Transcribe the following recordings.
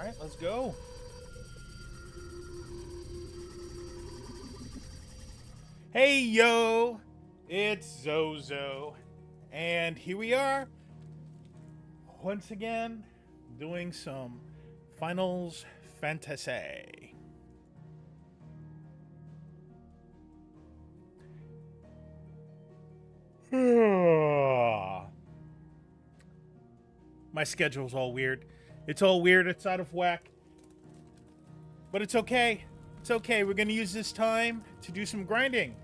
Alright, let's go. Hey yo! It's Zozo. And here we are, once again, doing some Finals Fantasy. My schedule's all weird. It's all weird, it's out of whack. But it's okay. It's okay. We're gonna use this time to do some grinding.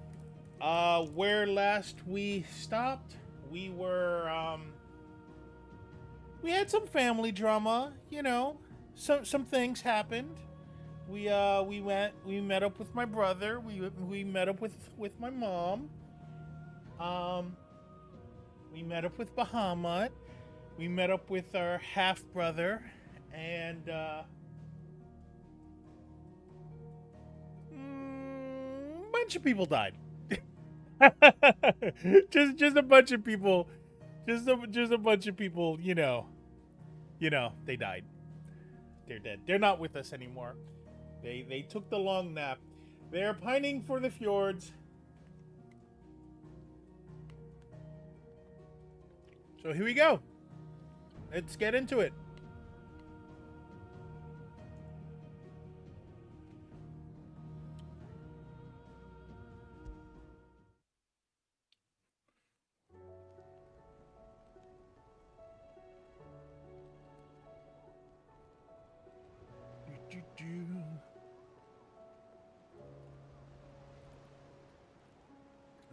Where last we stopped, we had some family drama, you know. Some things happened. We met up with my brother. We met up with my mom. Um we met up with Bahamut. We met up with our half brother, and bunch of people died. just a bunch of people, just a bunch of people. They died. They're dead. They're not with us anymore. They took the long nap. They're pining for the fjords. So here we go. Let's get into it.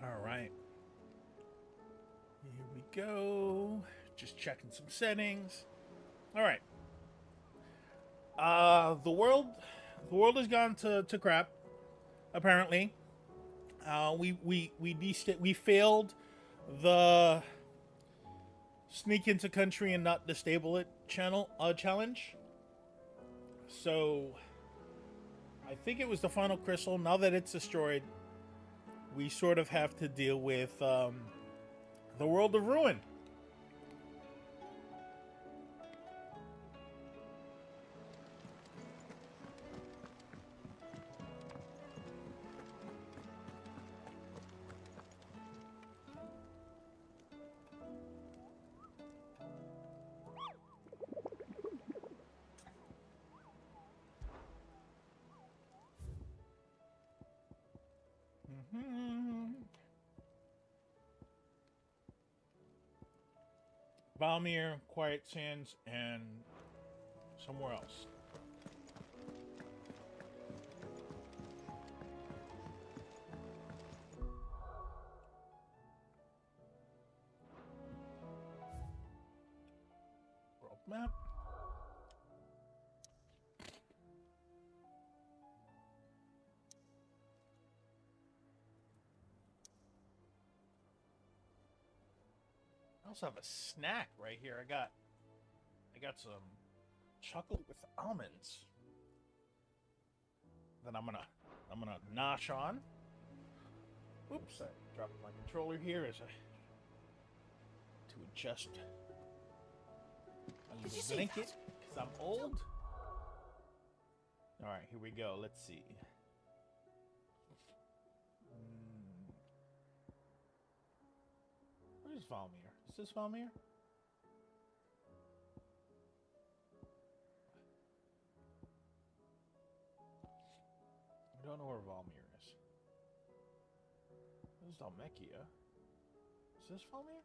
All right. Here we go. Just checking some settings. All right. The world has gone to crap. Apparently, we failed the sneak into country and not destable it challenge. So, I think it was the final crystal. Now that it's destroyed, we sort of have to deal with the world of ruin. Valmir, Quiet Sands, and somewhere else. World map. I also have a snack right here. I got some chocolate with almonds. Then I'm gonna nosh on. Oops, I dropped my controller here to adjust a little blanket because I'm old. All right, here we go. Let's see. Where's Valmir? Is this Valmir? I don't know where Valmir is. This is Dalmekia. Is this Valmir?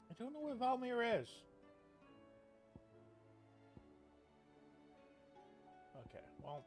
I don't know where Valmir is. Okay, well.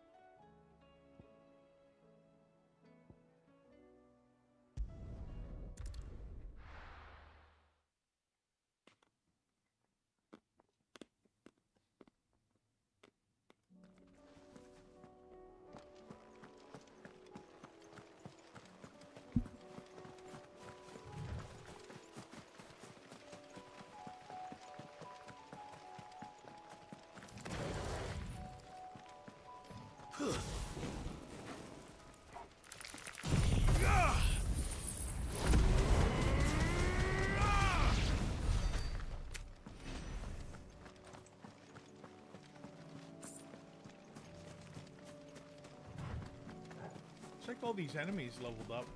like all these enemies leveled up.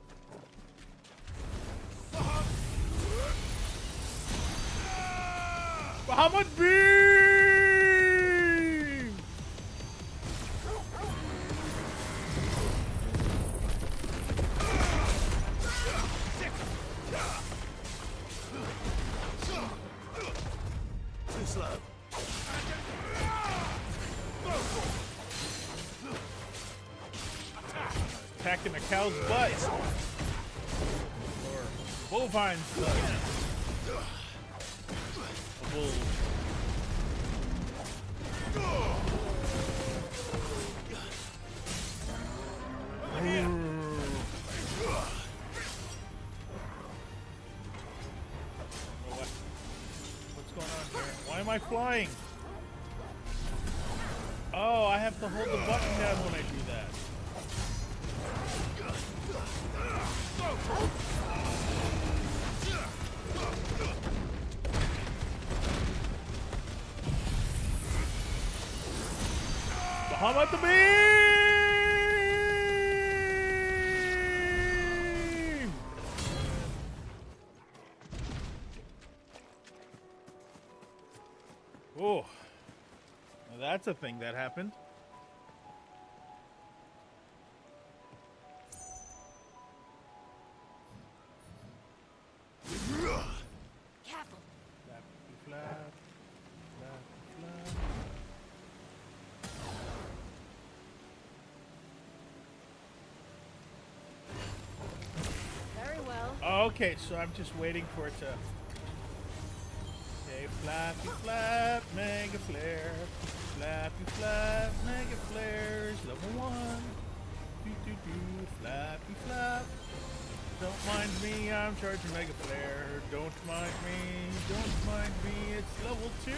Bahamut Beam! Too slow. Attacking a cow's butt. Or bovine's butt. A bull. What's going on here? Why am I flying? Oh, I have to hold the button down when I do that. Bahamut the Beam! Oh, now that's a thing that happened. Careful. Flappy flap, flappy flap. Very well. Okay, so I'm just waiting for it to. Okay, flappy flap, mega flare. Flappy flap, mega flares, level 1. Do do do, flappy flap. Don't mind me, I'm charging mega flare. Don't mind me, don't mind me. It's level 2.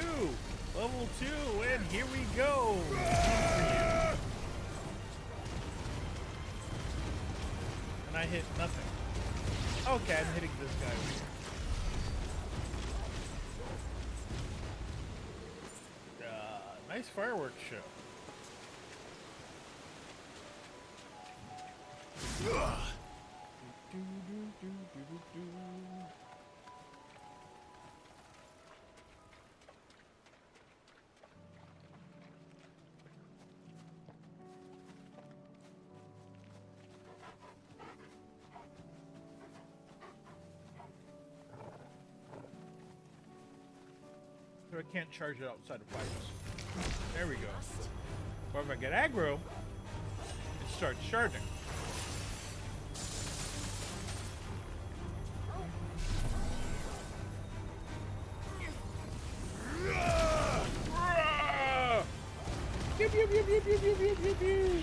Level 2, and here we go. And I hit nothing. Okay, I'm hitting this guy over here. Nice fireworks show. So I can't charge it outside of fights. There we go. Or if I get aggro, it starts charging. Pew, pew, pew, pew, pew, pew, pew, pew, pew.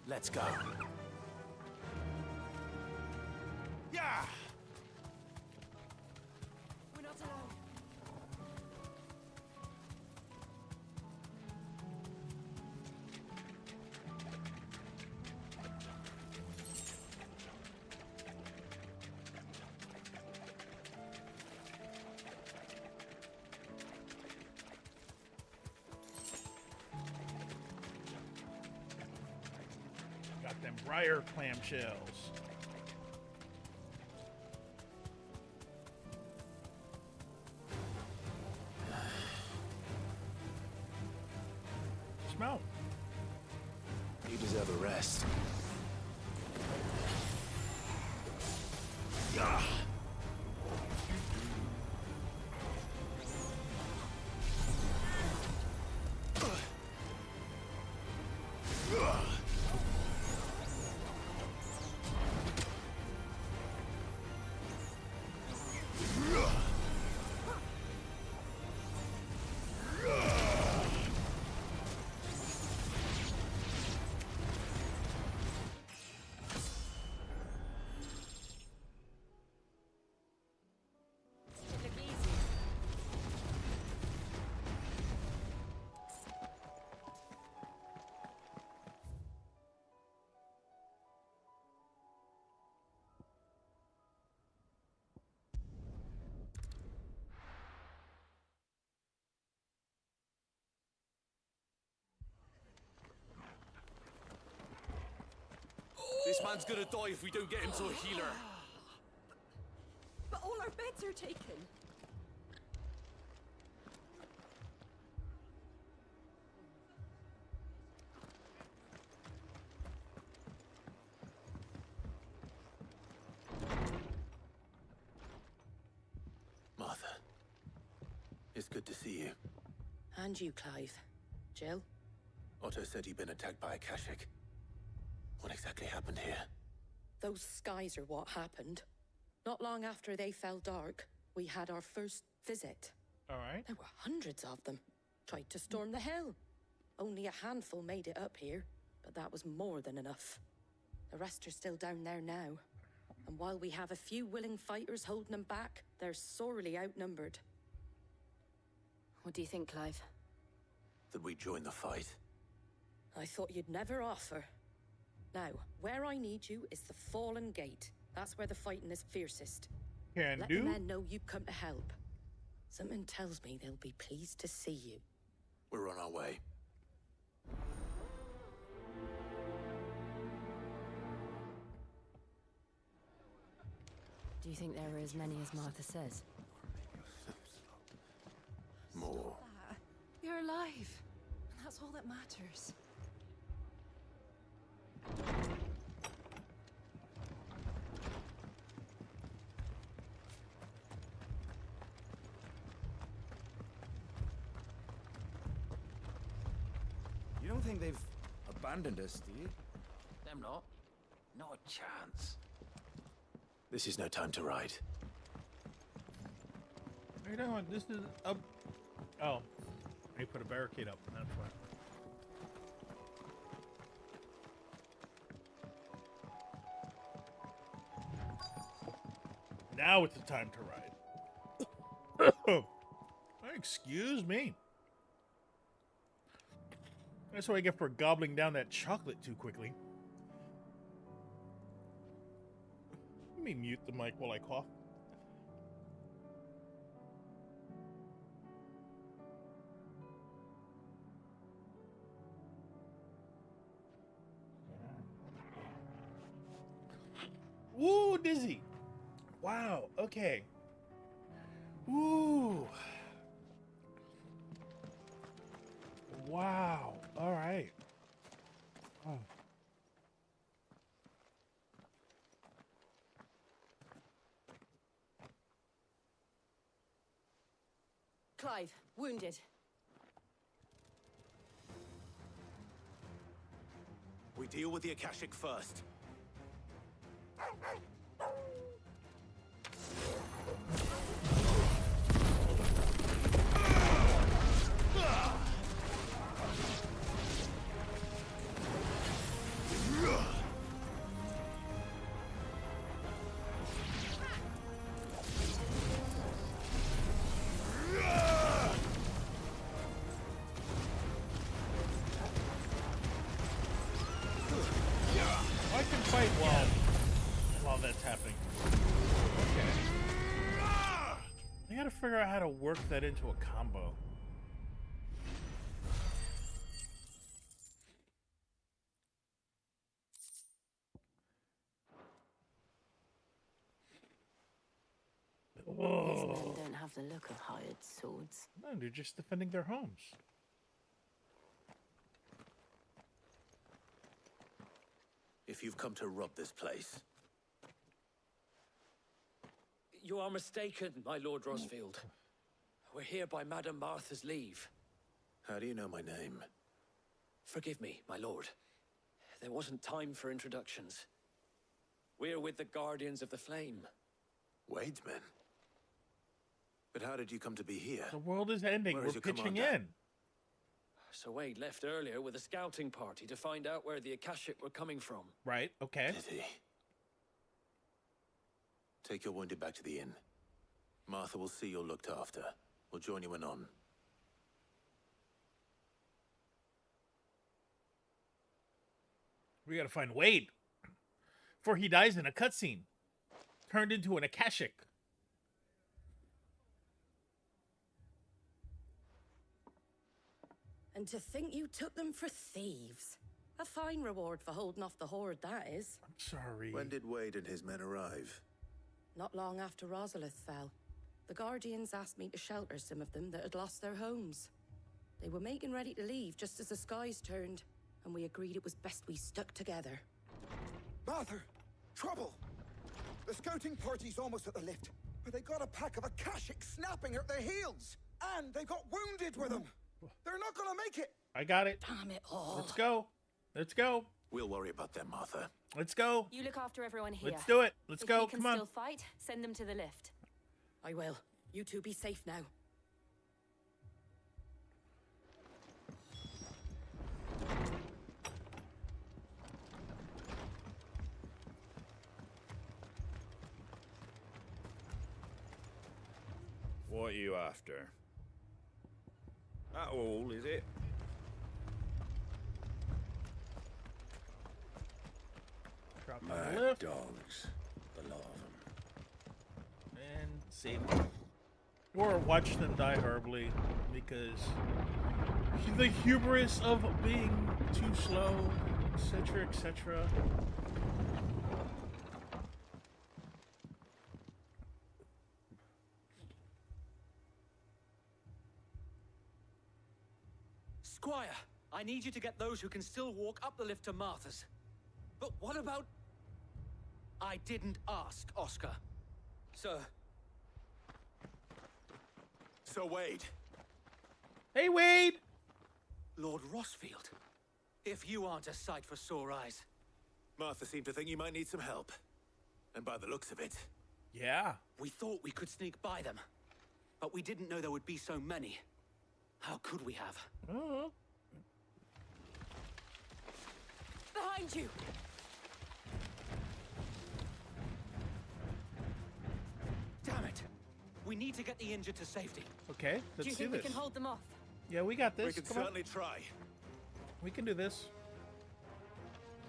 Let's go. Yeah. We're not alone. Got them briar clamshells. Smell. You deserve a rest. Yeah. This man's gonna die if we don't get him to a healer. But all our beds are taken. Martha, it's good to see you. And you, Clive. Jill? Otto said you'd been attacked by a Kashik. What exactly happened here? Those skies are what happened. Not long after they fell dark, we had our first visit. All right. There were hundreds of them. Tried to storm the hill. Only a handful made it up here, but that was more than enough. The rest are still down there now. And while we have a few willing fighters holding them back, they're sorely outnumbered. What do you think, Clive? That we join the fight? I thought you'd never offer. Now, where I need you is the Fallen Gate. That's where the fighting is fiercest. Can Let do. the men know you've come to help. Something tells me they'll be pleased to see you. We're on our way. Do you think there are as many as Martha says? More. You're alive. And that's all that matters. You don't think they've abandoned us, do you? Them not. Not a chance. This is no time to ride. Wait on. This is up. Oh, they put a barricade up. That's why. Now it's the time to ride. Excuse me. That's what I get for gobbling down that chocolate too quickly. Let me mute the mic while I cough. Woo, dizzy. Wow, okay. Woo. Wow. All right. Oh. Clive, wounded. We deal with the Akashic first. I can fight while that's happening. Okay. I gotta figure out how to work that into a combo. These men don't have the look of hired swords. No, they're just defending their homes. If you've come to rob this place, You are mistaken, my Lord Rosfield. We're here by Madame Martha's leave. how do you know my name? Forgive me, my lord. There wasn't time for introductions. We're with the Guardians of the Flame. Wade's men. But how did you come to be here? The world is ending. Where We're is your pitching commander? in. Sir Wade left earlier with a scouting party to find out where the Akashic were coming from. Right, okay. Did he? Take your wounded back to the inn. Martha will see you're looked after. We'll join you anon. We gotta find Wade. Before he dies in a cutscene. Turned into an Akashic. And to think you took them for thieves. A fine reward for holding off the horde, that is. I'm sorry. When did Wade and his men arrive? Not long after Rosalith fell, the Guardians asked me to shelter some of them that had lost their homes. They were making ready to leave just as the skies turned, and we agreed it was best we stuck together. Martha! Trouble! The scouting party's almost at the lift, but they got a pack of Akashic snapping at their heels! And they got wounded with them! They're not gonna make it! I got it. Damn it all. Let's go. Let's go. We'll worry about them, Martha. Let's go. You look after everyone here. Let's do it. Let's If go. we can Come on. still fight, send them to the lift. I will. You two be safe now. What are you after? That all, is it? Drop on Mad the lift dogs. The lot of them. and save them. Or watch them die horribly because the hubris of being too slow, etc., etc. Squire, I need you to get those who can still walk up the lift to Martha's. But what about... I didn't ask, Oscar. Sir. So, Wade, Hey, Wade! Lord Rossfield. If you aren't a sight for sore eyes. Martha seemed to think you might need some help. And by the looks of it, Yeah. We thought we could sneak by them. But we didn't know there would be so many. How could we have? Oh. Behind you! Damn it! We need to get the injured to safety. Okay, Do let's you do think we this. can hold them off? Yeah, we got we this. can Come on. certainly try. We can do this.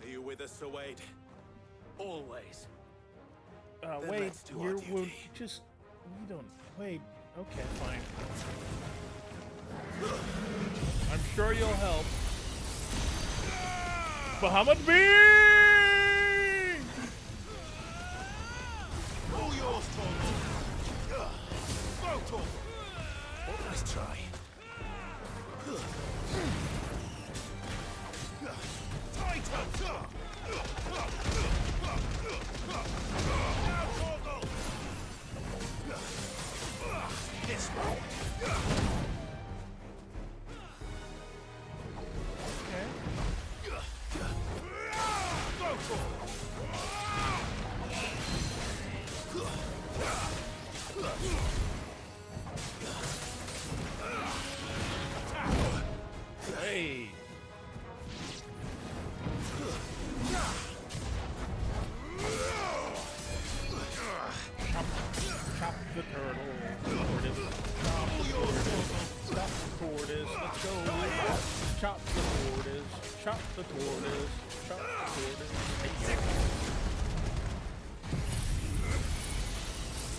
Are you with us, Sir Wade? Always. Then Wade, let's do our we're duty. just... We don't... Wade. Okay, fine. I'm sure you'll help. Bahamut B! All yours, Torgal. Go, Torgal. Nice try. Tighter! Now, Torgal. This way. Okay. Go, Torgal. Hey! Chop the turtle. Tortoise. Chop the tortoise. Chop the tortoise. Let's go. Chop the tortoise. Chop the tortoise. Chop the tortoise.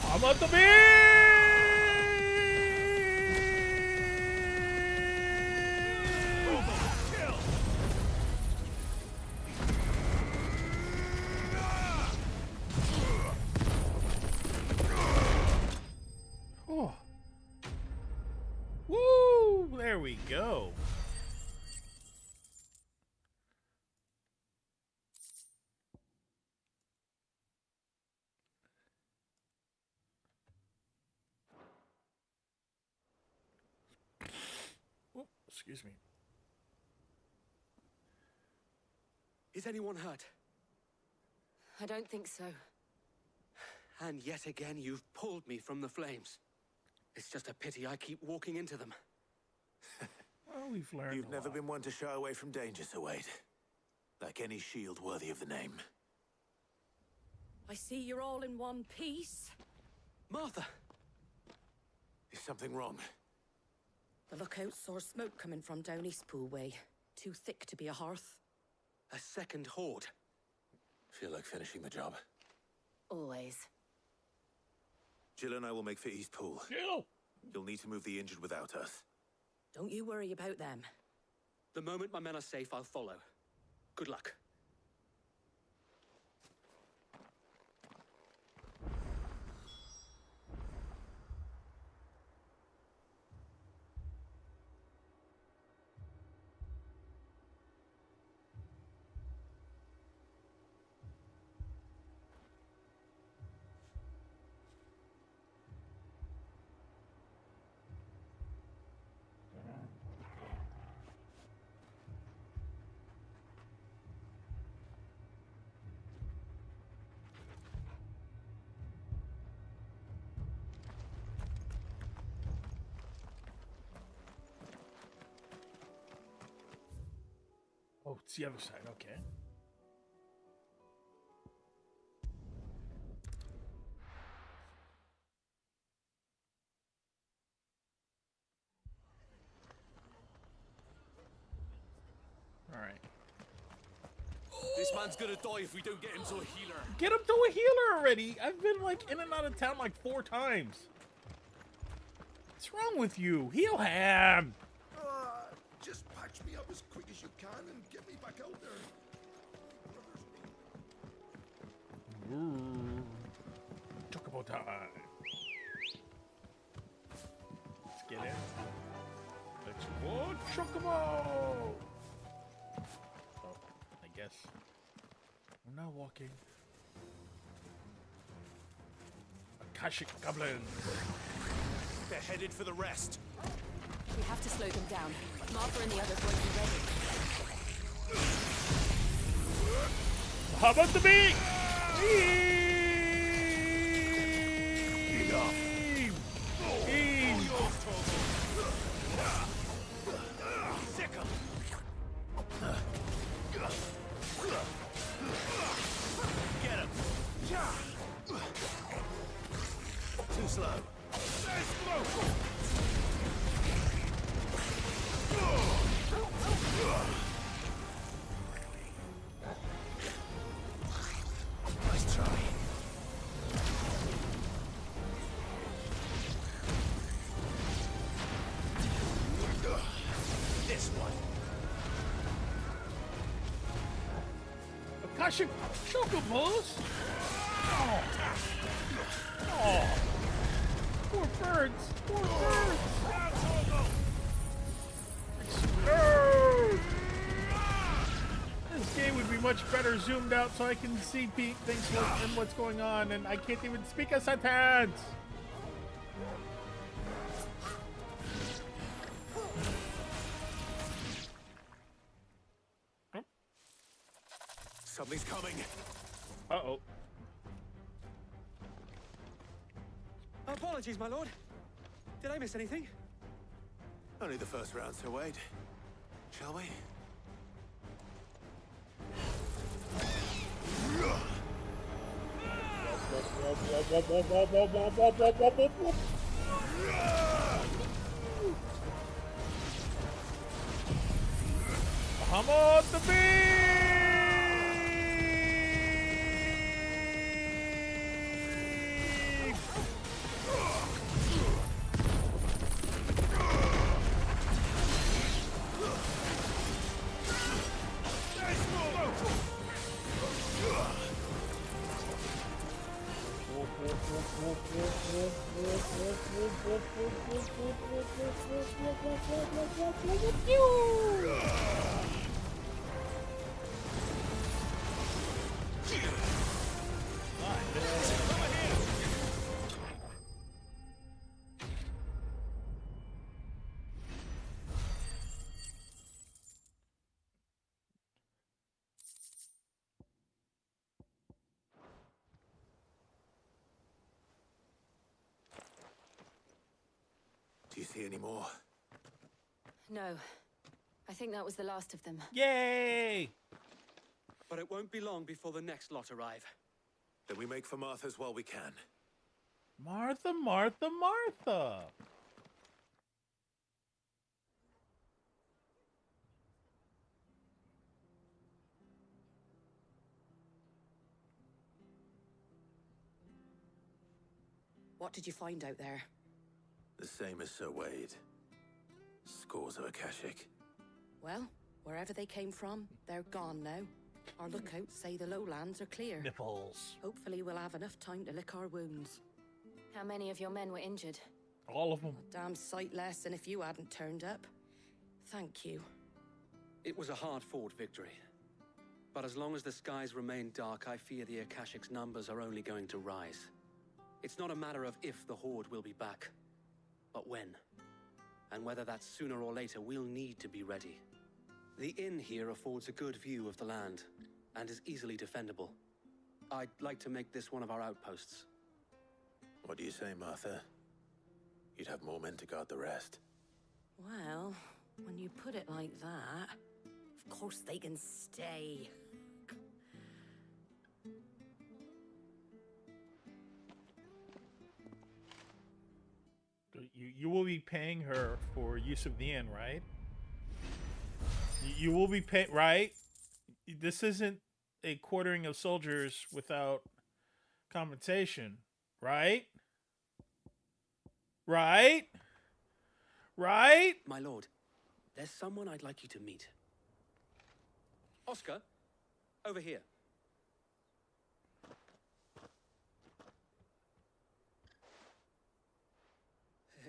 I'm at the Oh. Woo! There we go. Oh, excuse me. Is anyone hurt? I don't think so. And yet again, you've pulled me from the flames. It's just a pity I keep walking into them. Well, we've learned You've a never lot. been one to shy away from danger, Sir Wade. Like any shield worthy of the name. I see you're all in one piece. Martha! Is something wrong? The lookout saw smoke coming from down Eastpool way. Too thick to be a hearth. A second horde. Feel like finishing the job. Always. Jill and I will make for East Pool. Jill! You'll need to move the injured without us. Don't you worry about them. The moment my men are safe, I'll follow. Good luck. Oh, it's the other side. Okay. All right. This man's gonna die if we don't get him to a healer. Get him to a healer already. I've been like in and out of town like 4 times. What's wrong with you? Heal him. Just patch me up as quick as you can and get me back out there. Chocobo time. Let's get in. Let's go, Chocobo. Oh, I guess I'm not walking. Akashic goblins. They're headed for the rest. We have to slow them down. Martha and the others won't be ready. How about the beat? Enough. Sick 'em. Get him. Too slow. Nice try. This one. Akashic chocobos. Oh. Oh. Poor birds. Poor birds. Explode. This game would be much better zoomed out so I can see things and what's going on, and I can't even speak a sentence. Something's coming. Uh-oh. Apologies, my lord. Did I miss anything? Only the first round, Sir Wade. Shall we? Hamad the Beast! Do you see any more? No. I think that was the last of them. Yay! But it won't be long before the next lot arrive. Then we make for Martha's while we can. Martha, Martha, Martha! What did you find out there? The same as Sir Wade. Scores of Akashic. Well, Wherever they came from, they're gone now. Our lookouts say the lowlands are clear. Nipples. Hopefully we'll have enough time to lick our wounds. How many of your men were injured? All of them. A damn sight less than if you hadn't turned up. Thank you. It was a hard-fought victory. But as long as the skies remain dark, I fear the Akashic's numbers are only going to rise. It's not a matter of if the Horde will be back, but when. And whether that's sooner or later, we'll need to be ready. The inn here affords a good view of the land, and is easily defendable. I'd like to make this one of our outposts. What do you say, Martha? You'd have more men to guard the rest. Well, when you put it like that, of course they can stay. You will be paying her for use of the inn, right? You will be paying, right? This isn't a quartering of soldiers without compensation, right? Right? Right? My lord, there's someone I'd like you to meet. Oscar, over here.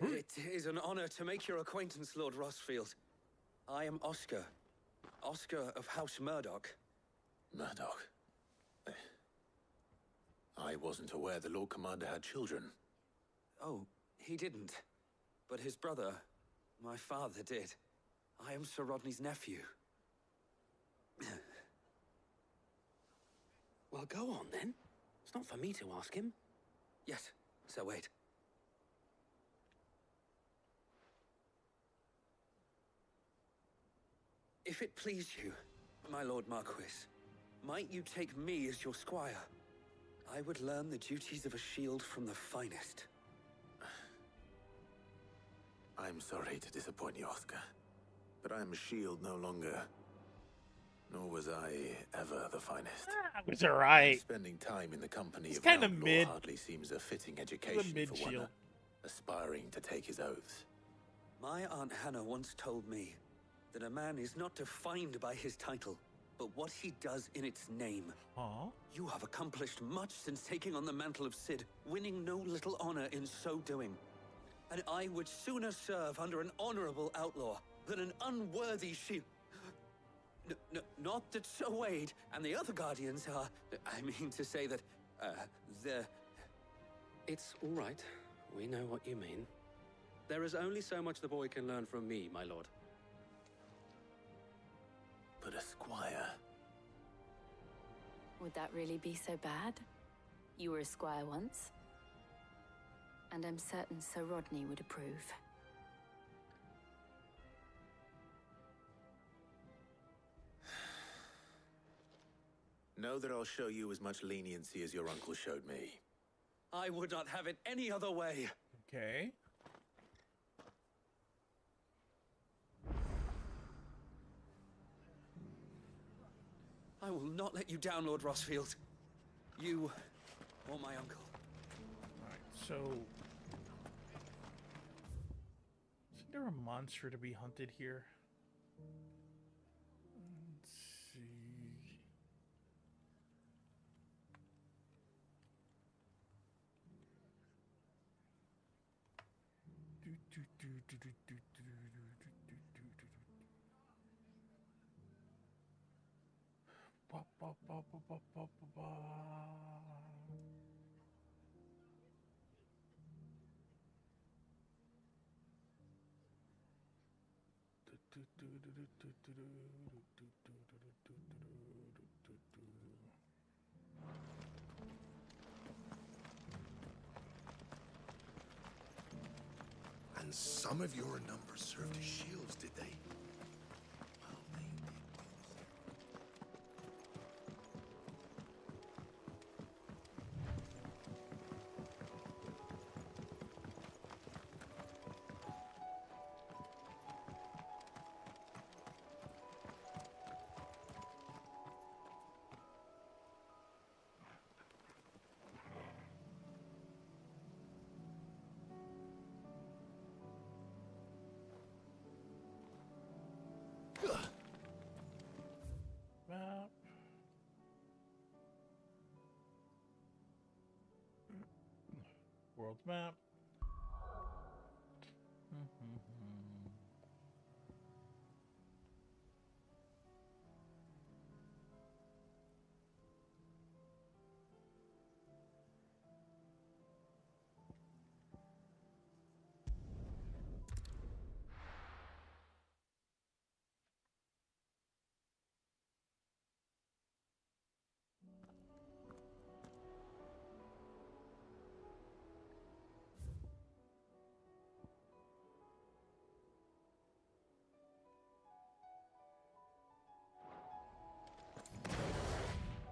It is an honor to make your acquaintance, Lord Rossfield. I am Oscar. Oscar of House Murdoch. Murdoch. I wasn't aware the Lord Commander had children. Oh, he didn't. But his brother, my father, did. I am Sir Rodney's nephew. Well, go on then. It's not for me to ask him. Yes, so wait. If it please you, my Lord Marquis, might you take me as your squire? I would learn the duties of a shield from the finest. I'm sorry to disappoint you, Oscar, but I'm a shield no longer. Nor was I ever the finest. It was alright. Spending time in the company It's of kinda an outlaw mid. hardly seems a fitting education mid for one shield. aspiring to take his oaths. My Aunt Hannah once told me that a man is not defined by his title, but what he does in its name. Huh? You have accomplished much since taking on the mantle of Cid, winning no little honor in so doing. And I would sooner serve under an honorable outlaw than an unworthy shield. Not that Sir Wade and the other guardians are... I mean to say that, they're... It's all right. We know what you mean. There is only so much the boy can learn from me, my lord. But a squire. Would that really be so bad? You were a squire once. And I'm certain Sir Rodney would approve. Know that I'll show you as much leniency as your uncle showed me. I would not have it any other way. Okay. I will not let you down, Lord Rossfield. You or my uncle. Alright, so... Isn't there a monster to be hunted here? Let's see... Ba, ba, ba, ba, ba, ba, ba, ba. And some of your numbers served as shields, did they? Well, they did. World's map.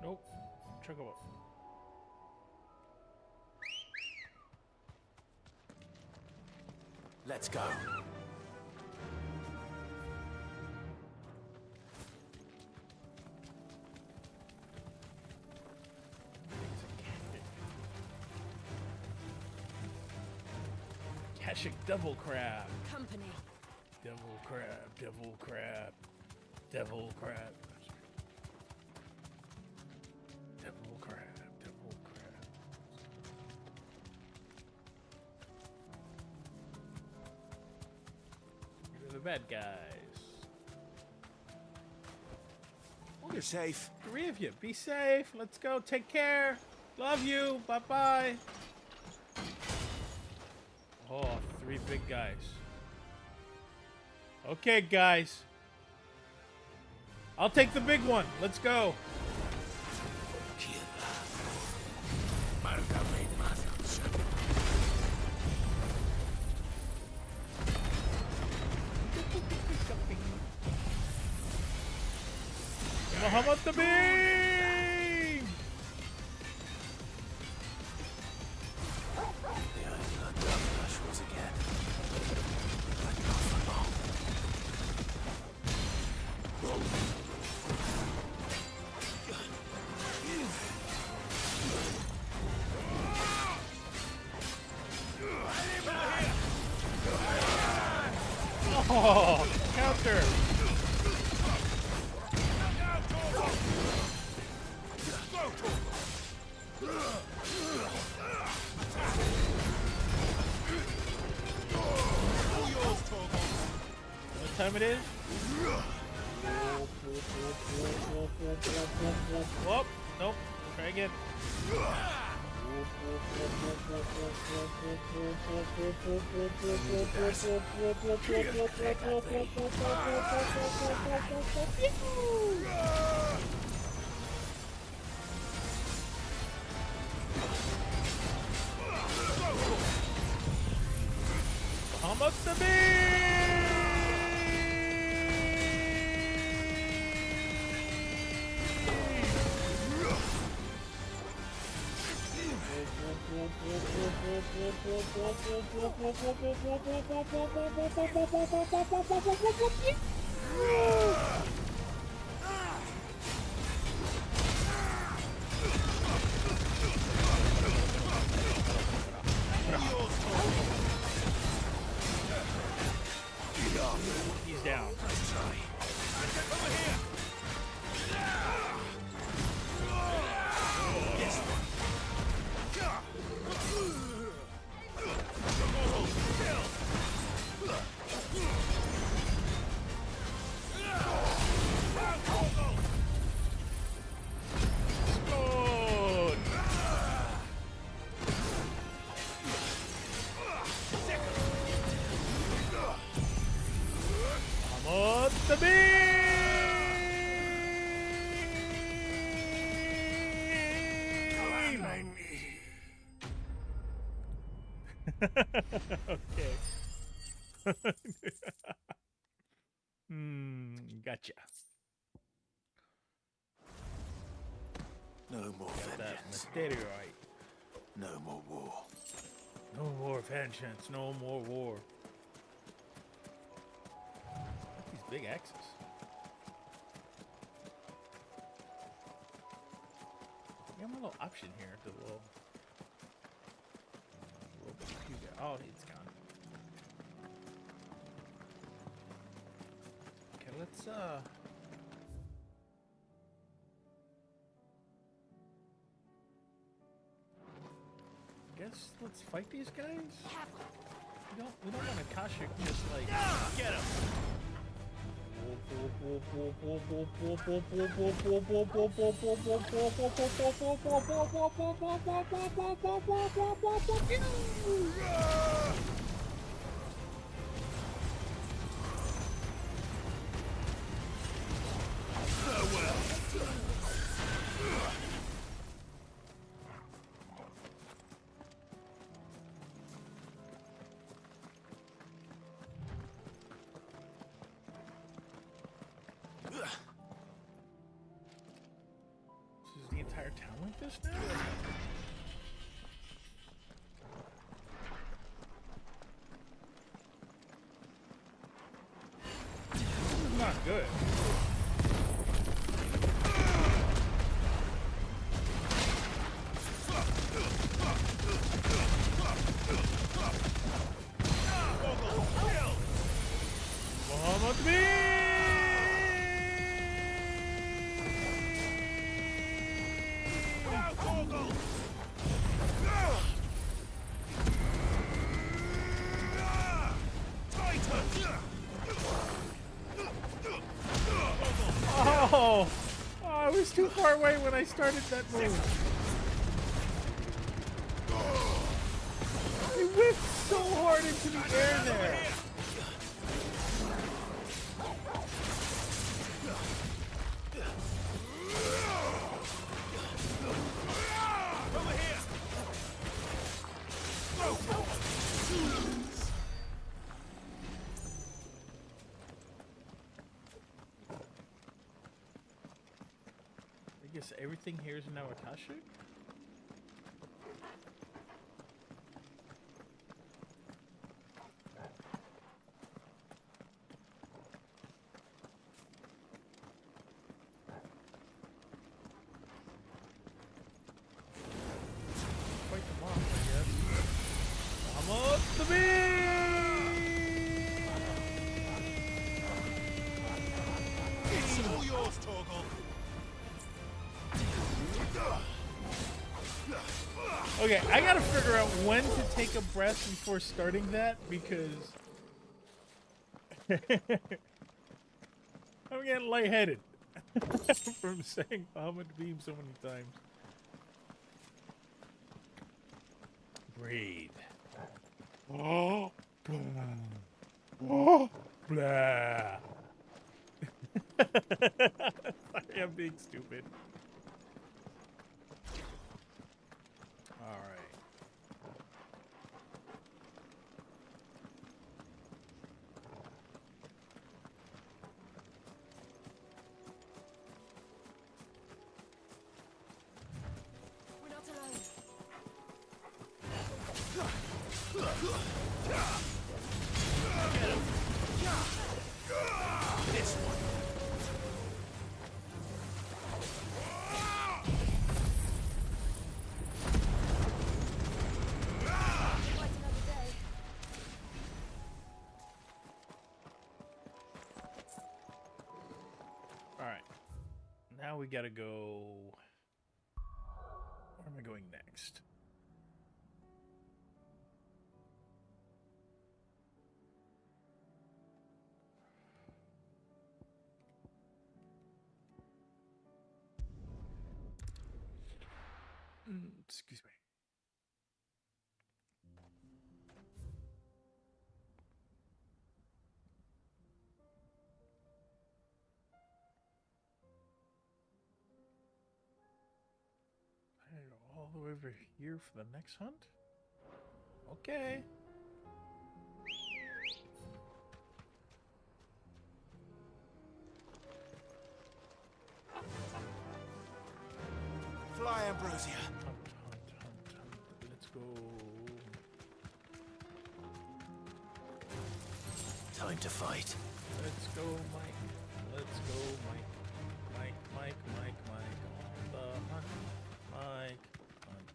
Nope. Chocobo. Let's go. Kashik devil crab. Company. Devil crab. Devil crab. Devil crab. Devil crab. Devil crab. Here are the bad guys. You're safe. 3 of you. Be safe. Let's go. Take care. Love you. Bye-bye. Oh, 3 big guys. Okay, guys. I'll take the big one. Let's go. Muhammad the Beam! Oh, counter! What time it is? Whoop! Nope. Try again. I'm up the He's down. Nice try. The beam! Okay. Gotcha. No more Got that vengeance. meteorite. No more war. No more vengeance. No more war. Look at these big axes. We have a little option here. The little computer. Oh, it's gone. Okay, let's guess let's fight these guys. We don't want Akashic just like Get him! Is the entire town like this now? This is not good. Muhammad Oh, I was too far away when I started that move. He whipped so hard into the air there. I guess everything here is now Akashic? Fight them off, I guess. I'm up the beam! It's all yours, Torgal. Okay, I gotta figure out when to take a breath before starting that because I'm getting lightheaded from saying Muhammad Beam so many times. Breathe. Oh, blah. Oh, blah. Sorry, I'm being stupid. All right. We're not alone. This one. Quite another day. All right. Now we gotta go. Where am I going next? Excuse me. I gotta go all the way over here for the next hunt? Okay. Fly, Ambrosia. Hunt. Let's go. Time to fight. Let's go, Mike. Let's go, Mike. Mike. On the hunt. Mike. Hunt.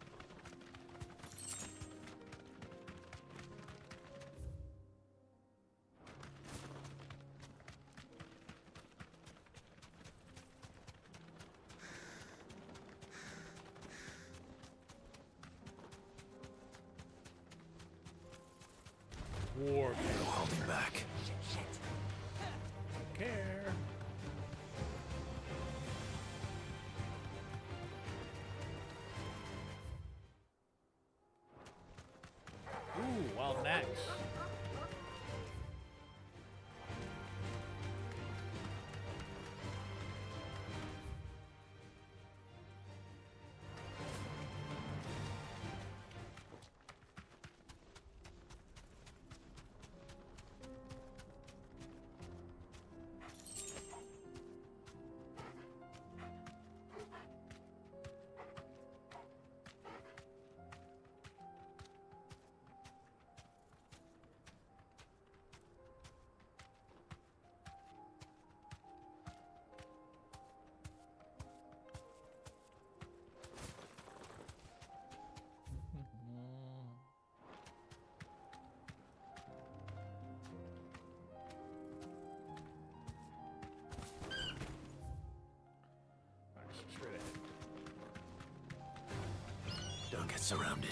War. No holding back. Care. Ooh, wild next. Don't get surrounded.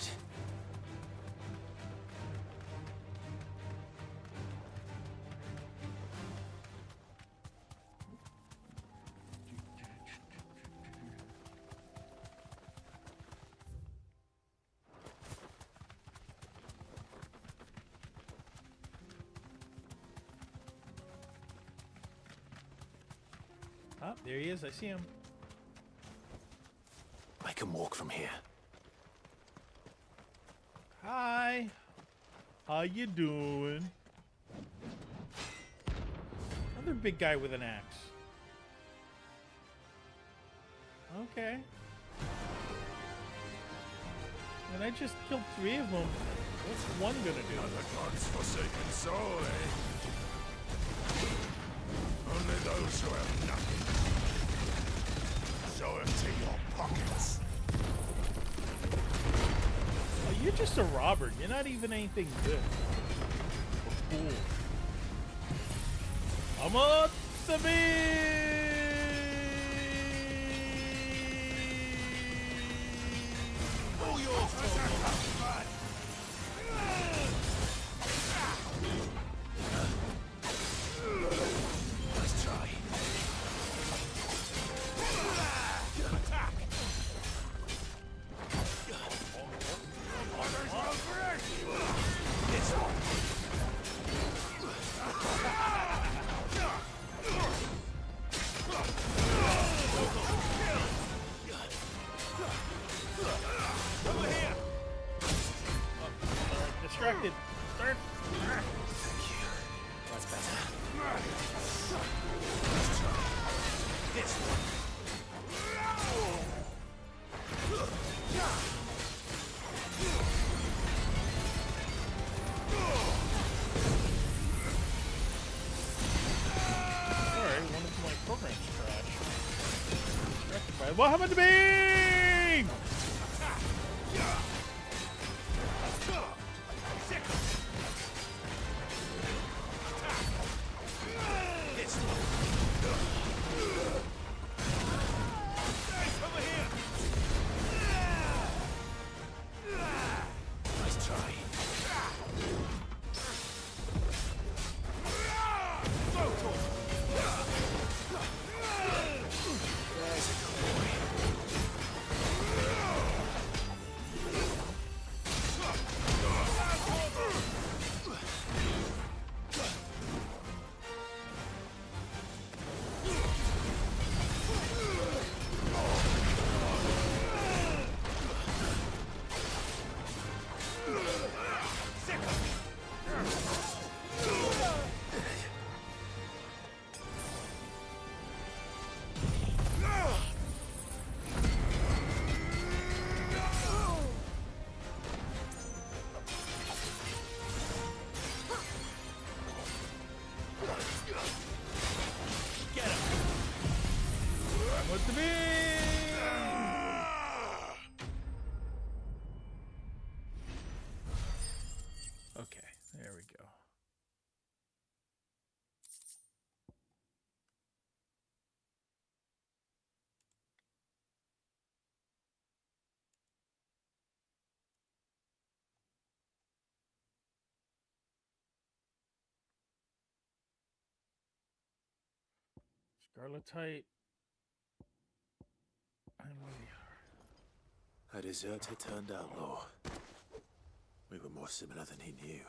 Oh, there he is. I see him. I can walk from here. Hi. How you doing? Another big guy with an axe. Okay. And I just killed 3 of them. What's one gonna do? Another god's forsaken soul, eh? Only those who have nothing. So empty your pockets. Oh, you're just a robber. You're not even anything good. A fool. I'm on the All yours, Torgal. Nice try. Attack! This one. Over here. distracted. Start. Thank you. That's better. This one. Sorry, one of my programs crashed. Rectified. What happened to me? Nice try. There's a good boy. Garletite. And A deserter turned outlaw. We were more similar than he knew.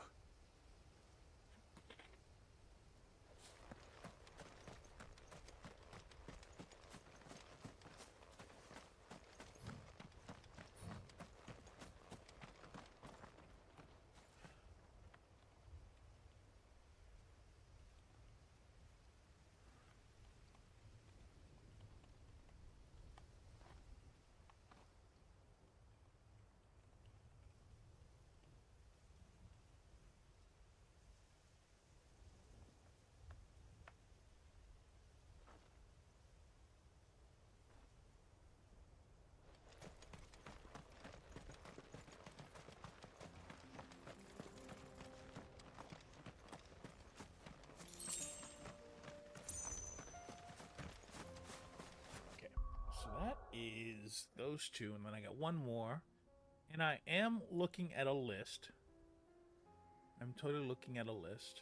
so that is those two, and then I got one more. And I am looking at a list. I'm totally looking at a list.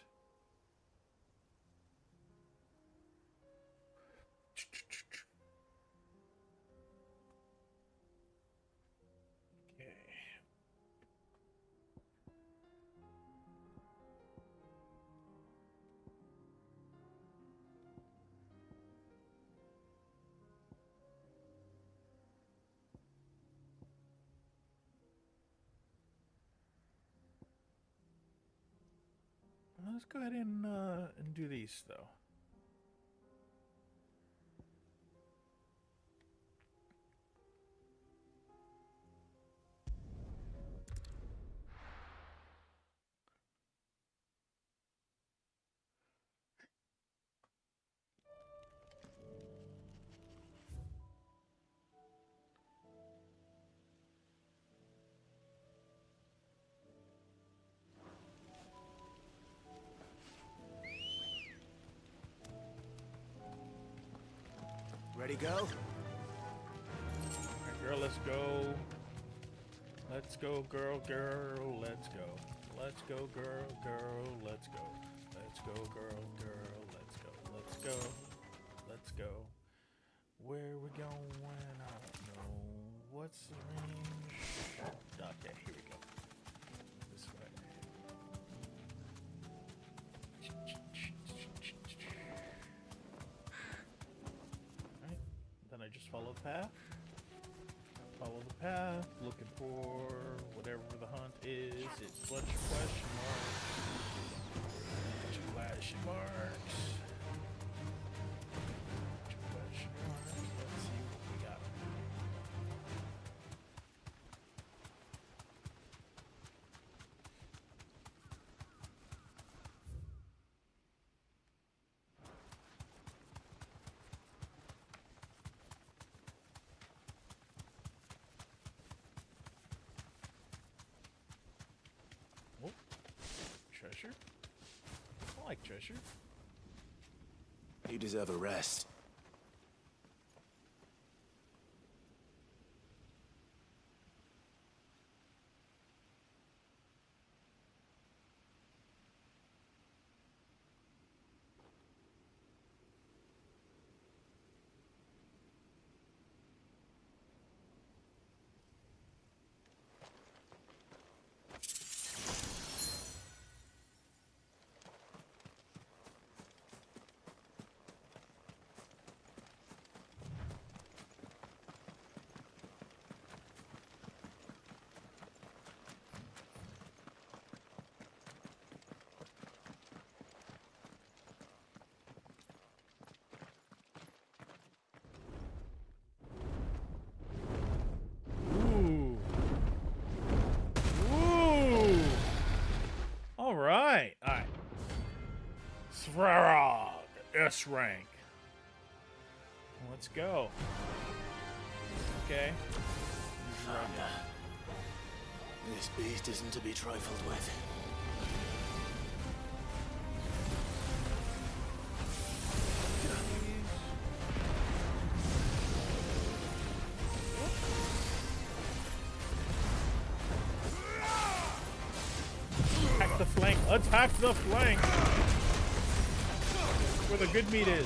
Okay. Let's go ahead and do these though. Ready, go? Alright, girl, let's go. Let's go, girl, girl, let's go. Let's go, girl, girl, let's go. Let's go, girl, girl, let's go. Let's go. Let's go. Where we going? I don't know. What's the range? Okay, here we go. This way. Alright, then I just follow the path. Follow the path, looking for whatever the hunt is. It's a bunch of question marks. Bunch of question marks. Bunch of question marks. Let's see what we got. Oh, treasure? I like treasure. You deserve a rest. Ooh. Ooh. All right. All right. Svarog, S rank. Let's go. Okay. This beast isn't to be trifled with. Attack the flank. Attack the flank. Where the good meat is.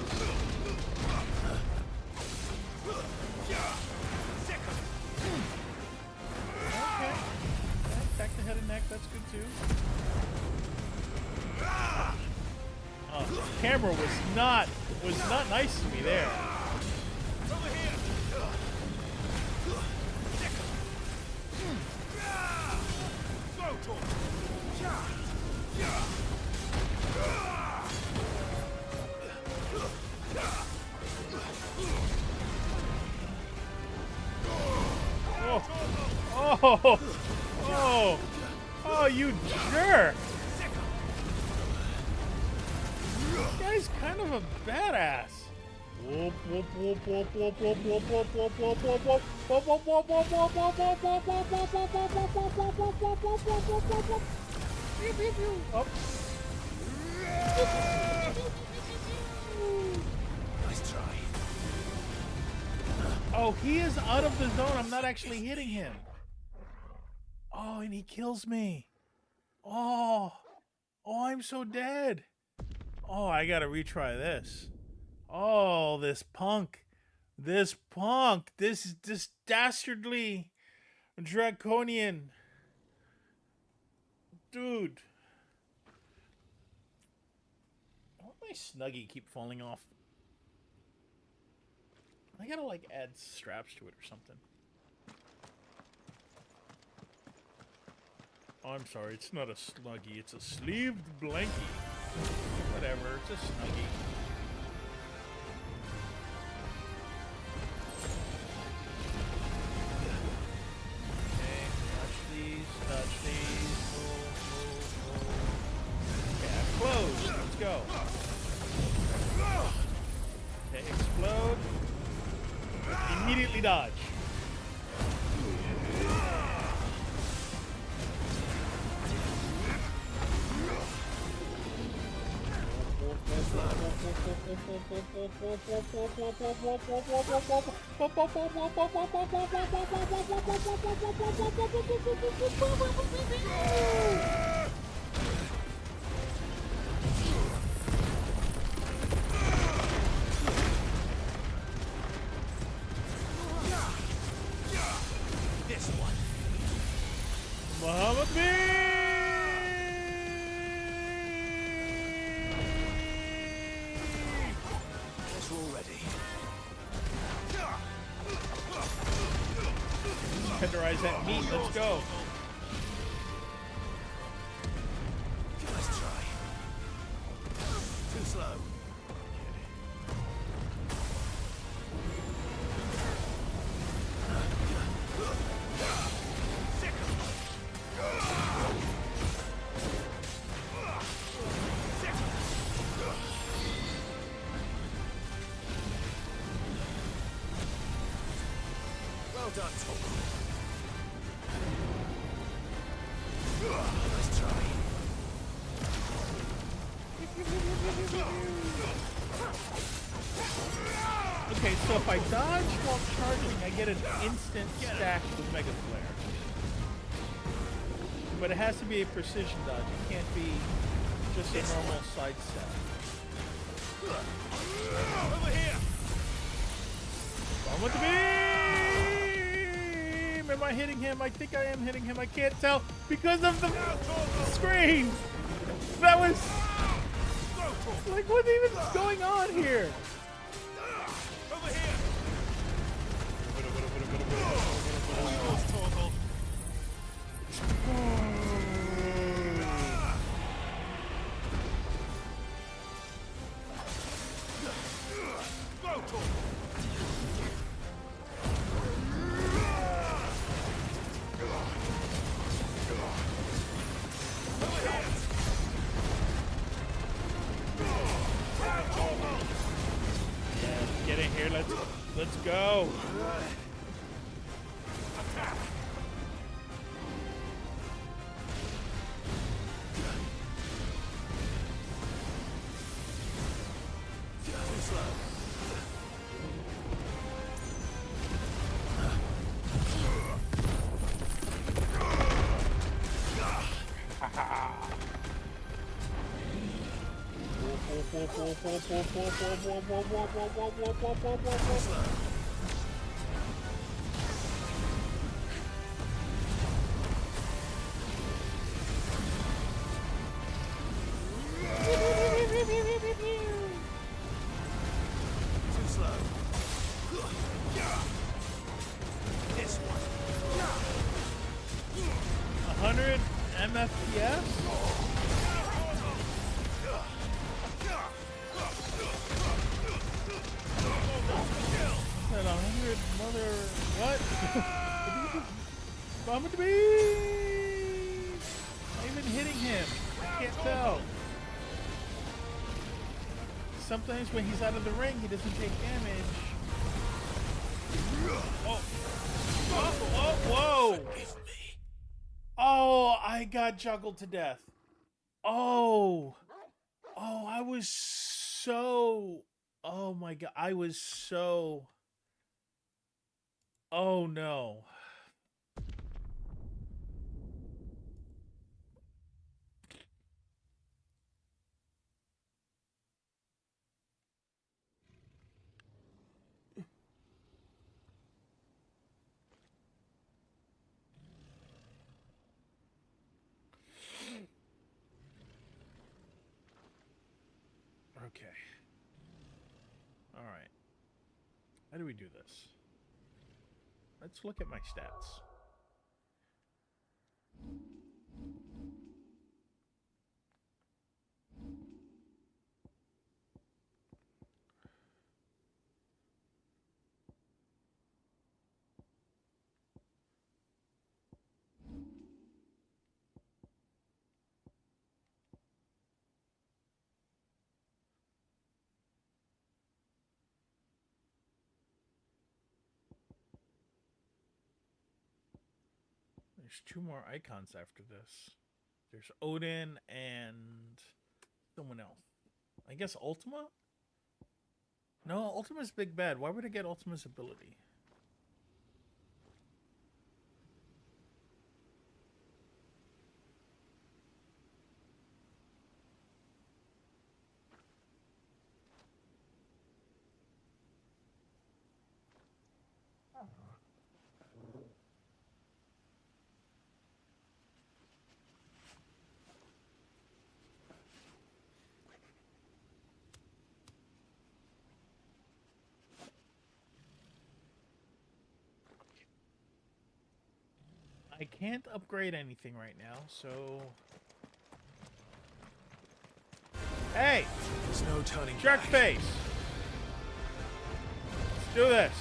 the head and neck. That's good too. The camera was not nice to me there. Oh, you jerk! This guy's kind of a badass. Up. Nice try. Oh, he is out of the zone. I'm not actually hitting him. Oh, and he kills me. Oh, I'm so dead. Oh, I gotta retry this. Oh, this dastardly draconian dude. Why my Snuggie keep falling off? I gotta like add straps to it or something. Oh, I'm sorry, it's not a Snuggie, it's a sleeved blankie. Whatever, it's a Snuggie. Okay, touch these. Okay, I'm closed. Let's go. Okay, explode. Immediately dodge. This one. Muhammad Bean! Guess we're all ready. Tenderize that meat, let's go. Nice try. Too slow. Well done, Tom. Nice try. Okay, so if I dodge while charging, I get an instant stack with Mega Flare. But it has to be a precision dodge. It can't be just a normal sidestep. Over here. On with the beam! Am I hitting him? I think I am hitting him. I can't tell because of the screen. That was like, what's even going on here? Over here. Get in here. Let's go. Too slow. ass. That 100 mother what? Bomb to me! I'm even hitting him. I can't tell. Sometimes when he's out of the ring, he doesn't take damage. Oh. Whoa! Oh, I got juggled to death. Oh, I was so. Oh my god, I was so. Oh no. Okay. All right. How do we do this? Let's look at my stats. There's 2 more icons after this. There's Odin and someone else. I guess Ultima? No, Ultima's big bad. Why would I get Ultima's ability? I can't upgrade anything right now, so... Hey! There's no turning Shark back. face! Let's do this!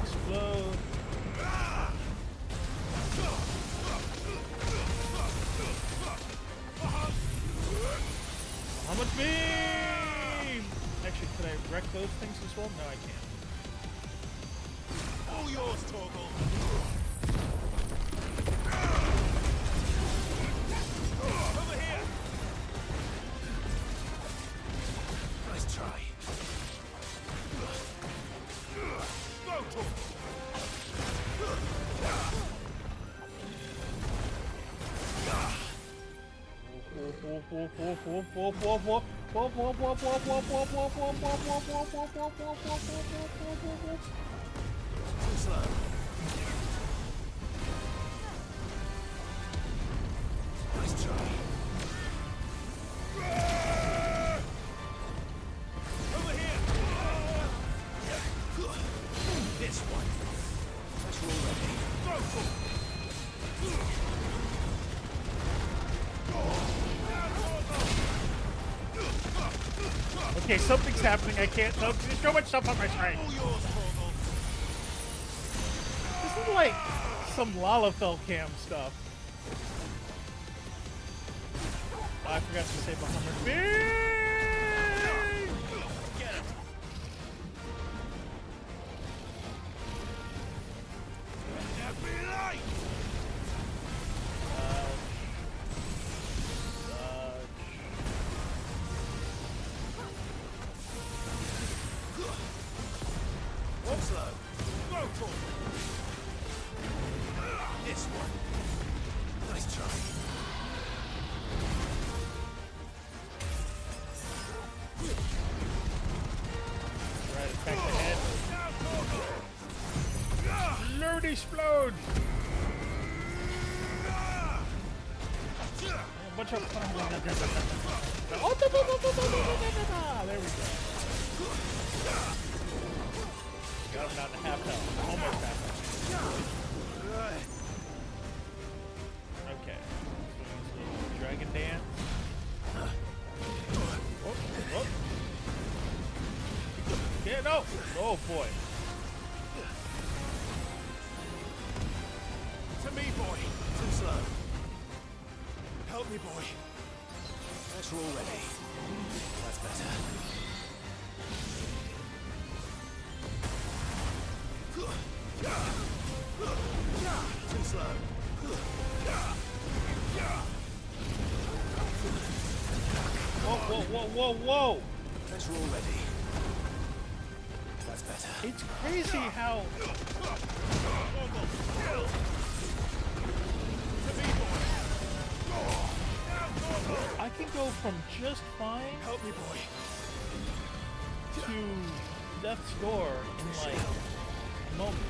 Explode. How much beam? Actually, can I wreck those things as well? No, I can't. All yours, Torgal. Over here. Nice try. Go, Torgal. Too slow. Nice try. Over here. This one. That's all ready. Go, Torgal. Okay, something's happening. I can't. No, there's so much stuff on my screen. All yours, Torgal. This is like some Lalafell cam stuff. Oh, I forgot to say Bahamut. Get him. FBI! Too slow. Go, Torgal. This one. Nice try. Right, attack the head. Load explode! A bunch of. Oh, there we go. Got him down to half health. Almost half health. Okay. So he's a little dragon dance. Oh, oh. Yeah, no! Oh boy. To me, boy. Too slow. Help me, boy. That's all ready. That's better. Too slow. Whoa, whoa, whoa, whoa, whoa! That's all ready. That's better. It's crazy how I can go from just fine Help me, boy. to death's door in like moments.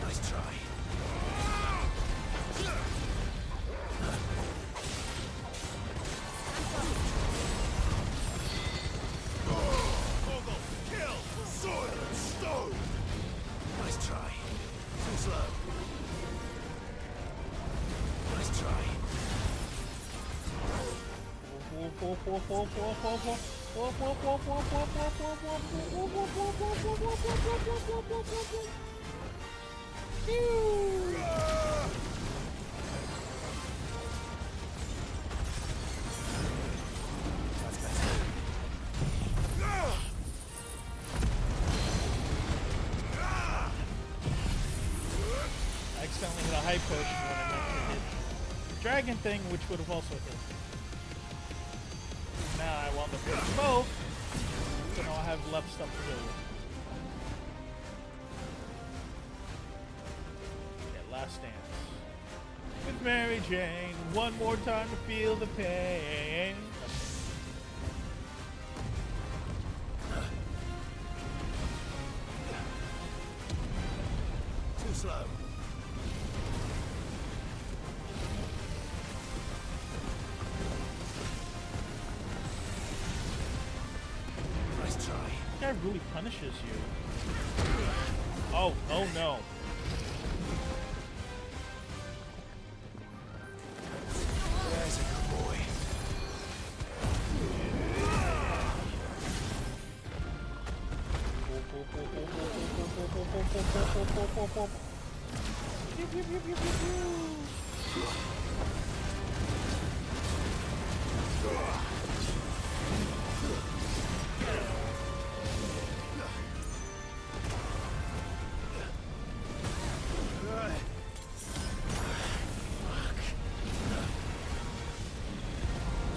Nice try. Kill! Sword and stone! Nice try. Too slow. Nice try. That's better. I accidentally hit a high potion when I meant to hit the dragon thing, which would have also hit. Now I want the both, so now I have left stuff to do. Yeah, last dance. With Mary Jane, one more time to feel the pain. Too slow. Nice try. This guy really punishes you. Oh, oh no. There's a good boy.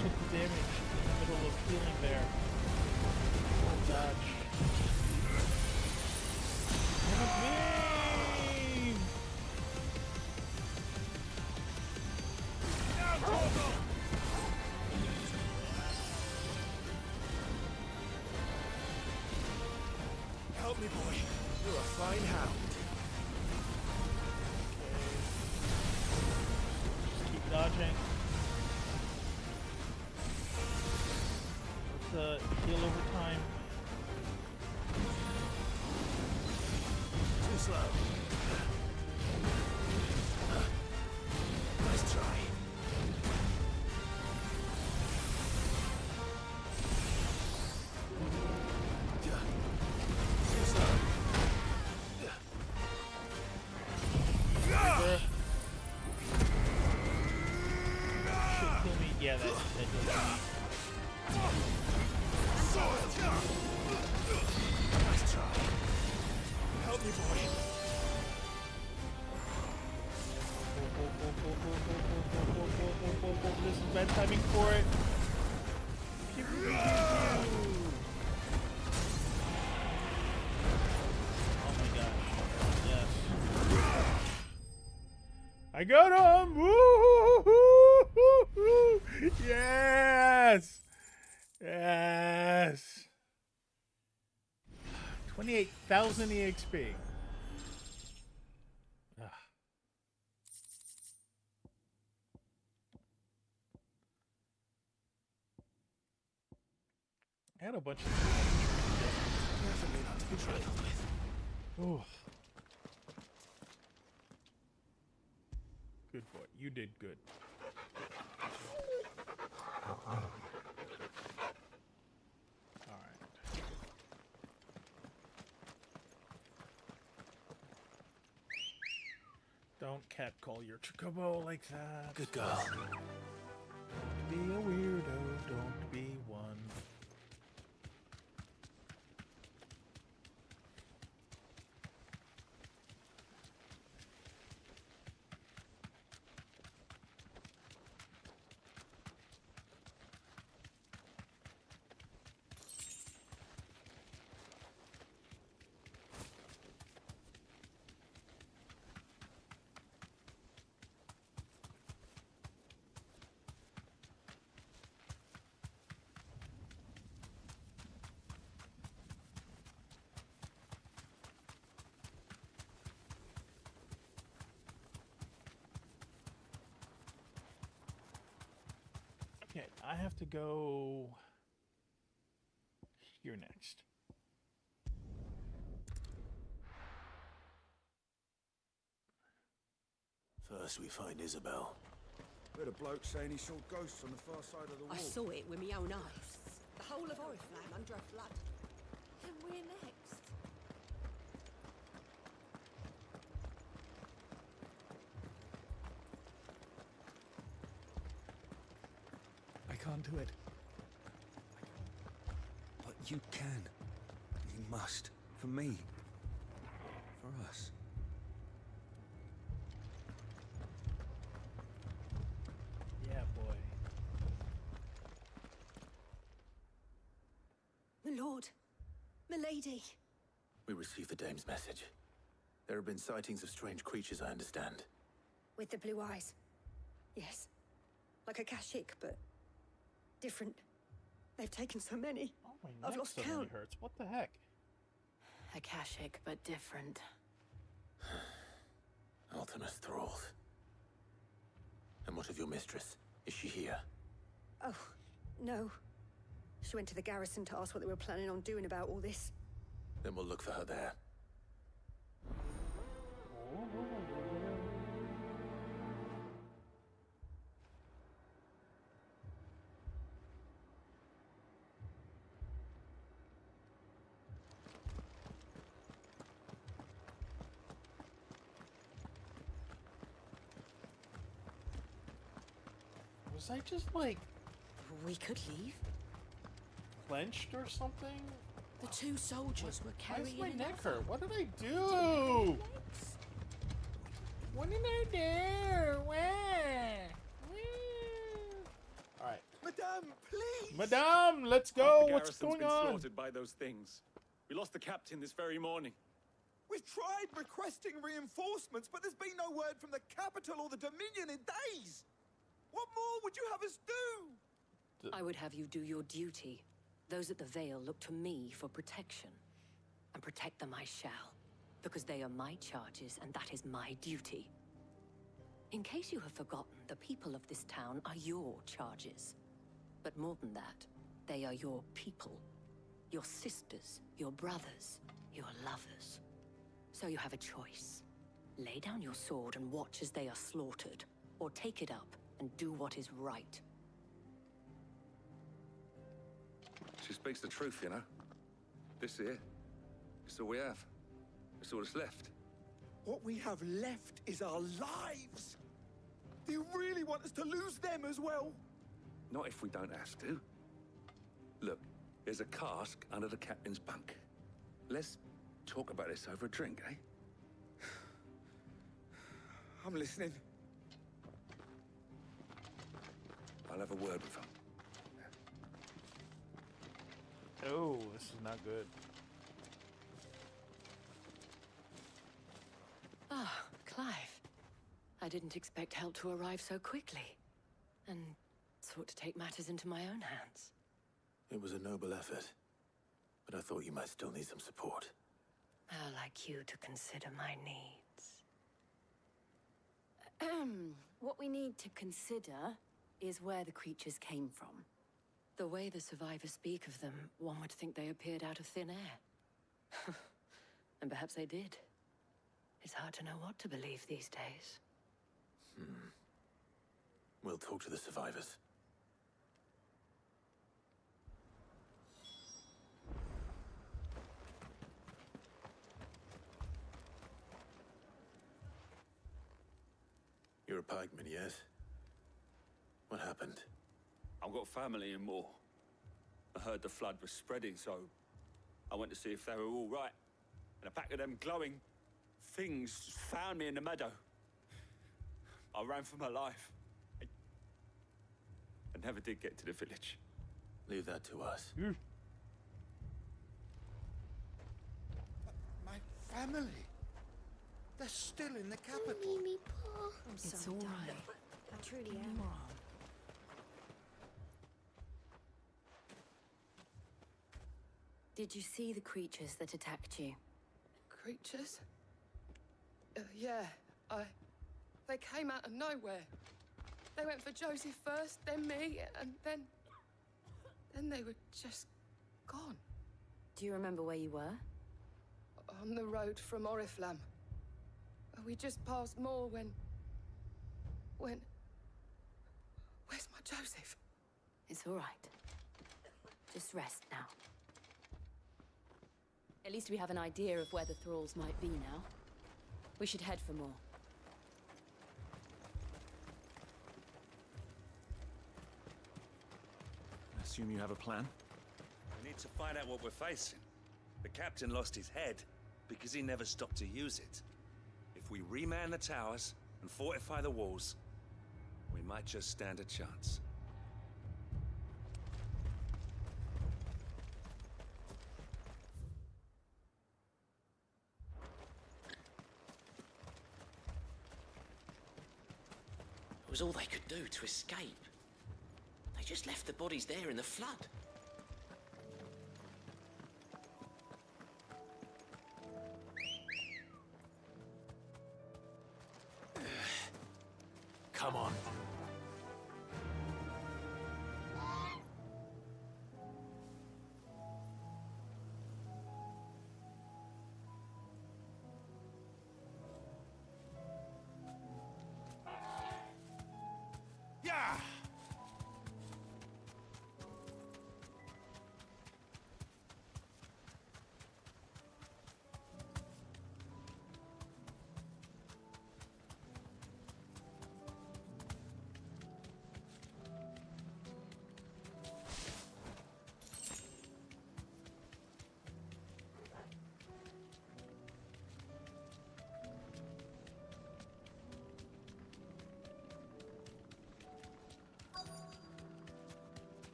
Took the damage in the middle of healing there. Dodge. And a beam! Help me, boy. You're a fine hound. Just keep dodging. Let's heal over time. Too slow. Nice try. Too slow. Bruh. Should kill me. Yeah, that does me. Nice try. Help me, boy. This is bad timing for it. Pew, pew, pew, pew, pew. Oh my gosh. Yes. I got him! Woo-hoo-hoo-hoo-hoo! Yes! Yes! 28,000 EXP. Ugh. I had a bunch of... Definitely not to be trifled with. Ooh. Good boy. You did good. Alright. Don't catcall your chocobo like that. Good girl. Don't be a weirdo. Don't be one. Okay, I have to go here next. First we find Isabel. Heard a bloke saying he saw ghosts on the far side of the wall. I saw it with my own eyes. The whole of Oriflamme under a flood. And we're next. I can't do it. But you can. You must. For me. For us. Yeah, boy. My lord. My lady. We received the dame's message. There have been sightings of strange creatures, I understand. With the blue eyes. Yes. Like a Kashik, but different. They've taken so many. Oh, my I've neck lost suddenly count. hurts. What the heck? Akashic, but different. Ultimus thralls. And what of your mistress? Is she here? Oh, no. She went to the garrison to ask what they were planning on doing about all this. Then we'll look for her there. Was I just like We could leave. clenched or something? The two soldiers were Why does carrying my neck another. hurt? What did I do? What did I do? Where? Alright. Madame, please! Madame, let's Half go. the What's garrison's going been on? slaughtered by those things. We lost the captain this very morning. We've tried requesting reinforcements, but there's been no word from the capital or the Dominion in days. What more would you have us do? I would have you do your duty. Those at the Vale look to me for protection. And protect them I shall. Because they are my charges, and that is my duty. In case you have forgotten, the people of this town are your charges. But more than that, they are your people. Your sisters, your brothers, your lovers. So you have a choice. Lay down your sword and watch as they are slaughtered, or take it up and do what is right. She speaks the truth, you know. This here, it's all we have. It's all that's left. What we have left is our lives. Do you really want us to lose them as well? Not if we don't have to. Look, there's a cask under the captain's bunk. Let's talk about this over a drink, eh? I'm listening. I'll have a word with her. Oh, this is not good. Ah, Clive. I didn't expect help to arrive so quickly, and sought to take matters into my own hands. It was a noble effort, but I thought you might still need some support. How like you to consider my needs. What we need to consider is where the creatures came from. The way the survivors speak of them, one would think they appeared out of thin air. And perhaps they did. It's hard to know what to believe these days. We'll talk to the survivors. You're a pikeman, yes? What happened? I've got family in Moor. I heard the flood was spreading, so I went to see if they were all right. And a pack of them glowing things found me in the meadow. I ran for my life. I never did get to the village. Leave that to us. My family. They're still in the capital. Me, Paul. I'm It's sorry, all darling. right. I truly am. Did you see the creatures that attacked you? Creatures? Yeah, they came out of nowhere. They went for Joseph first, then me, and then they were just gone. Do you remember where you were? On the road from Oriflamme. We just passed Moor when... Where's my Joseph? It's all right. Just rest now. At least we have an idea of where the thralls might be now. We should head for more. I assume you have a plan? We need to find out what we're facing. The captain lost his head because he never stopped to use it. If we reman the towers and fortify the walls, we might just stand a chance. It was all they could do to escape. They just left the bodies there in the flood. Come on. Yeah!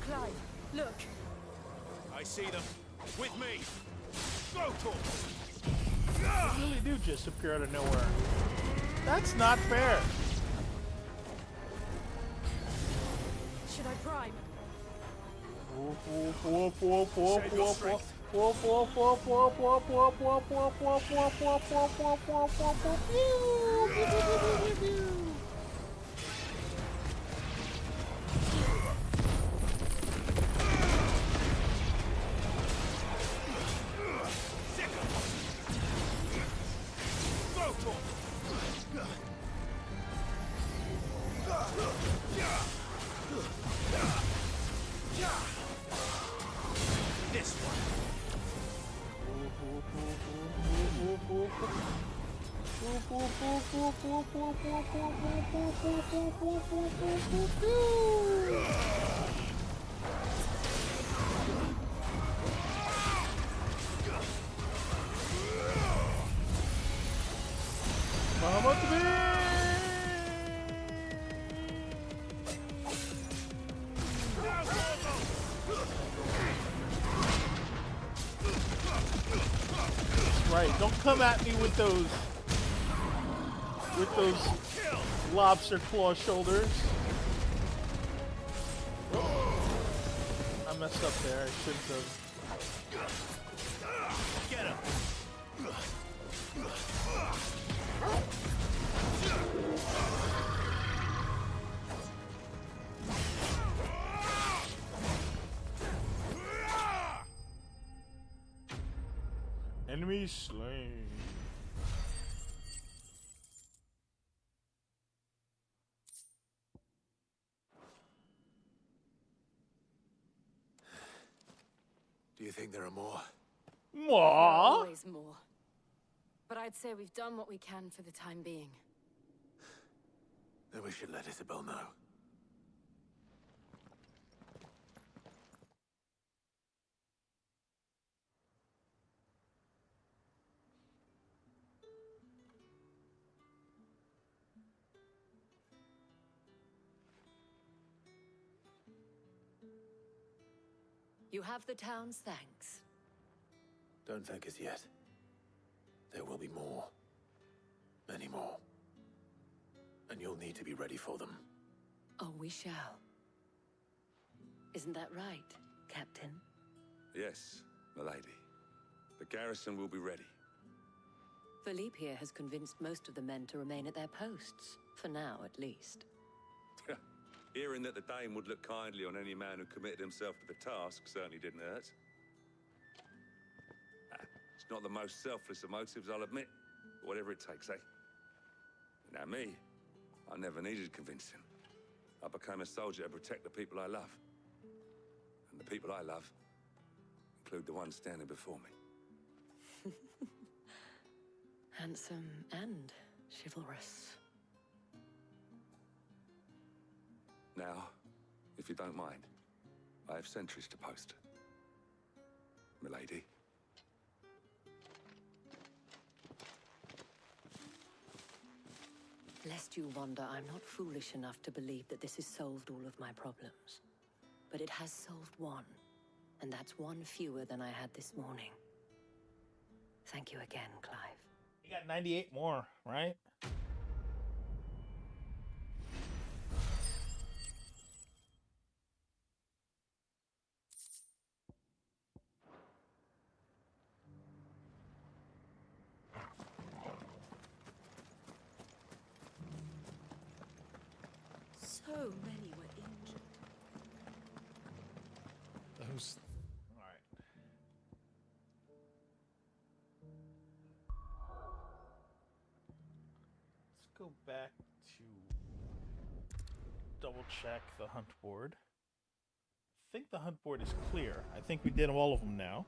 Clive, look. I see them. With me. Go to 'em. They really do just appear out of nowhere. That's not fair. Should I prime? This one. Vamos to be. Right. right, don't come at me with those lobster claw shoulders. I messed up there. I shouldn't have. Get him. Enemy slain. Do you think there are more? More? Always more. But I'd say we've done what we can for the time being. Then we should let Isabel know. You have the town's thanks. Don't thank us yet. There will be more. Many more. And you'll need to be ready for them. Oh, we shall. Isn't that right, Captain? Yes, milady. The garrison will be ready. Philippe here has convinced most of the men to remain at their posts. For now, at least. Hearing that the Dane would look kindly on any man who committed himself to the task certainly didn't hurt. It's not the most selfless of motives, I'll admit. But whatever it takes, eh? Now me, I never needed convincing. I became a soldier to protect the people I love. And the people I love include the ones standing before me. Handsome and chivalrous. Now, if you don't mind, I have sentries to post. Milady. Lest you wonder, I'm not foolish enough to believe that this has solved all of my problems. But it has solved one, and that's one fewer than I had this morning. Thank you again, Clive. You got 98 more, right? So many were injured. Those. All right. Let's go back to double check the hunt board. I think the hunt board is clear. I think we did all of them now.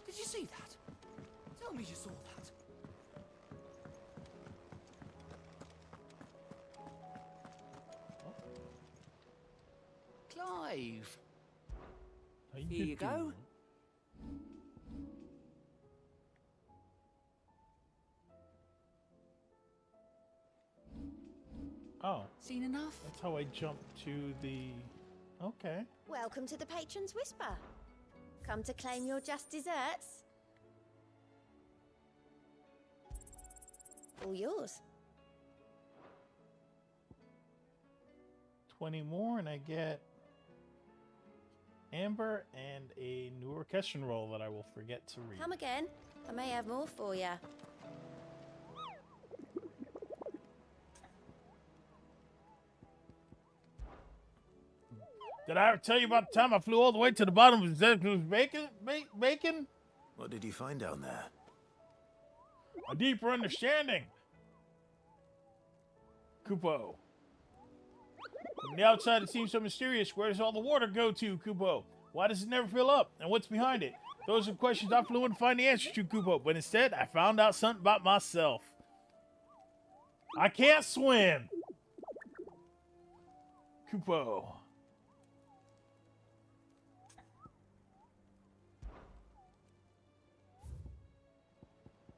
Did you see that? Tell me you saw that. Clive. Here you go. Oh. Seen enough? That's how I jump to the... Okay. Welcome to the Patron's Whisper. Come to claim your just desserts? All yours. 20 more and I get amber and a new orchestration roll that I will forget to read. Come again. I may have more for you. Did I ever tell you about the time I flew all the way to the bottom of Zebulon's bacon? What did you find down there? A deeper understanding. Kupo. From the outside, it seems so mysterious. Where does all the water go to, Kupo? Why does it never fill up? And what's behind it? Those are questions I flew in to find the answers to, Kupo. But instead, I found out something about myself. I can't swim. Kupo.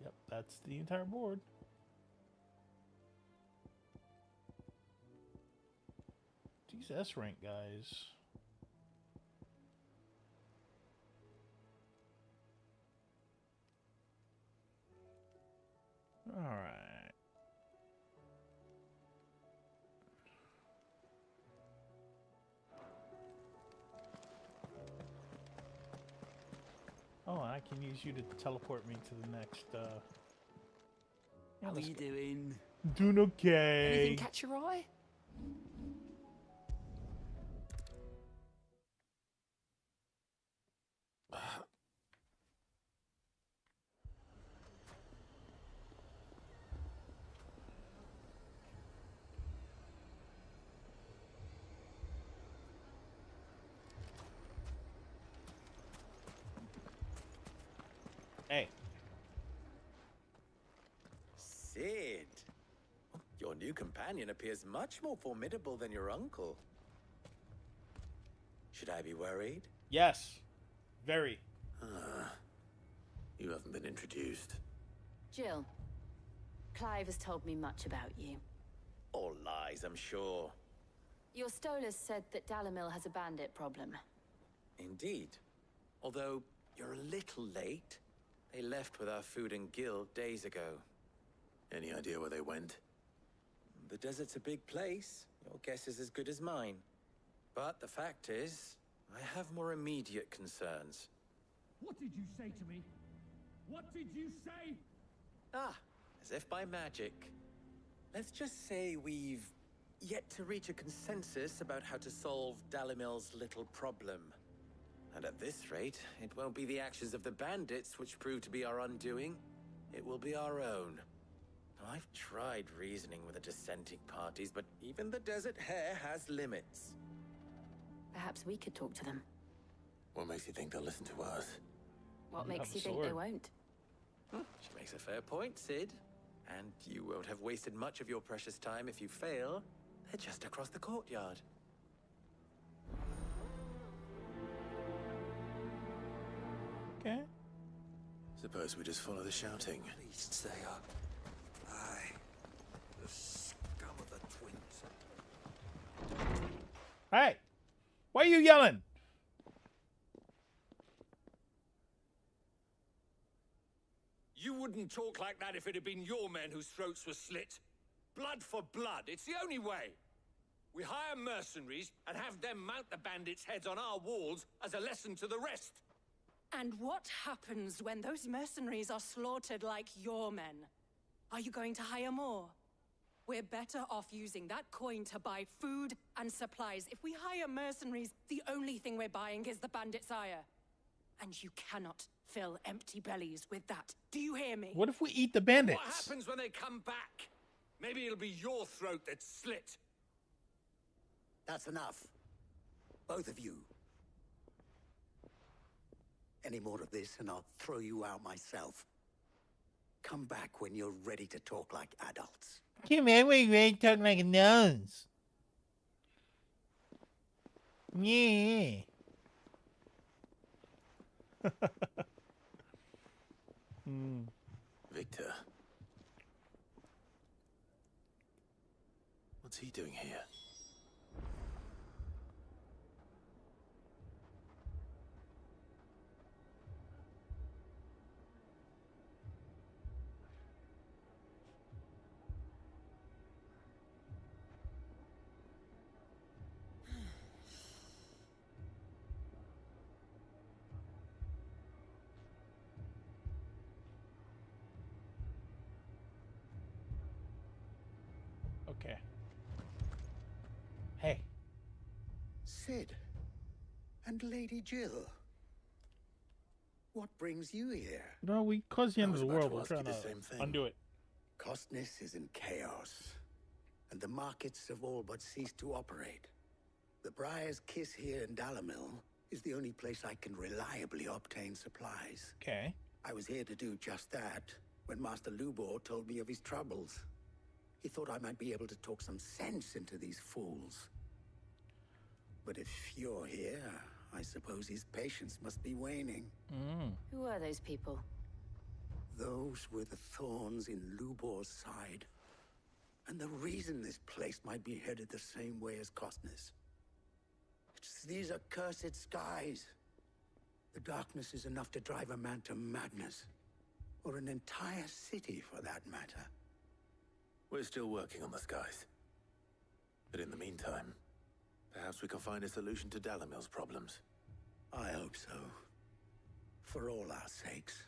Yep, that's the entire board. These S rank guys. All right. Oh, I can use you to teleport me to the next. How are you doing? Doing okay. Anything catch your eye? Hey. Sid. Your new companion appears much more formidable than your uncle. Should I be worried? Yes. Very. You haven't been introduced. Jill, Clive has told me much about you. All lies, I'm sure. Your Stolas said that Dalamil has a bandit problem. Indeed. Although, you're a little late. They left with our food and guild days ago. Any idea where they went? The desert's a big place. Your guess is as good as mine. But the fact is, I have more immediate concerns. What did you say to me? What did you say? Ah, as if by magic. Let's just say we've yet to reach a consensus about how to solve Dalimil's little problem. And at this rate, it won't be the actions of the bandits which prove to be our undoing. It will be our own. I've tried reasoning with the dissenting parties, but even the Desert Hare has limits. Perhaps we could talk to them. What makes you think they'll listen to us? What makes you think they won't? She makes a fair point, Sid. And you won't have wasted much of your precious time if you fail. They're just across the courtyard. Okay. Suppose we just follow the shouting. Beasts they are. Aye. The scum of the twins. Hey, why are you yelling? You wouldn't talk like that if it had been your men whose throats were slit. Blood for blood, it's the only way. We hire mercenaries and have them mount the bandits' heads on our walls as a lesson to the rest. And what happens when those mercenaries are slaughtered like your men? Are you going to hire more? We're better off using that coin to buy food and supplies. If we hire mercenaries, the only thing we're buying is the bandits' ire. And you cannot fill empty bellies with that. Do you hear me? What if we eat the bandits? What happens when they come back? Maybe it'll be your throat that's slit. That's enough. Both of you. Any more of this and I'll throw you out myself. Come back when you're ready to talk like adults. Come here, we ready to talk like nuns. Yeah. Victor. What's he doing here? Okay. Hey. Sid. And Lady Jill. What brings you here? No, we caused the end of the world. We're ask you trying the to same thing. undo it. Costness is in chaos, and the markets have all but ceased to operate. The Briar's Kiss here in Dalamil is the only place I can reliably obtain supplies. Okay. I was here to do just that when Master Lubor told me of his troubles. He thought I might be able to talk some sense into these fools. But if you're here, I suppose his patience must be waning. Who are those people? Those were the thorns in Lubor's side. And the reason this place might be headed the same way as Costness. It's these accursed skies. The darkness is enough to drive a man to madness. Or an entire city, for that matter. We're still working on the skies. But in the meantime, perhaps we can find a solution to Dalimil's problems. I hope so. For all our sakes.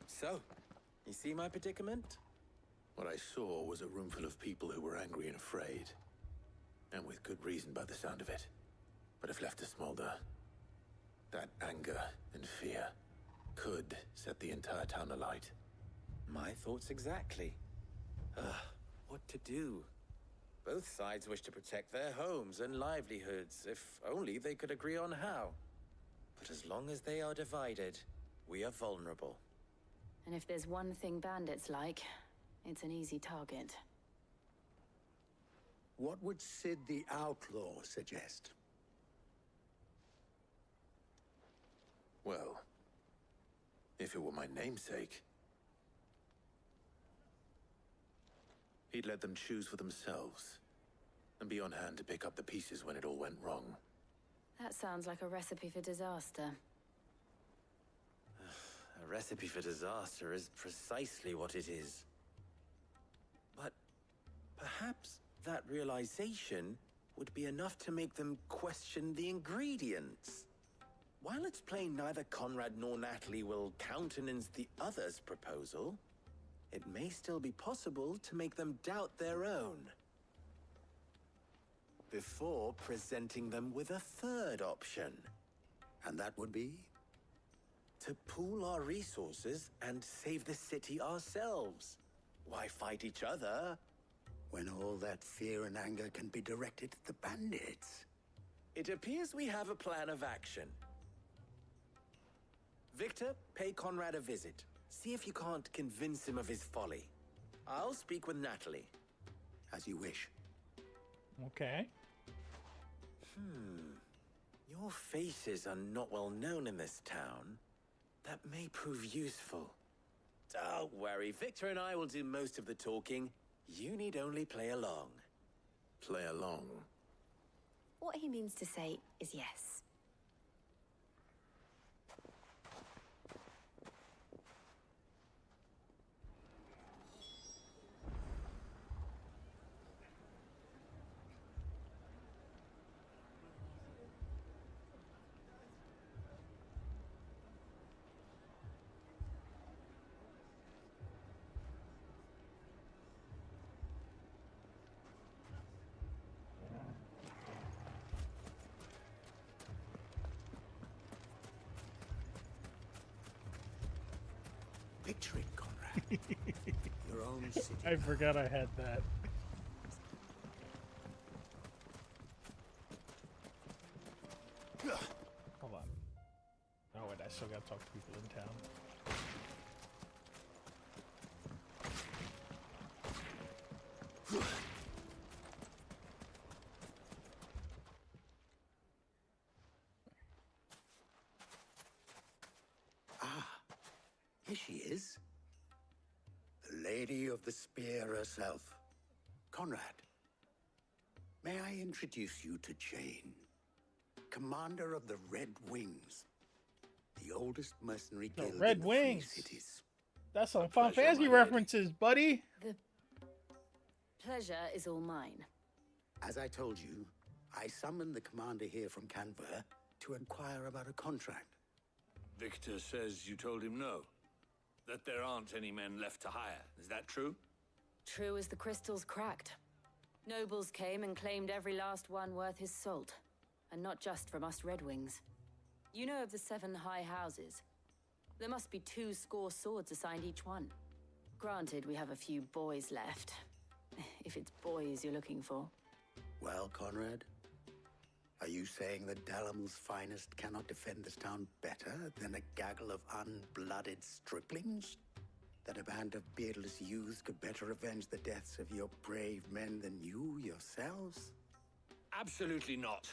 So, you see my predicament? What I saw was a room full of people who were angry and afraid. And with good reason by the sound of it. But if left to smolder, that anger and fear could set the entire town alight. My thoughts exactly. What to do? Both sides wish to protect their homes and livelihoods, if only they could agree on how. But as long as they are divided, we are vulnerable. And if there's one thing bandits like, it's an easy target. What would Sid the Outlaw suggest? Well, if it were my namesake, he'd let them choose for themselves, and be on hand to pick up the pieces when it all went wrong. That sounds like a recipe for disaster. A recipe for disaster is precisely what it is. But perhaps that realization would be enough to make them question the ingredients. While it's plain neither Conrad nor Natalie will countenance the other's proposal, it may still be possible to make them doubt their own. Before presenting them with a third option. And that would be? To pool our resources and save the city ourselves. Why fight each other? When all that fear and anger can be directed at the bandits. It appears we have a plan of action. Victor, pay Conrad a visit. See if you can't convince him of his folly. I'll speak with Natalie. As you wish. Okay. Your faces are not well known in this town. That may prove useful. Don't worry, Victor and I will do most of the talking. You need only play along. Play along? What he means to say is yes. Picture it, Conrad. Your own city. I forgot I had that. Hold on. Oh wait, I still gotta talk to people in town. Here she is. The Lady of the Spear herself. Conrad, may I introduce you to Jane, commander of the Red Wings, the oldest mercenary guild in Red the Wings. Free Cities. That's some Final Fantasy references, buddy. The pleasure is all mine. As I told you, I summoned the commander here from Canberra to inquire about a contract. Victor says you told him no. That there aren't any men left to hire. Is that true? True as the crystals cracked. Nobles came and claimed every last one worth his salt. And not just from us Red Wings. You know of the 7 high houses. There must be 2 swords assigned each one. Granted, we have a few boys left. If it's boys you're looking for. Well, Conrad, are you saying that Dalimil's finest cannot defend this town better than a gaggle of unblooded striplings? That a band of beardless youths could better avenge the deaths of your brave men than you yourselves? Absolutely not.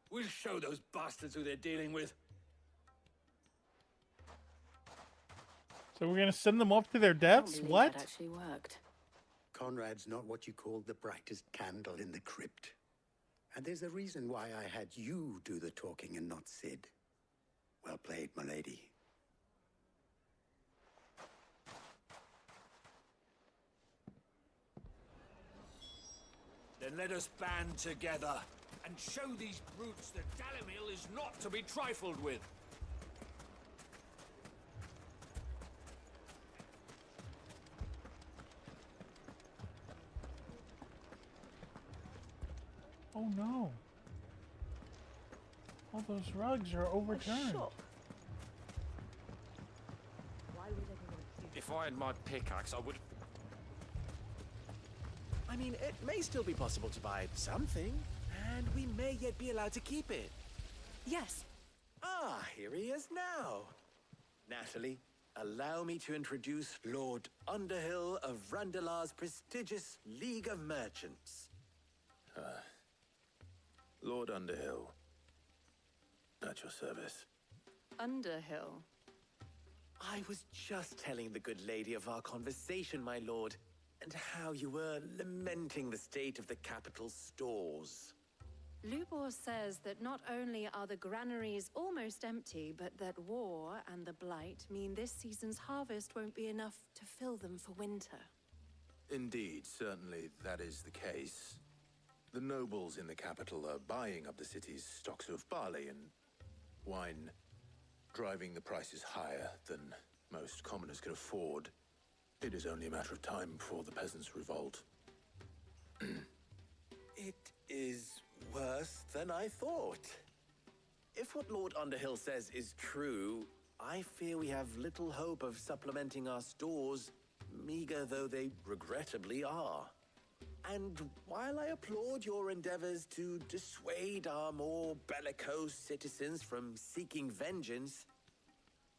We'll show those bastards who they're dealing with. So we're gonna send them off to their I deaths? don't believe What? that actually worked. Conrad's not what you call the brightest candle in the crypt. And there's a reason why I had you do the talking and not Sid. Well played, my lady. Then let us band together and show these brutes that Dalimil is not to be trifled with. Oh no. All those rugs are overturned. If I had my pickaxe, I would... I mean, it may still be possible to buy something, and we may yet be allowed to keep it. Yes. Ah, here he is now. Natalie, allow me to introduce Lord Underhill of Randalar's prestigious League of Merchants. Lord Underhill. At your service. Underhill. I was just telling the good lady of our conversation, my lord, and how you were lamenting the state of the capital's stores. Lubor says that not only are the granaries almost empty, but that war and the Blight mean this season's harvest won't be enough to fill them for winter. Indeed, certainly that is the case. The nobles in the capital are buying up the city's stocks of barley and wine, driving the prices higher than most commoners can afford. It is only a matter of time before the peasants revolt. It is worse than I thought. If what Lord Underhill says is true, I fear we have little hope of supplementing our stores, meager though they regrettably are. And while I applaud your endeavors to dissuade our more bellicose citizens from seeking vengeance,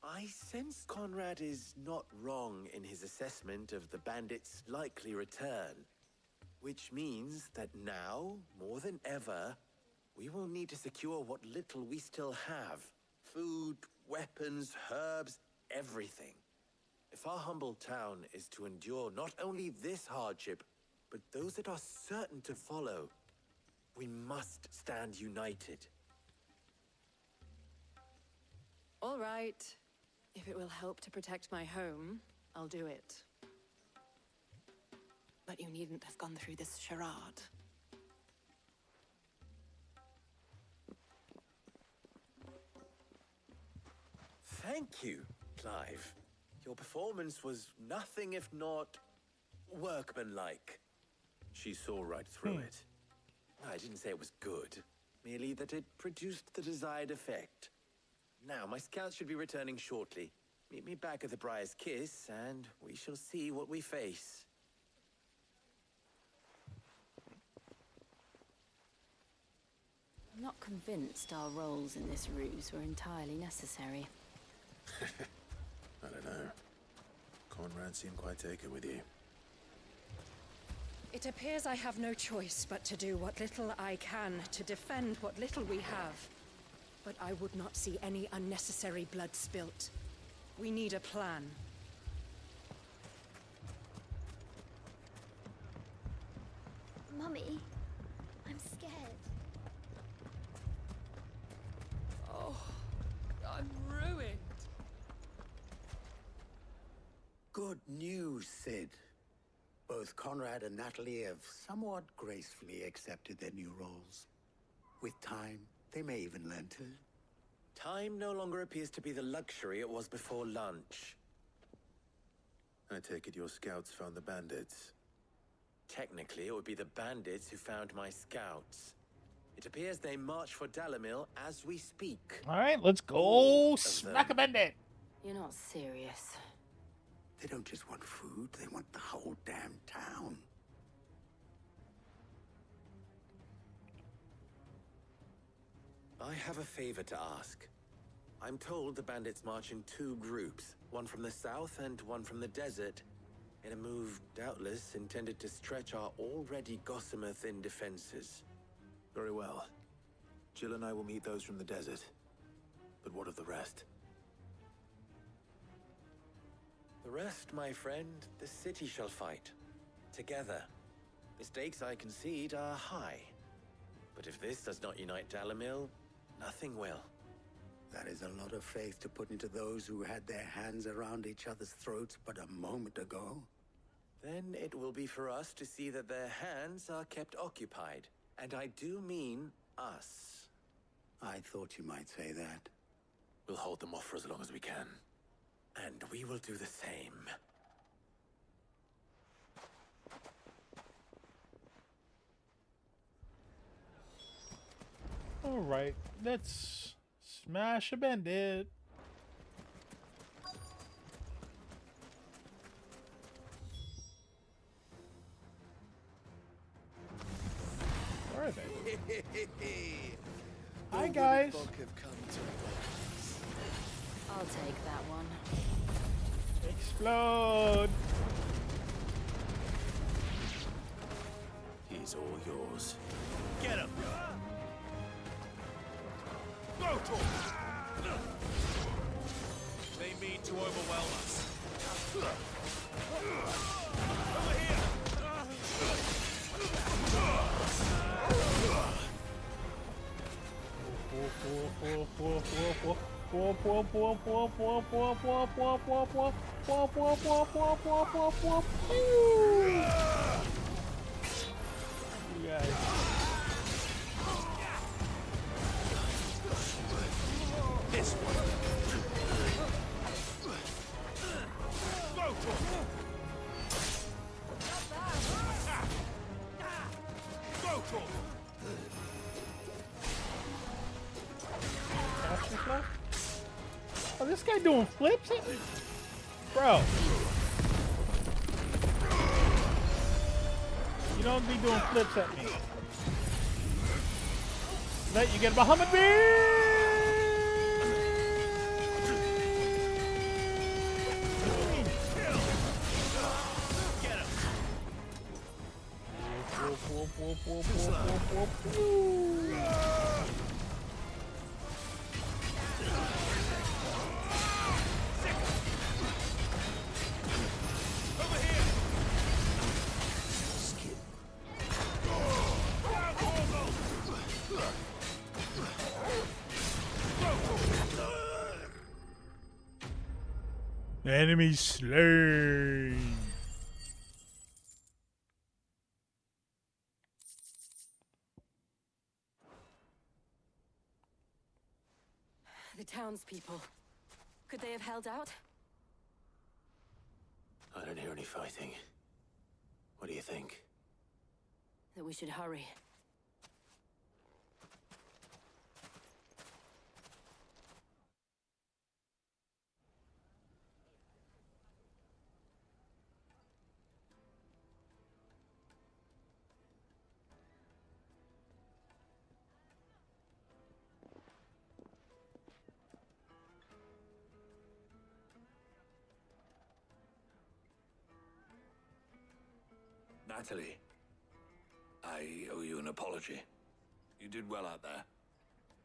I sense Conrad is not wrong in his assessment of the bandits' likely return. Which means that now, more than ever, we will need to secure what little we still have. Food, weapons, herbs, everything. If our humble town is to endure not only this hardship, but those that are certain to follow, we must stand united. All right. If it will help to protect my home, I'll do it. But you needn't have gone through this charade. Thank you, Clive. Your performance was nothing if not workmanlike. She saw right through it. I didn't say it was good, merely that it produced the desired effect. Now, my scouts should be returning shortly. Meet me back at the Briar's Kiss, and we shall see what we face. I'm not convinced our roles in this ruse were entirely necessary. I don't know. Conrad seemed quite taken with you. It appears I have no choice but to do what little I can to defend what little we have. But I would not see any unnecessary blood spilt. We need a plan. Mummy, I'm scared. Oh, I'm ruined. Good news, Sid. Both Conrad and Natalie have somewhat gracefully accepted their new roles. With time, they may even learn to. Time no longer appears to be the luxury it was before lunch. I take it your scouts found the bandits. Technically, it would be the bandits who found my scouts. It appears they march for Dalimil as we speak. All right, let's go smack a bandit. You're not serious. They don't just want food, they want the whole damn town. I have a favor to ask. I'm told the bandits march in 2 groups, one from the south and one from the desert, in a move doubtless intended to stretch our already gossamer-thin defenses. Very well. Jill and I will meet those from the desert. But what of the rest? The rest, my friend, the city shall fight. Together. The stakes, I concede, are high. But if this does not unite Dalimil, nothing will. That is a lot of faith to put into those who had their hands around each other's throats but a moment ago. Then it will be for us to see that their hands are kept occupied. And I do mean us. I thought you might say that. We'll hold them off for as long as we can. And we will do the same. Alright, let's smash a bandit. Where are they? Hi guys. I'll take that one. Explode. He's all yours. Get him! Go to him! They mean to overwhelm us. Over here! You guys. This way. Go to him! Go to him! Oh, this guy doing flips at me? Bro. You don't be doing flips at me. Let you get Muhammad Bean! Enemy slain. The townspeople. Could they have held out? I don't hear any fighting. What do you think? That we should hurry. Natalie, I owe you an apology. You did well out there.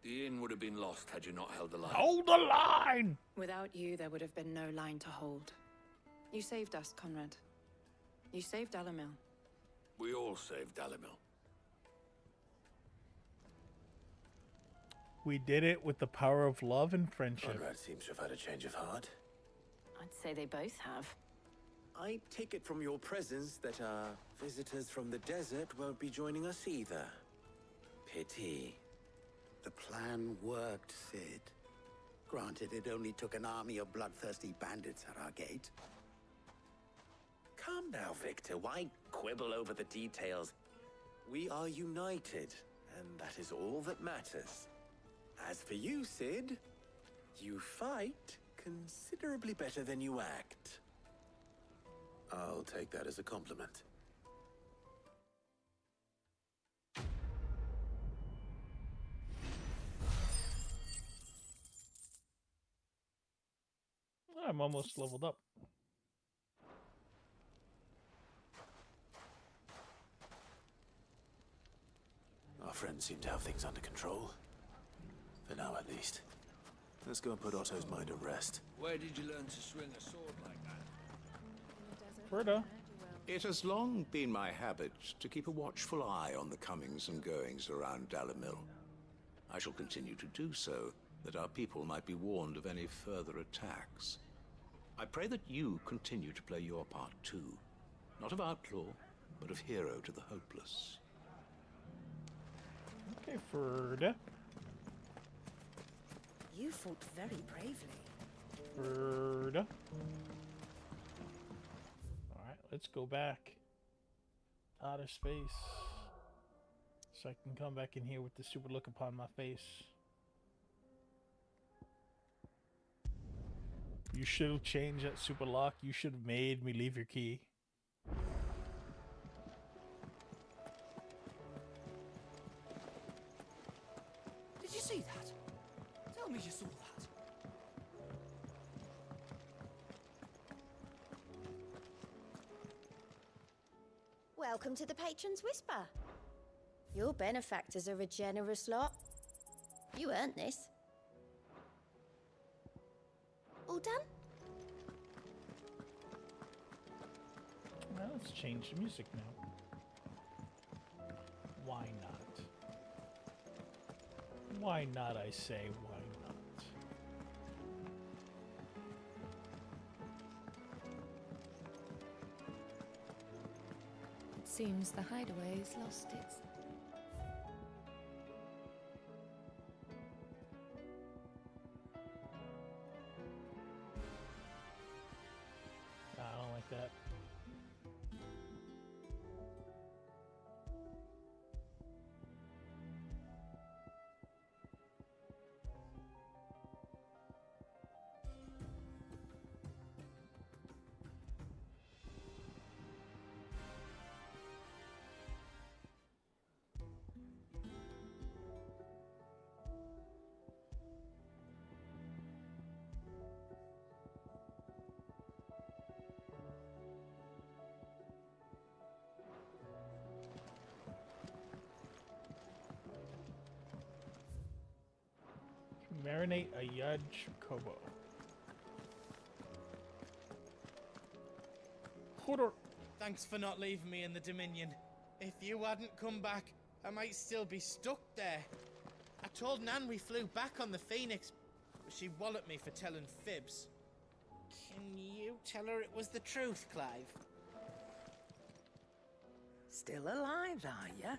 The inn would have been lost had you not held the line. Hold the line! Without you, there would have been no line to hold. You saved us, Conrad. You saved Dalimil. We all saved Dalimil. We did it with the power of love and friendship. Conrad seems to have had a change of heart. I'd say they both have. I take it from your presence that our visitors from the desert won't be joining us either. Pity. The plan worked, Sid. Granted, it only took an army of bloodthirsty bandits at our gate. Calm now, Victor. Why quibble over the details? We are united, and that is all that matters. As for you, Sid, you fight considerably better than you act. I'll take that as a compliment. I'm almost leveled up. Our friends seem to have things under control. For now, at least. Let's go and put Otto's mind at rest. Where did you learn to swing a sword like that? Ferda. It has long been my habit to keep a watchful eye on the comings and goings around Dalimil. I shall continue to do so, that our people might be warned of any further attacks. I pray that you continue to play your part too. Not of outlaw, but of hero to the hopeless. Okay, Ferda. You fought very bravely. Ferda. Alright, let's go back. Outer space. So I can come back in here with the super look upon my face. You should have changed that super lock. You should have made me leave your key. Did you see that? Tell me you saw that. Welcome to the Patron's Whisper. Your benefactors are a generous lot. You earned this. All done? Well, let's change the music now. Why not? Why not, I say, why not? It seems the hideaway's lost its... I don't like that. Marinate a Yudge Kobo. Hodor. Thanks for not leaving me in the Dominion. If you hadn't come back, I might still be stuck there. I told Nan we flew back on the Phoenix, but she walloped me for telling fibs. Can you tell her it was the truth, Clive? Still alive, are you?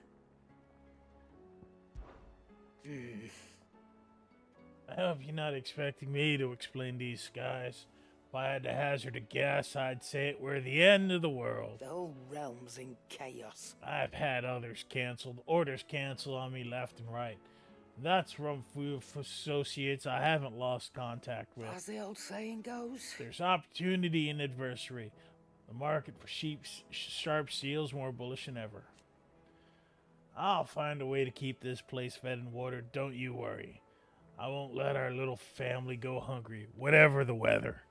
I hope you're not expecting me to explain these skies. If I had to hazard a guess, I'd say it were the end of the world. The whole realm's in chaos. I've had others canceled, orders canceled on me left and right. That's from associates I haven't lost contact with. As the old saying goes. There's opportunity in adversity. The market for sharp seals more bullish than ever. I'll find a way to keep this place fed and watered, don't you worry. I won't let our little family go hungry, whatever the weather.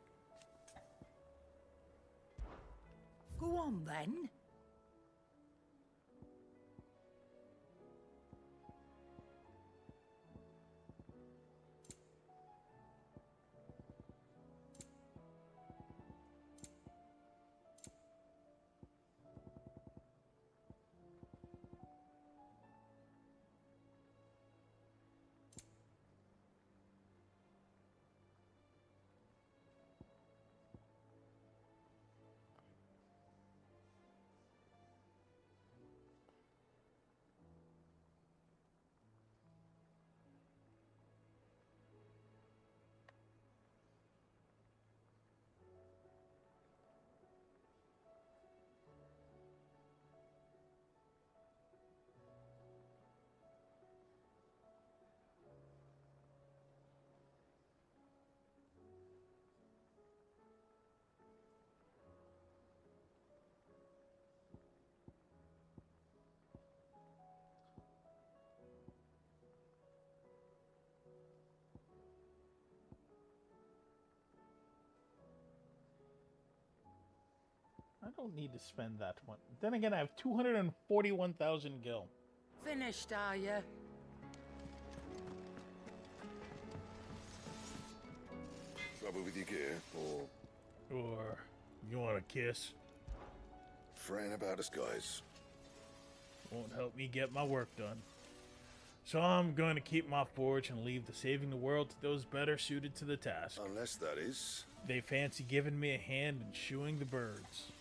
Go on, then. don't need to spend that one. Then again, I have 241,000 gil. Finished, are you? Trouble with your gear, Or you want a kiss? Fran about us, guys. Won't help me get my work done. So I'm going to keep my forge and leave the saving the world to those better suited to the task. Unless that is... They fancy giving me a hand in shoeing the birds.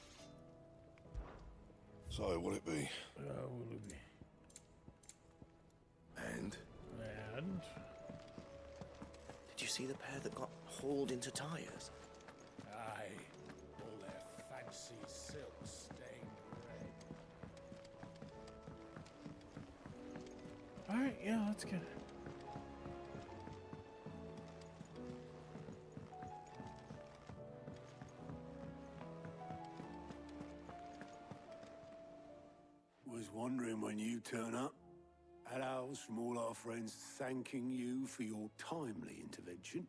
So, will it be? Will it be? And? And? Did you see the pair that got hauled into tires? Aye. All their fancy silk stained red. Alright, yeah, let's get it. Was wondering when you turn up. Had owls from all our friends thanking you for your timely intervention.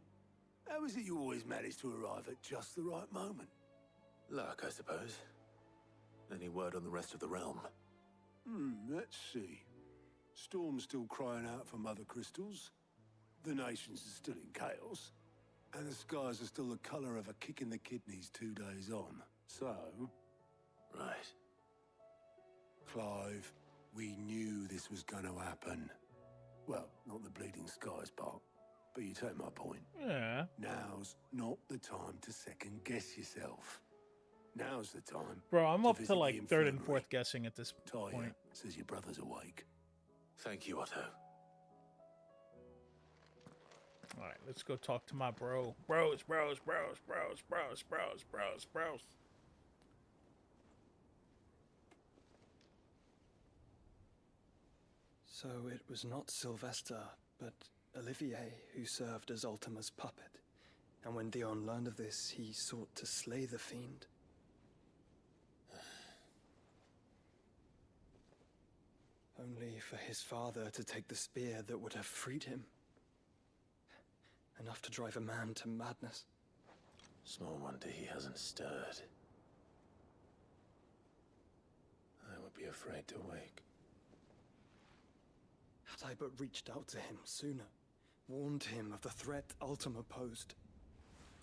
How is it you always manage to arrive at just the right moment? Luck, I suppose. Any word on the rest of the realm? Let's see. Storm's still crying out for mother crystals. The nations are still in chaos. And the skies are still the colour of a kick in the kidneys 2 days on. So... Right. Clive, we knew this was going to happen. Well, not the bleeding skies part, but you take my point. Yeah. Now's not the time to second-guess yourself. Now's the time. Bro, I'm up to visit like the third and infirmary. fourth guessing at this Talia point. says your brother's awake. Thank you, Otto. Alright, let's go talk to my bro. Bros. So it was not Sylvester, but Olivier who served as Ultima's puppet. And when Dion learned of this, he sought to slay the fiend. Only for his father to take the spear that would have freed him. Enough to drive a man to madness. Small wonder he hasn't stirred. I would be afraid to wake. Had I but reached out to him sooner, warned him of the threat Ultima posed.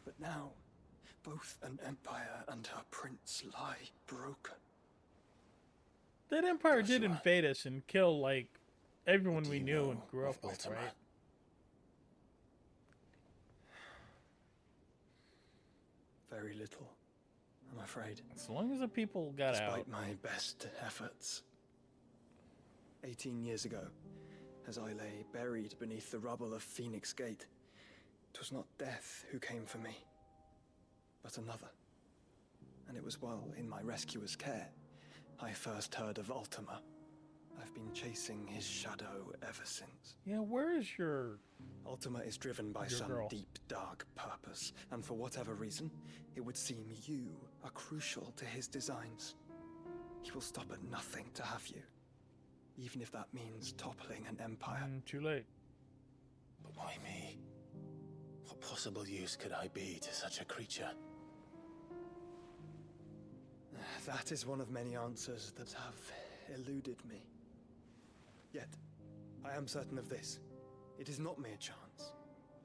But now, both an empire and her prince lie broken. That empire did invade us and kill, like, everyone we knew and grew up with, Ultima? right? Very little, I'm afraid. As long as the people got Despite out. my best efforts. 18 years ago, as I lay buried beneath the rubble of Phoenix Gate, 'twas not death who came for me, but another. And it was while in my rescuer's care I first heard of Ultima. I've been chasing his shadow ever since. Yeah, where is your... Ultima is driven by Your some girl. deep, dark purpose, and for whatever reason, it would seem you are crucial to his designs. He will stop at nothing to have you, even if that means toppling an empire. Too late. But why me? What possible use could I be to such a creature? That is one of many answers that have eluded me. Yet, I am certain of this. It is not mere chance.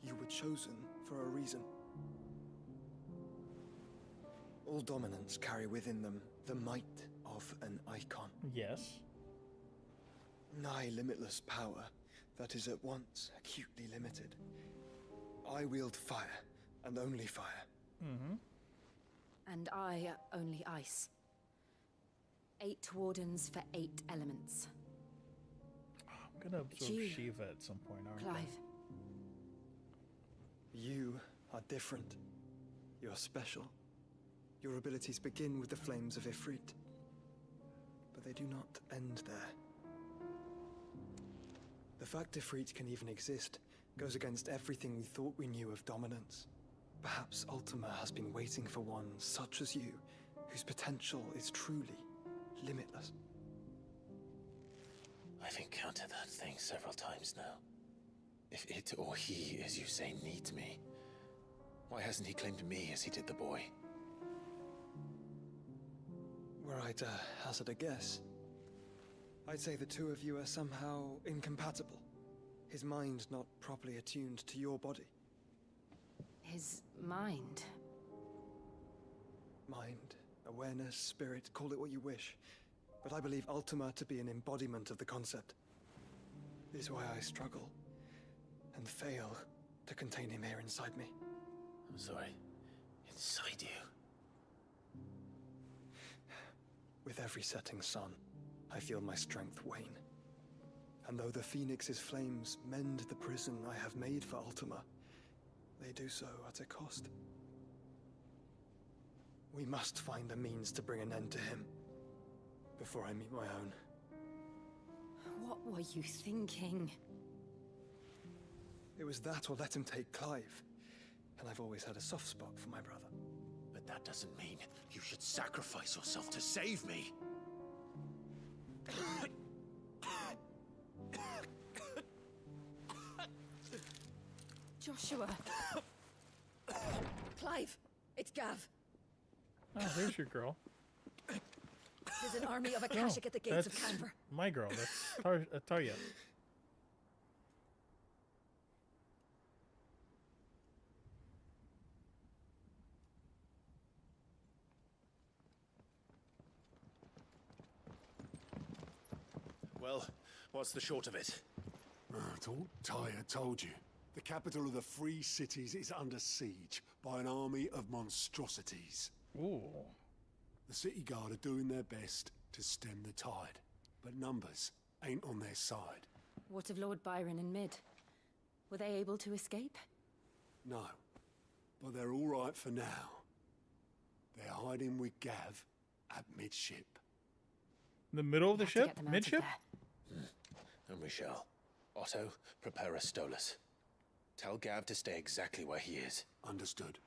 You were chosen for a reason. All dominants carry within them the might of an icon. Yes. Nigh limitless power that is at once acutely limited. I wield fire, and only fire. Mm-hmm. And I only ice. 8 wardens for 8 elements. I'm gonna absorb you, Shiva at some point, aren't Clive. You are different. You're special. Your abilities begin with the flames of Ifrit. But they do not end there. The fact Ifrit can even exist goes against everything we thought we knew of dominance. Perhaps Ultima has been waiting for one such as you, whose potential is truly limitless. I've encountered that thing several times now. If it or he, as you say, needs me, why hasn't he claimed me as he did the boy? Were I to hazard a guess, I'd say the two of you are somehow incompatible. His mind not properly attuned to your body. His mind? Mind, awareness, spirit, call it what you wish. But I believe Ultima to be an embodiment of the concept. This is why I struggle and fail to contain him here inside me. I'm sorry. Inside you? With every setting sun, I feel my strength wane. And though the Phoenix's flames mend the prison I have made for Ultima, they do so at a cost. We must find a means to bring an end to him before I meet my own. What were you thinking? It was that or let him take Clive. And I've always had a soft spot for my brother. But that doesn't mean you should sacrifice yourself to save me. Joshua. Clive, it's Gav. Oh, there's your girl. There's an army of Akashic at the gates of Canver. My girl. That's Tarya. Well, what's the short of it? I thought Tyre told you. The capital of the Free Cities is under siege by an army of monstrosities. Ooh. The city guard are doing their best to stem the tide, but numbers ain't on their side. What of Lord Byron and Mid? Were they able to escape? No, but they're all right for now. They're hiding with Gav at midship. In the middle of the ship? Midship? And we shall. Otto, prepare a Stolas. Tell Gav to stay exactly where he is. Understood.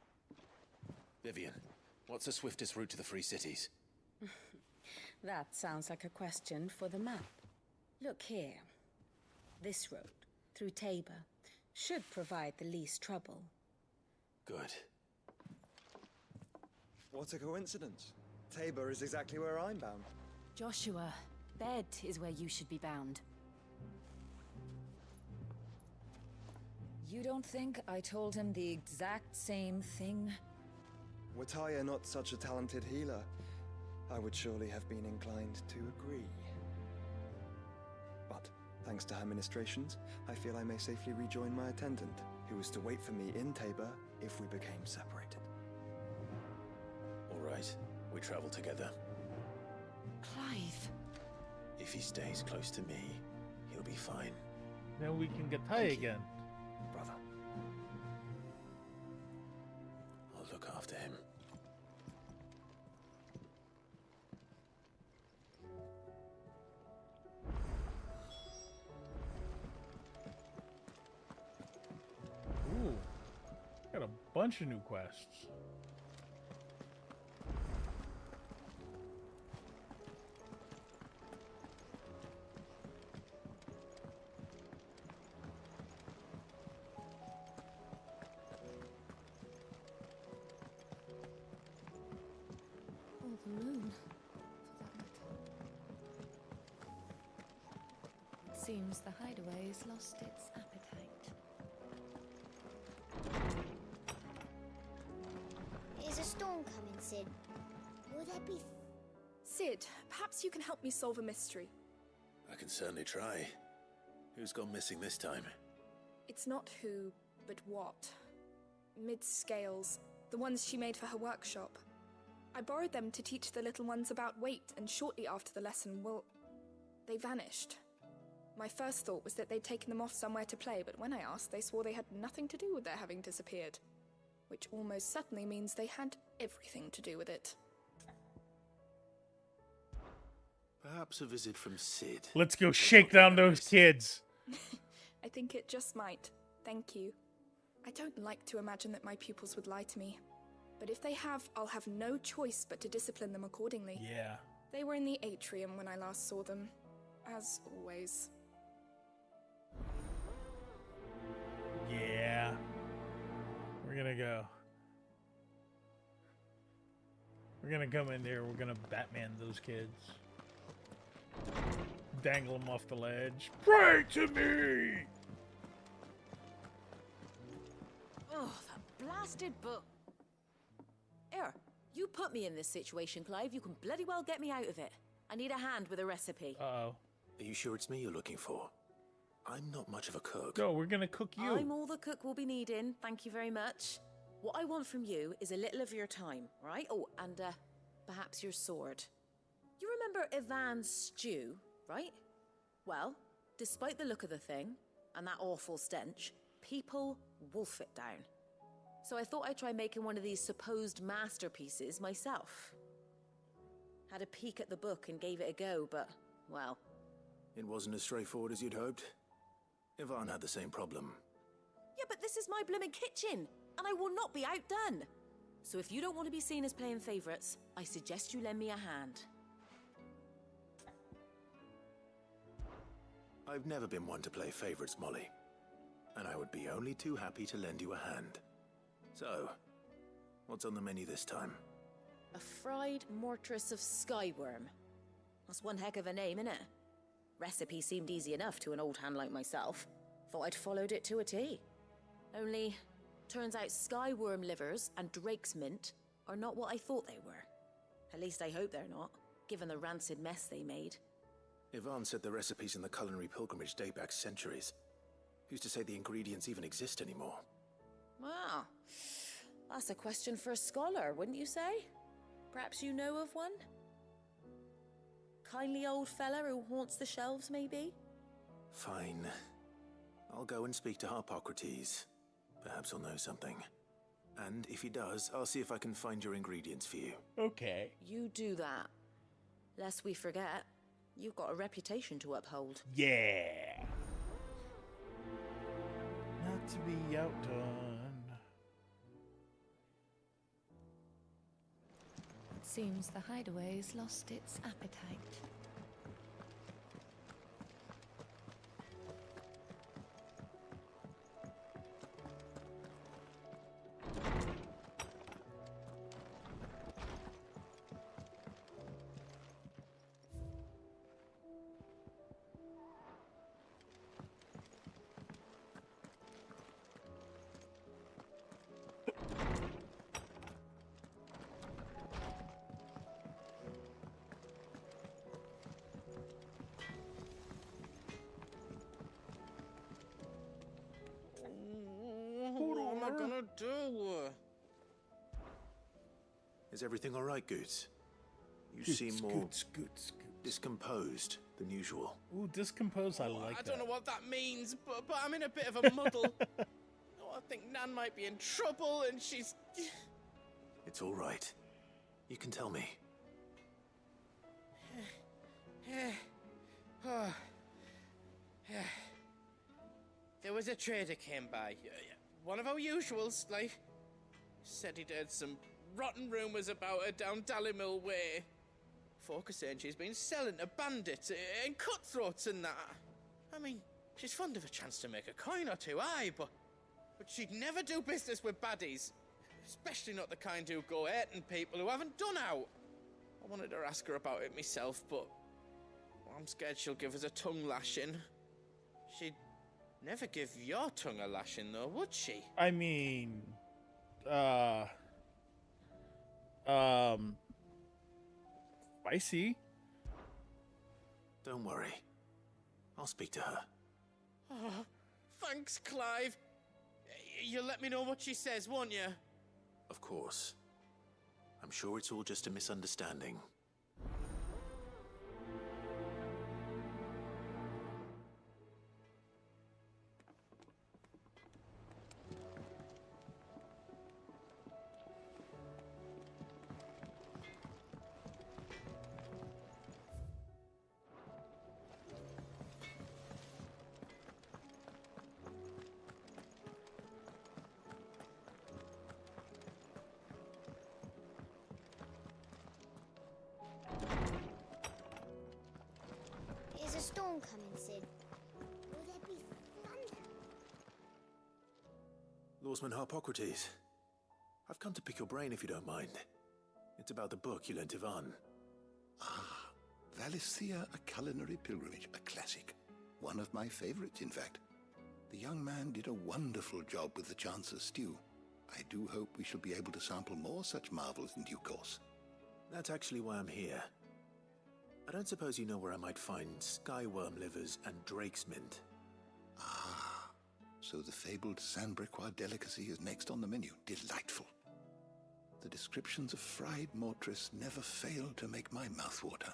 Vivian, what's the swiftest route to the Free Cities? That sounds like a question for the map. Look here. This road, through Tabor, should provide the least trouble. Good. What a coincidence. Tabor is exactly where I'm bound. Joshua, bed is where you should be bound. You don't think I told him the exact same thing? Were Tyre not such a talented healer, I would surely have been inclined to agree. But, thanks to her ministrations, I feel I may safely rejoin my attendant, who was to wait for me in Tabor if we became separated. All right, we travel together. Clive. If he stays close to me, he'll be fine. Then we can get Ty again. Brother. I'll look after him. Ooh. Got a bunch of new quests. Or the moon, for that matter. It seems the hideaway's lost its appetite. Is a storm coming, Sid? Will there be... Sid, perhaps you can help me solve a mystery. I can certainly try. Who's gone missing this time? It's not who, but what. Mid's scales, the ones she made for her workshop. I borrowed them to teach the little ones about weight, and shortly after the lesson, well, they vanished. My first thought was that they'd taken them off somewhere to play, but when I asked, they swore they had nothing to do with their having disappeared. Which almost certainly means they had everything to do with it. Perhaps a visit from Sid. Let's go shake down those kids. I think it just might. Thank you. I don't like to imagine that my pupils would lie to me. But if they have, I'll have no choice but to discipline them accordingly. Yeah. They were in the atrium when I last saw them. As always. Yeah. We're gonna go. We're gonna come in there. We're gonna Batman those kids. Dangle them off the ledge. Pray to me! Oh, that blasted book. Here, you put me in this situation, Clive. You can bloody well get me out of it. I need a hand with a recipe. Uh-oh. Are you sure it's me you're looking for? I'm not much of a cook. No, we're gonna cook you. I'm all the cook will be needing. Thank you very much. What I want from you is a little of your time, right? Oh, and perhaps your sword. You remember Ivan's stew, right? Well, despite the look of the thing and that awful stench, people wolf it down. So I thought I'd try making one of these supposed masterpieces myself. Had a peek at the book and gave it a go, but, well... It wasn't as straightforward as you'd hoped. Ivan had the same problem. Yeah, but this is my blooming kitchen, and I will not be outdone. So if you don't want to be seen as playing favourites, I suggest you lend me a hand. I've never been one to play favourites, Molly. And I would be only too happy to lend you a hand. So, what's on the menu this time? A fried mortress of skyworm. That's one heck of a name, innit? Recipe seemed easy enough to an old hand like myself. Thought I'd followed it to a T. Only, turns out skyworm livers and drake's mint are not what I thought they were. At least I hope they're not, given the rancid mess they made. Ivan said the recipes in the culinary pilgrimage date back centuries. Who's to say the ingredients even exist anymore? Ah, that's a question for a scholar, wouldn't you say? Perhaps you know of one? Kindly old fella who haunts the shelves, maybe? Fine. I'll go and speak to Harpocrates. Perhaps he'll know something. And if he does, I'll see if I can find your ingredients for you. Okay. You do that. Lest we forget, you've got a reputation to uphold. Yeah. Not to be outdone. It seems the hideaway's lost its appetite. What am I gonna do? Is everything all right, Goots? You Goots, seem more Goots, discomposed than usual. Ooh, discompose, I like I that. don't know what that means, but I'm in a bit of a muddle. Oh, I think Nan might be in trouble, and she's... It's all right. You can tell me. There was a trader came by. One of our usuals, like. Said he'd heard some rotten rumours about her down Dallymil Way. Folk are saying she's been selling to bandits and cutthroats and that. I mean, she's fond of a chance to make a coin or two, aye, but she'd never do business with baddies. Especially not the kind who go hurting people who haven't done out. I wanted to ask her about it myself, but I'm scared she'll give us a tongue lashing. She'd never give your tongue a lashing, though, would she? I mean, spicy. Don't worry. I'll speak to her. Oh, thanks, Clive. You'll let me know what she says, won't you? Of course. I'm sure it's all just a misunderstanding. Is a storm coming, Sid? Will there be thunder? Lawsman Harpocrates, I've come to pick your brain if you don't mind. It's about the book you lent Ivan. Ah, Valisthea, A Culinary Pilgrimage, a classic. One of my favorites, in fact. The young man did a wonderful job with the Chance's stew. I do hope we shall be able to sample more such marvels in due course. That's actually why I'm here. I don't suppose you know where I might find skyworm livers and drake's mint. Ah, so the fabled Sandbrequois delicacy is next on the menu. Delightful. The descriptions of fried mortress never fail to make my mouth water.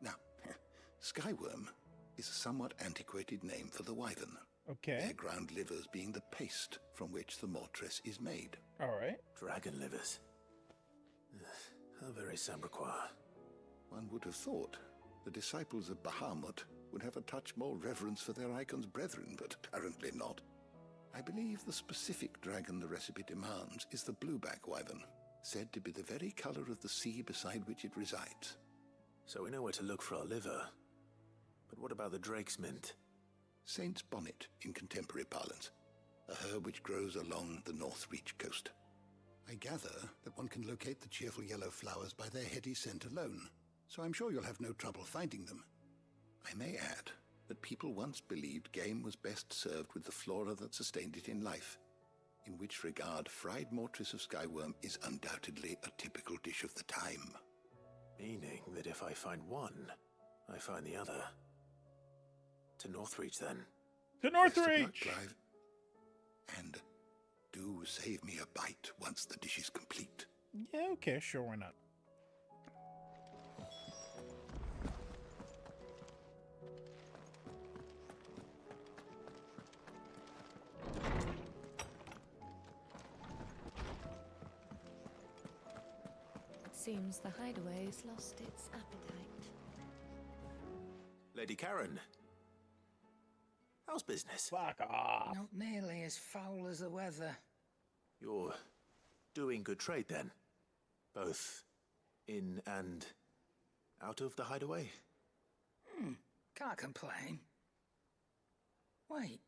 Now, skyworm is a somewhat antiquated name for the wyvern. Okay. Their ground livers being the paste from which the mortress is made. All right. Dragon livers. How very Sandbrequois. One would have thought the disciples of Bahamut would have a touch more reverence for their icon's brethren, but apparently not. I believe the specific dragon the recipe demands is the blueback wyvern, said to be the very color of the sea beside which it resides. So we know where to look for our liver. But what about the drake's mint? Saint's bonnet in contemporary parlance, a herb which grows along the North Reach coast. I gather that one can locate the cheerful yellow flowers by their heady scent alone, so I'm sure you'll have no trouble finding them. I may add that people once believed game was best served with the flora that sustained it in life, in which regard fried mortress of skyworm is undoubtedly a typical dish of the time. Meaning that if I find one, I find the other. To Northreach, then. To Northreach! Clive. And do save me a bite once the dish is complete. Yeah, okay, sure, why not? It seems the hideaway's lost its appetite. Lady Karen. How's business? Fuck off. Not nearly as foul as the weather. You're doing good trade, then? Both in and out of the hideaway? Can't complain. Wait.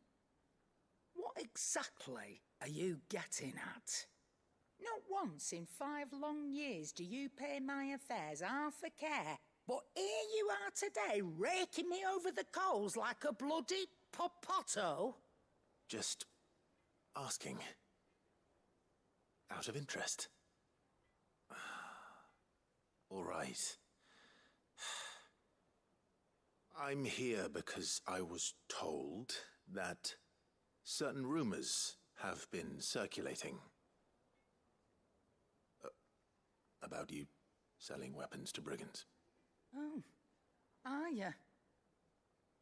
What exactly are you getting at? Not once in 5 long years do you pay my affairs half a care, but here you are today, raking me over the coals like a bloody popoto? Just asking. Out of interest. All right. I'm here because I was told that certain rumors have been circulating about you selling weapons to brigands. Oh, are you?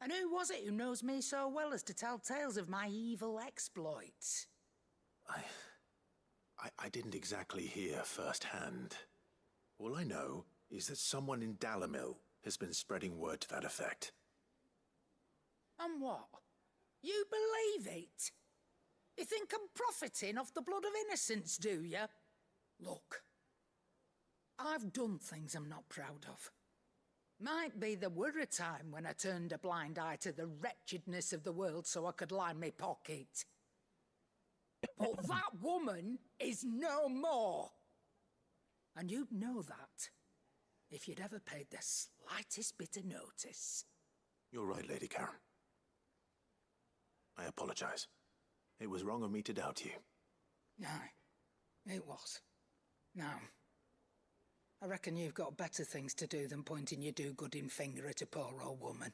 And who was it who knows me so well as to tell tales of my evil exploits? I didn't exactly hear firsthand. All I know is that someone in Dalamil has been spreading word to that effect. And what? You believe it? You think I'm profiting off the blood of innocents, do you? Look, I've done things I'm not proud of. Might be there were a time when I turned a blind eye to the wretchedness of the world so I could line my pocket. But that woman is no more. And you'd know that if you'd ever paid the slightest bit of notice. You're right, Lady Karen. I apologize. It was wrong of me to doubt you. Aye, it was. Now, I reckon you've got better things to do than pointing your do-gooding finger at a poor old woman.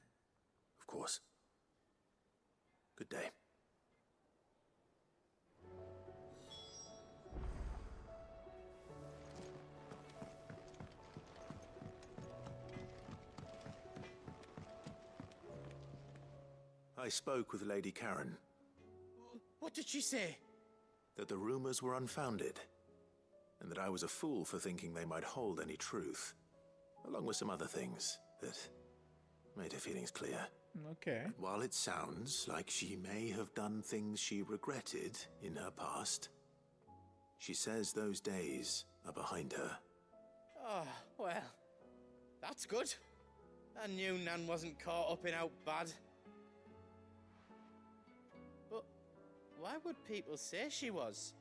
Of course. Good day. I spoke with Lady Karen. What did she say? That the rumors were unfounded, and that I was a fool for thinking they might hold any truth, along with some other things that made her feelings clear. Okay. But while it sounds like she may have done things she regretted in her past, she says those days are behind her. Oh, well, that's good. I knew Nan wasn't caught up in out bad. But why would people say she was?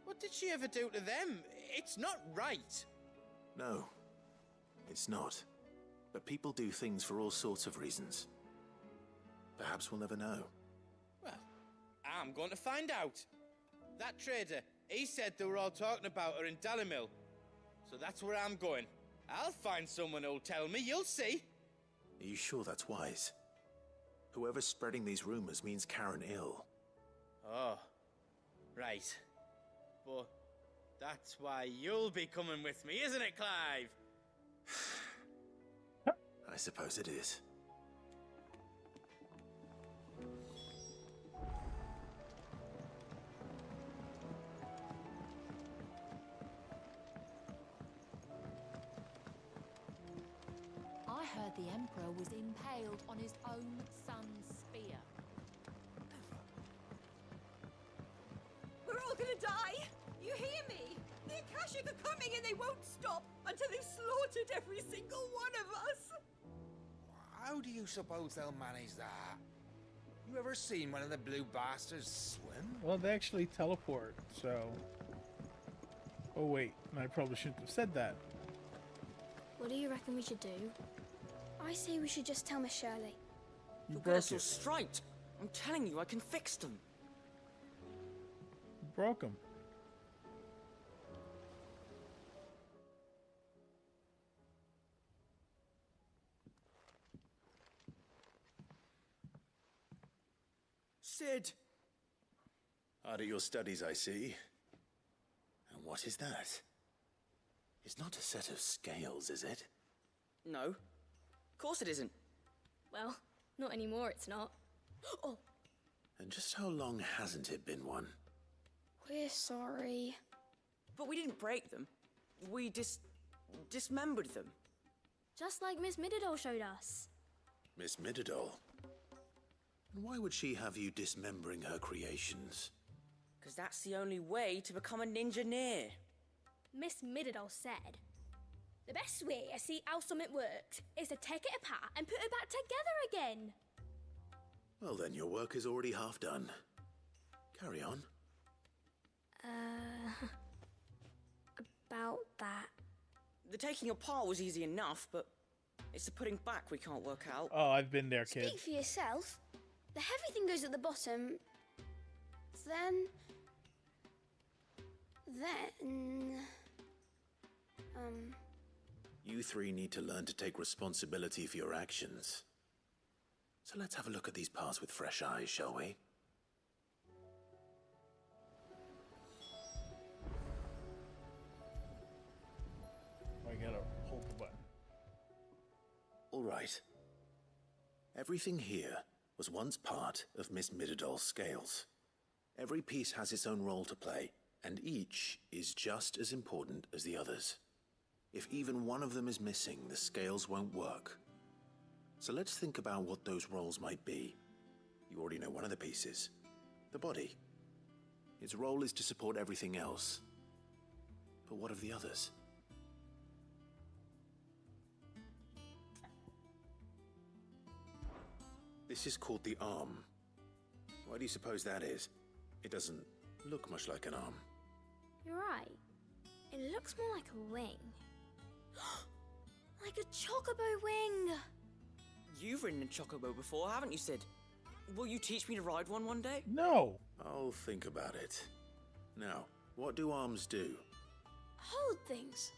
What did she ever do to them? It's not right. No, it's not. But people do things for all sorts of reasons. Perhaps we'll never know. Well, I'm going to find out. That trader, he said they were all talking about her in Dalimil. So that's where I'm going. I'll find someone who'll tell me, you'll see. Are you sure that's wise? Whoever's spreading these rumors means Karen ill. Oh, right. But that's why you'll be coming with me, isn't it, Clive? I suppose it is. I heard the Emperor was impaled on his own son's spear. We're all gonna die! You hear me? The Akashic are coming and they won't stop until they've slaughtered every single one of us! How do you suppose they'll manage that? You ever seen one of the blue bastards swim? Well, they actually teleport, so... Oh wait, I probably shouldn't have said that. What do you reckon we should do? I say we should just tell Miss Shirley. You You'll get broke us all it. striped. I'm telling you, I can fix them. You broke them. Sid! Hard at your studies, I see. And what is that? It's not a set of scales, is it? No. Of course it isn't. Well, not anymore, it's not. Oh, And just how long hasn't it been one? we're sorry. But we didn't break them. We dismembered them. Just like Miss Mididol showed us. Miss Mididol? And why would she have you dismembering her creations? Because that's the only way to become a ninja-near. Miss Mididol said, the best way to see how something works is to take it apart and put it back together again. Well then, your work is already half done. Carry on. About that. The taking apart was easy enough, but it's the putting back we can't work out. Oh, I've been there, kid. Speak for yourself. The heavy thing goes at the bottom. Then... You three need to learn to take responsibility for your actions. So let's have a look at these parts with fresh eyes, shall we? I gotta hold the button. All right. Everything here was once part of Miss Mididol's scales. Every piece has its own role to play, and each is just as important as the others. If even one of them is missing, the scales won't work. So let's think about what those roles might be. You already know one of the pieces, the body. Its role is to support everything else. But what of the others? This is called the arm. Why do you suppose that is? It doesn't look much like an arm. You're right. It looks more like a wing. Like a chocobo wing! You've ridden a chocobo before, haven't you, Sid? Will you teach me to ride one day? No! I'll think about it. Now, what do arms do? Hold things.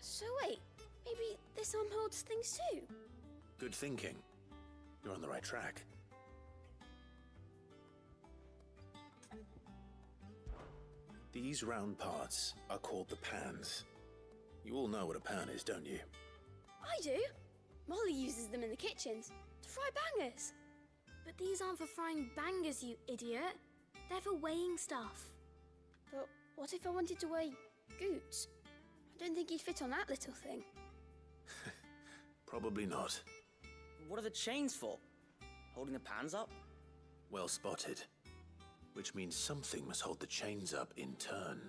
So wait, maybe this arm holds things too? Good thinking. You're on the right track. These round parts are called the pans. You all know what a pan is, don't you? I do. Molly uses them in the kitchens to fry bangers. But these aren't for frying bangers, you idiot. They're for weighing stuff. But what if I wanted to weigh Goots? I don't think he'd fit on that little thing. Probably not. What are the chains for? Holding the pans up? Well spotted. Which means something must hold the chains up in turn.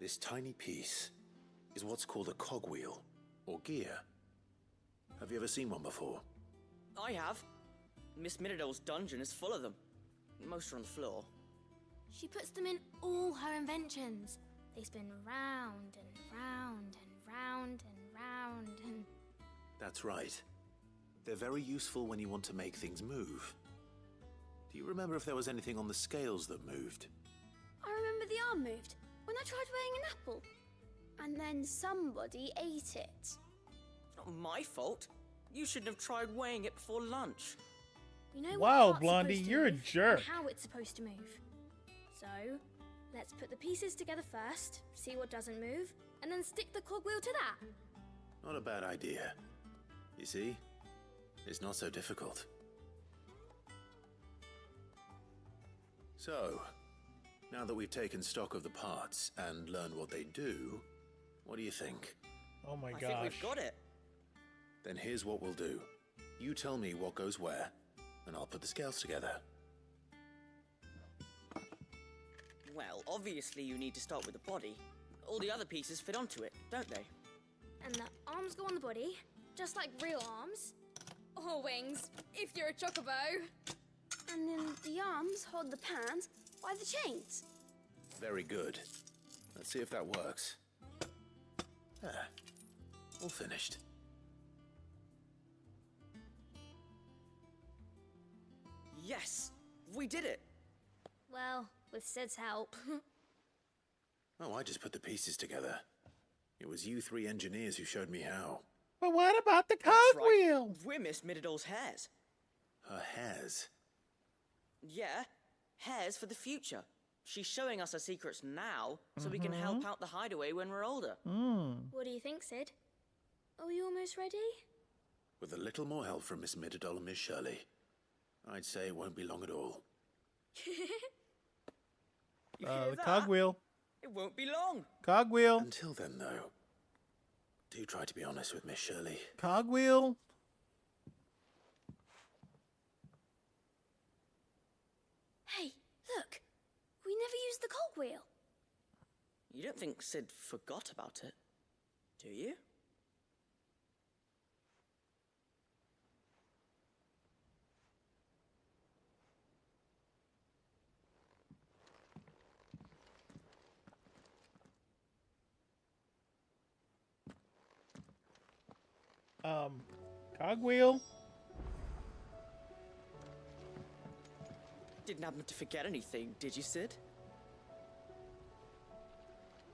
This tiny piece is what's called a cogwheel, or gear. Have you ever seen one before? I have. Miss Miradol's dungeon is full of them. Most are on the floor. She puts them in all her inventions. They spin round and round and round and round and... That's right. They're very useful when you want to make things move. Do you remember if there was anything on the scales that moved? I remember the arm moved when I tried weighing an apple. And then somebody ate it. It's not my fault. You shouldn't have tried weighing it before lunch. You know Wow, what part's Blondie, supposed to you're a move jerk. and how it's supposed to move. So, let's put the pieces together first, see what doesn't move, and then stick the cogwheel to that. Not a bad idea. You see? It's not so difficult. So, now that we've taken stock of the parts and learned what they do, what do you think? Oh my I gosh. think we've got it. Then here's what we'll do. You tell me what goes where, and I'll put the scales together. Well, obviously you need to start with the body. All the other pieces fit onto it, don't they? And the arms go on the body, just like real arms. Or wings, if you're a chocobo. And then the arms hold the pans by the chains. Very good. Let's see if that works. There. All finished. Yes! We did it! Well, with Sid's help. Oh, I just put the pieces together. It was you three engineers who showed me how. But what about the That's cogwheel? right. We're Miss Miradol's hairs. Her hairs. Yeah, hairs for the future. She's showing us her secrets now, so we can help out the hideaway when we're older. What do you think, Sid? Are we almost ready? With a little more help from Miss Miradol and Miss Shirley, I'd say it won't be long at all. You hear The that? cogwheel. It won't be long. Cogwheel. Until then, though, do try to be honest with Miss Shirley. Cogwheel. Hey, look. We never used the cogwheel. You don't think Sid forgot about it, do you? Cogwheel. Didn't happen to forget anything, did you, Sid?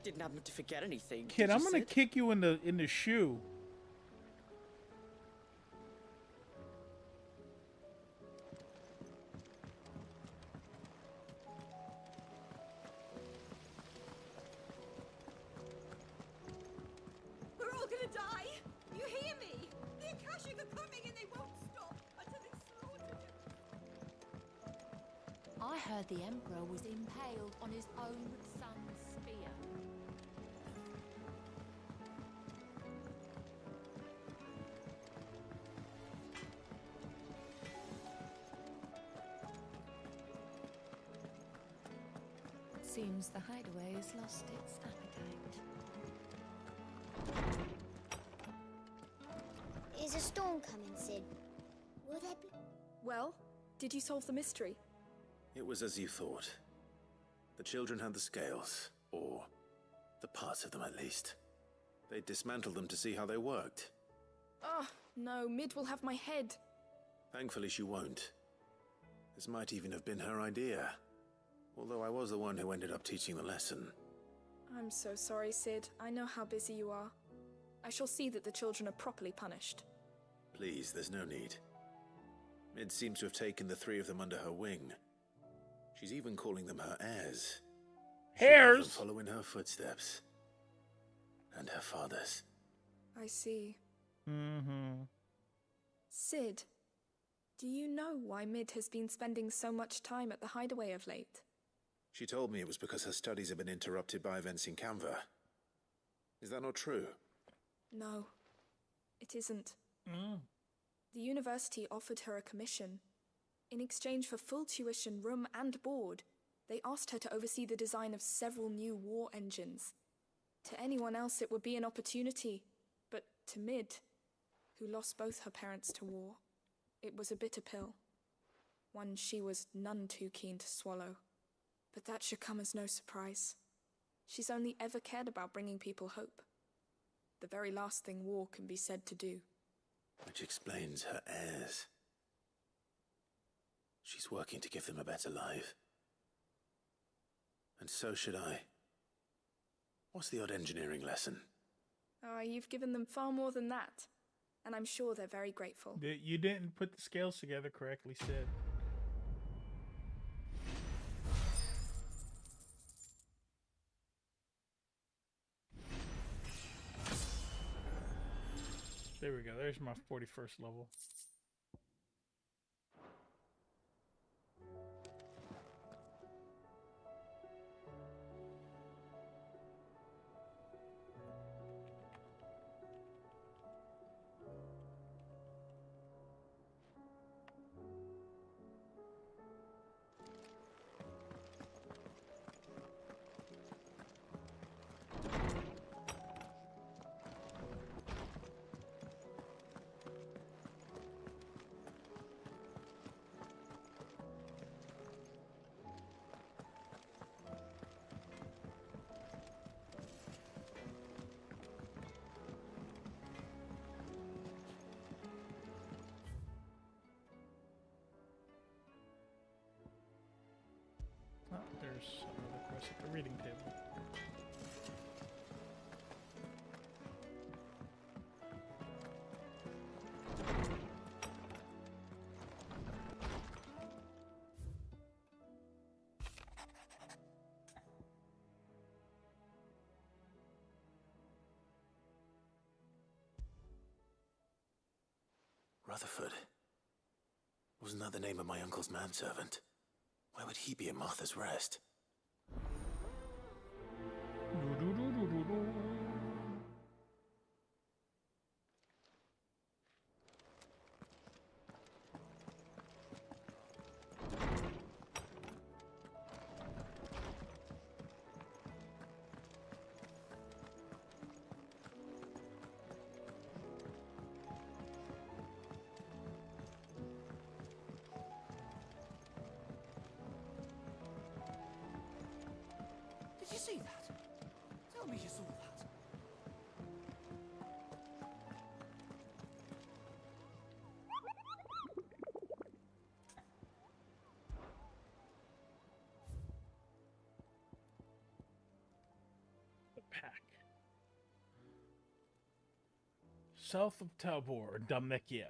Didn't happen to forget anything, Kid, did you, I'm gonna Sid? kick you in the shoe. We're all gonna die! You hear me? The Akashic are coming and they won't stop until they've slaughtered you. I heard the Emperor was impaled on his own son's spear. Seems the hideaway has lost its appetite. Is a storm coming, Sid? Will there be... Well, did you solve the mystery? It was as you thought. The children had the scales, or the parts of them at least. They dismantled them to see how they worked. Oh, no, Mid will have my head. Thankfully she won't. This might even have been her idea. Although I was the one who ended up teaching the lesson. I'm so sorry, Sid. I know how busy you are. I shall see that the children are properly punished. Please, there's no need. Mid seems to have taken the three of them under her wing. She's even calling them her heirs. Heirs? She'll follow in her footsteps. And her father's. I see. Mm-hmm. Sid, do you know why Mid has been spending so much time at the hideaway of late? She told me it was because her studies have been interrupted by events in Canva. Is that not true? No, it isn't. Mm. The university offered her a commission. In exchange for full tuition, room and board, they asked her to oversee the design of several new war engines. To anyone else it would be an opportunity, but to Mid, who lost both her parents to war, it was a bitter pill. one she was none too keen to swallow. But that should come as no surprise. She's only ever cared about bringing people hope. The very last thing war can be said to do. Which explains her heirs. She's working to give them a better life. And so should I. What's the odd engineering lesson? Ah, you've given them far more than that. And I'm sure they're very grateful. You didn't put the scales together correctly, Sid. There we go. There's my 41st level. Oh, there's another quest at the reading table. Rutherford. Wasn't that the name of my uncle's manservant? Why would he be at Martha's Rest? Did you see that? Tell me you saw that. The pack. South of Tabor, Dalmekia.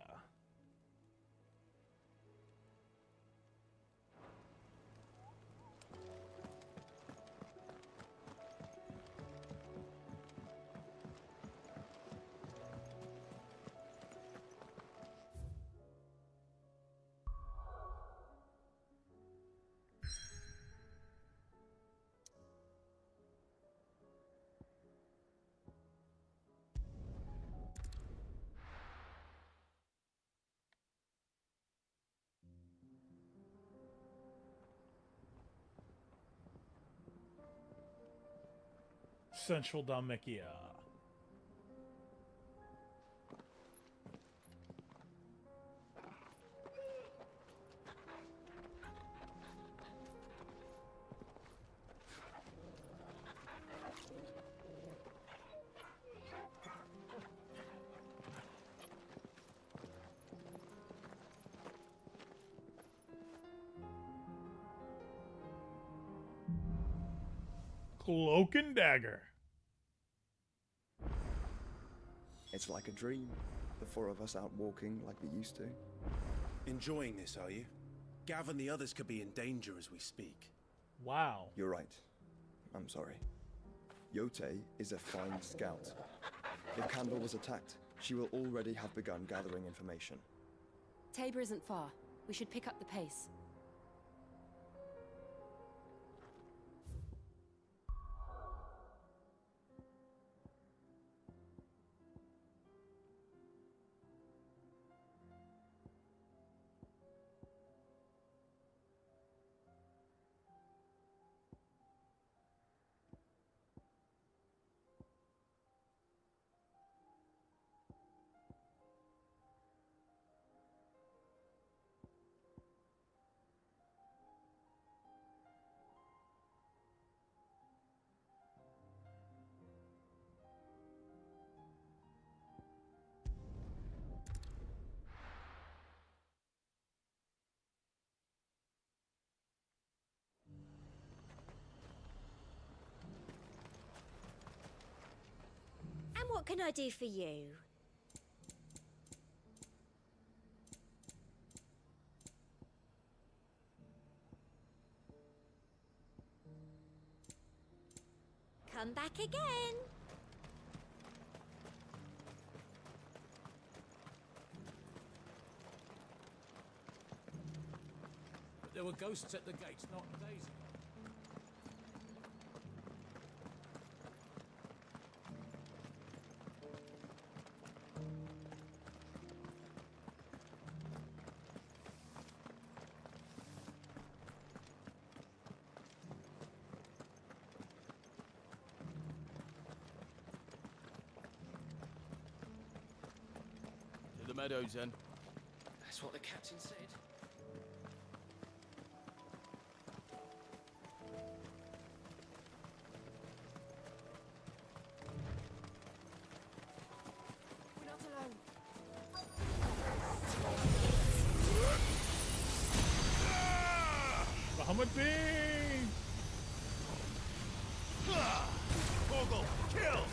Central Dalmekia. Cloak and Dagger. It's like a dream. The four of us out walking like we used to. Enjoying this, are you? Gav and the others could be in danger as we speak. Wow. You're right. I'm sorry. Yote is a fine scout. If Candle was attacked, she will already have begun gathering information. Tabor isn't far. We should pick up the pace. What can I do for you? Come back again. But there were ghosts at the gates not days ago. To the meadows, then. That's what the captain said. We're not alone. Muhammad Bing! Bogle, kill!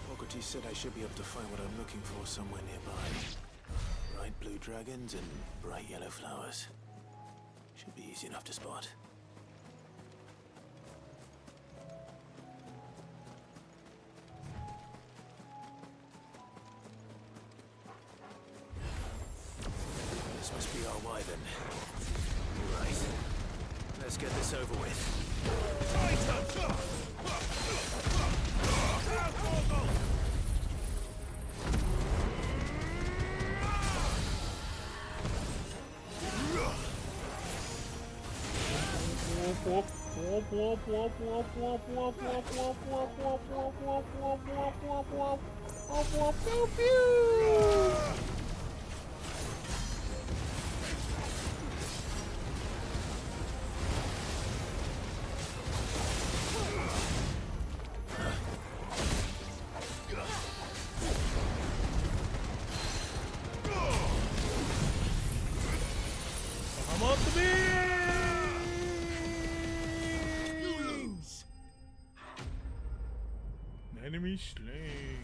Fogarty said I should be able to find what I'm looking for somewhere nearby. Bright blue dragons and bright yellow flowers. Should be easy enough to spot. This must be our wyvern. Right. Let's get this over with. I'm up the beam! Enemy slain.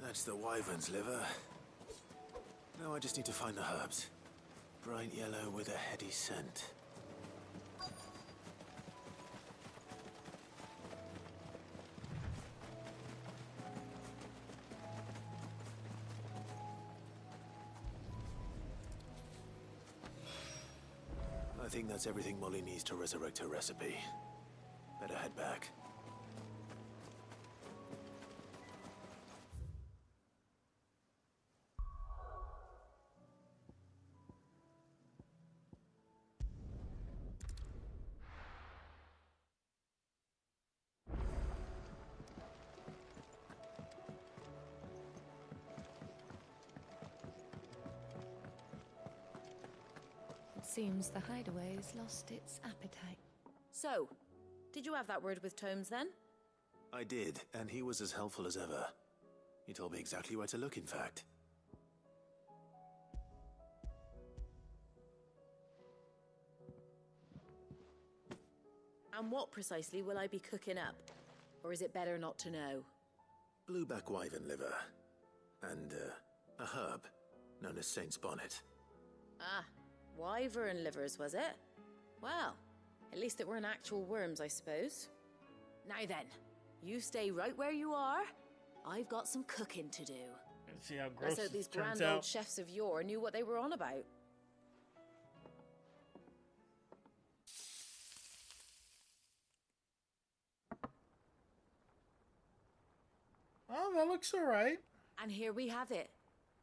That's the wyvern's liver. Now I just need to find the herbs. Bright yellow with a heady scent. I think that's everything Molly needs to resurrect her recipe. Better head back. Seems the hideaway's lost its appetite. So, did you have that word with Tomes then? I did, and he was as helpful as ever. He told me exactly where to look, in fact. And what precisely will I be cooking up? Or is it better not to know? Blueback wyvern liver. And, a herb known as Saint's Bonnet. Ah, wyvern livers, was it? Well, at least it weren't actual worms, I suppose. Now then, you stay right where you are. I've got some cooking to do. Let's see how I gross hope these this turns grand old out. chefs of yore knew what they were on about. Oh, that looks alright. And here we have it.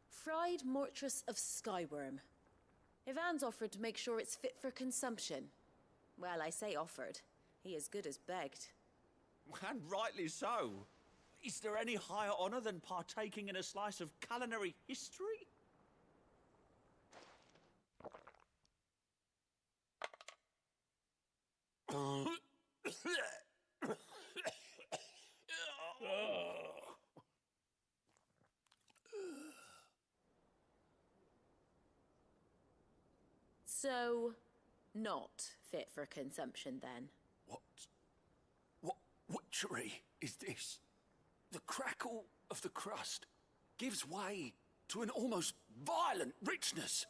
Fried mortress of skyworm. Ivan's offered to make sure it's fit for consumption. Well, I say offered. He as good as begged. And rightly so. Is there any higher honor than partaking in a slice of culinary history? So, not fit for consumption then? What witchery is this? The crackle of the crust gives way to an almost violent richness.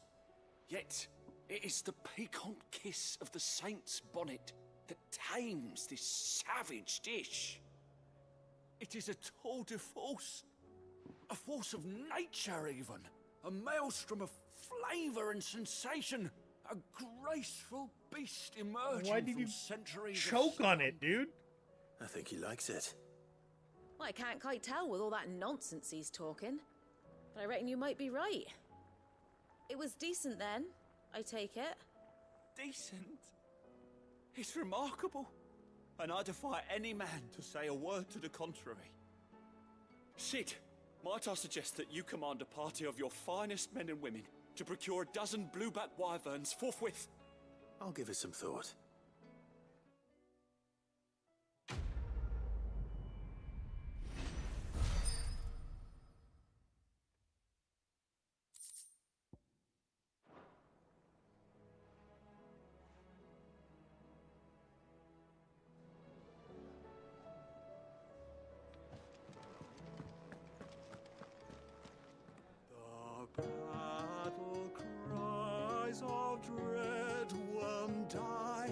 Yet, it is the piquant kiss of the saint's bonnet that tames this savage dish. It is a tour de force, a force of nature even, a maelstrom of flavour and sensation, a graceful beast emerging Why did from you centuries choke of on it, dude? I think he likes it. Well, I can't quite tell with all that nonsense he's talking. But I reckon you might be right. It was decent then, I take it. Decent? It's remarkable. And I defy any man to say a word to the contrary. Sid, might I suggest that you command a party of your finest men and women to procure a dozen blueback wyverns forthwith? I'll give it some thought. The battle cries of dread one die,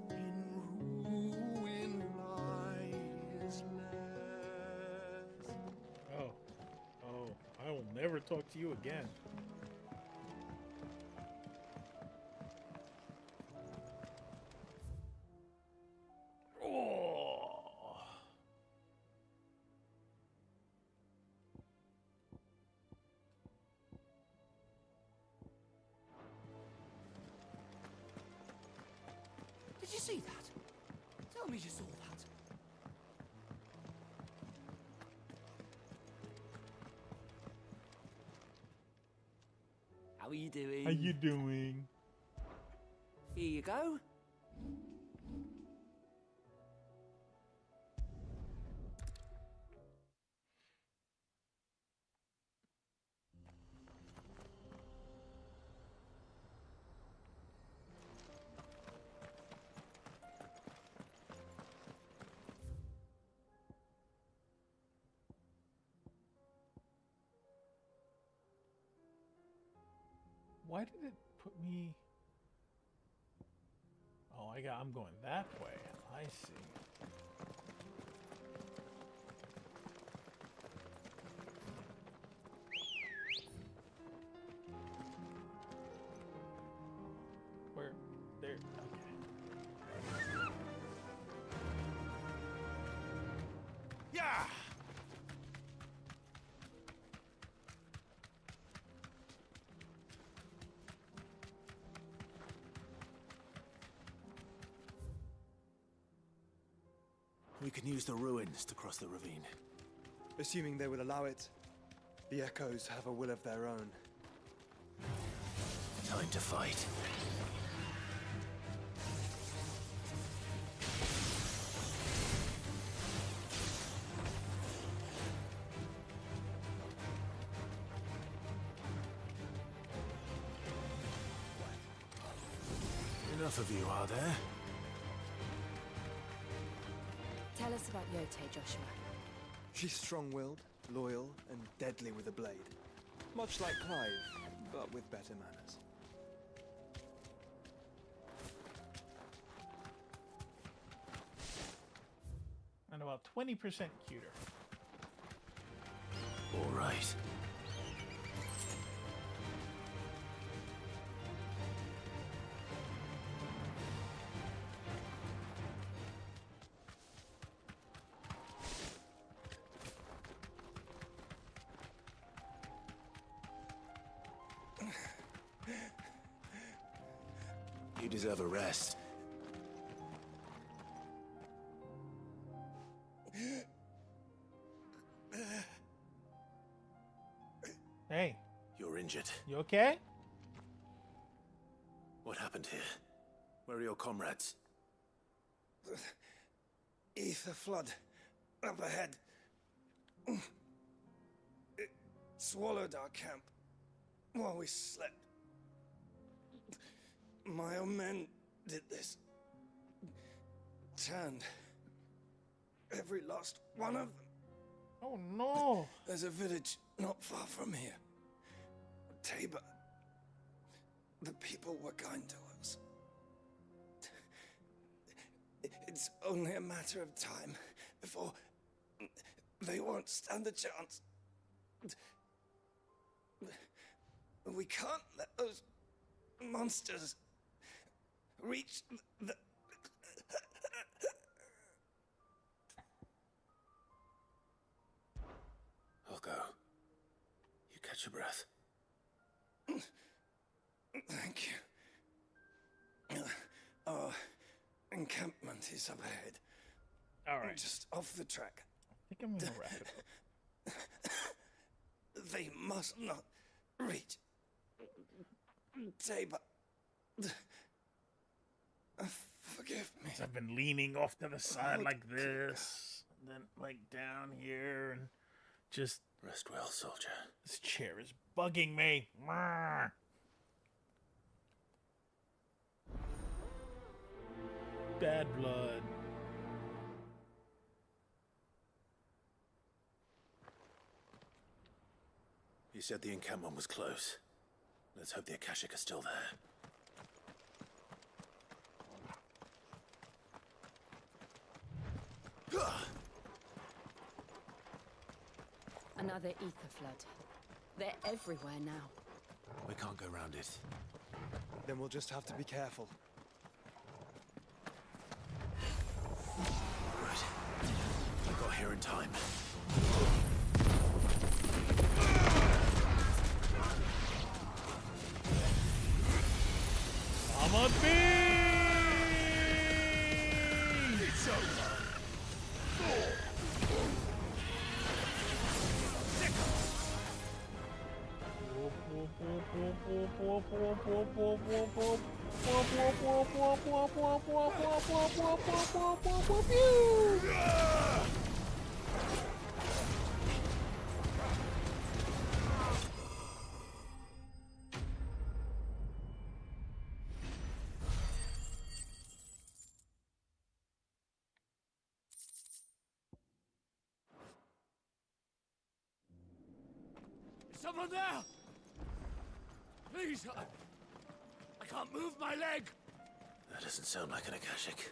in ruin lies less. Oh, I will never talk to you again. Oh. Did you see that? Tell me you saw that. How are you doing? How you doing? Here you go. Why did it put me? Oh, I'm going that way. I see. Where? There. Okay. Yeah! We can use the ruins to cross the ravine. Assuming they will allow it, the Echoes have a will of their own. Time to fight. Enough of you, are there? Tell us about Yote, Joshua. She's strong-willed, loyal, and deadly with a blade. Much like Clive, but with better manners. And about 20% cuter. All right. You deserve a rest. Hey. You're injured. You okay? What happened here? Where are your comrades? ether flood up ahead. It swallowed our camp while we slept. My own men did this. Turned every last one of them. Oh no! There's a village not far from here. Tabor. The people were kind to us. It's only a matter of time before they won't stand a chance. We can't let those monsters reach the... I'll go. You catch your breath. Thank you. Our encampment is up ahead. All right. Just off the track. I think I'm gonna wrap it up. They must not reach Tabor. Forgive me. I've been leaning off to the side like this, and then like down here, and just rest well, soldier. This chair is bugging me. Bad blood. You said the encampment was close. Let's hope the Akashic are still there. Another ether flood. They're everywhere now. We can't go round it. Then we'll just have to be careful. Right. We got here in time. I'm a beast! It's over! Is someone there? Please, I can't move my leg. That doesn't sound like an Akashic.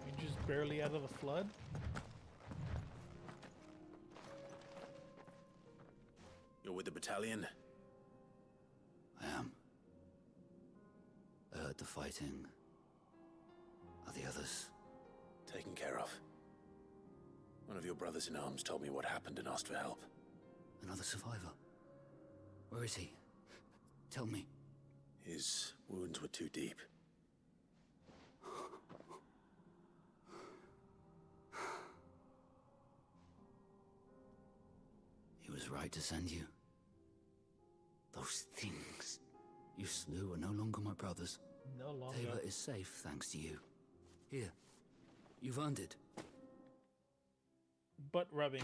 You're just barely out of the flood? You're with the battalion? I am. I heard the fighting. Are the others? Taken care of. One of your brothers in arms told me what happened and asked for help. Another survivor? Where is he? Tell me. His wounds were too deep. He was right to send you. Those things you slew are no longer my brothers. No longer. Tabor is safe thanks to you. Here, you've earned it. Butt rubbings.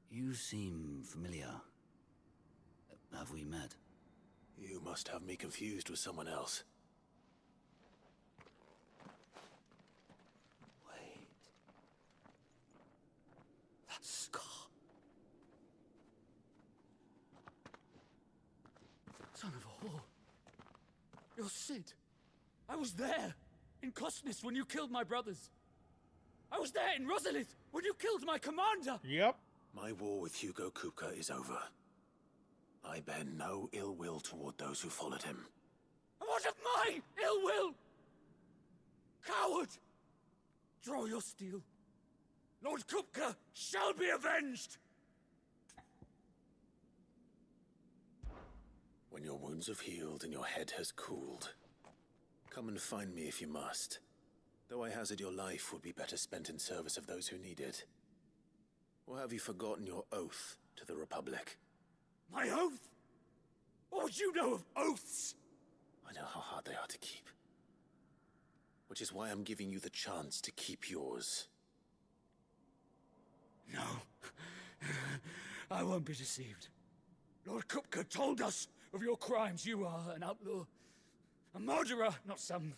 You seem familiar. Have we met? You must have me confused with someone else. Wait. That scar. Son of a whore. You're Sid. I was there, in Cosnes, when you killed my brothers. I was there in Rosalith, when you killed my commander. Yep. My war with Hugo Kupka is over. I bear no ill will toward those who followed him. And what of my ill will? Coward! Draw your steel. Lord Kupka shall be avenged! When your wounds have healed and your head has cooled, come and find me if you must. Though I hazard your life would be better spent in service of those who need it. Or have you forgotten your oath to the Republic? My oath? What would you know of oaths? I know how hard they are to keep. Which is why I'm giving you the chance to keep yours. No. I won't be deceived. Lord Kupka told us of your crimes. You are an outlaw. A murderer, not some...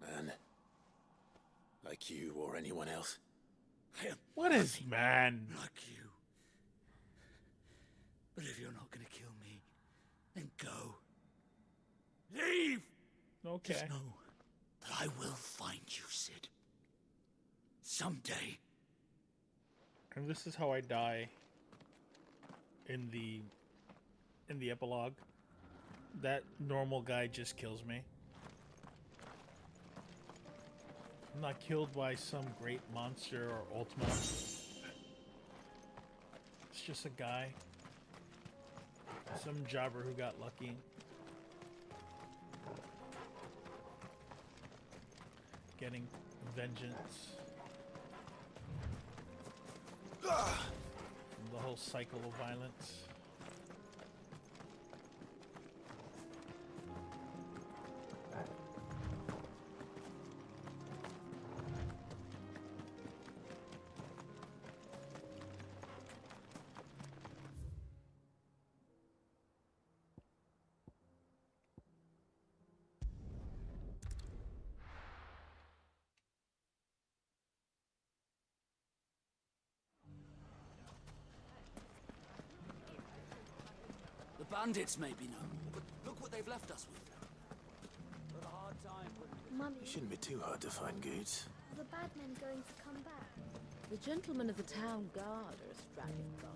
Man. Like you or anyone else. What is man? Like you. But if you're not gonna kill me, then go. Leave! Okay. Just know that I will find you, Sid. Someday. And this is how I die in the epilogue. That normal guy just kills me. I'm not killed by some great monster or Ultima. It's just a guy. Some jobber who got lucky. Getting vengeance. From the whole cycle of violence. The bandits may be no more, but look what they've left us with. But a hard time. Mummy, It shouldn't be too hard to find goods. are the bad men going to come back? The gentlemen of the town guard are a strapping bunch.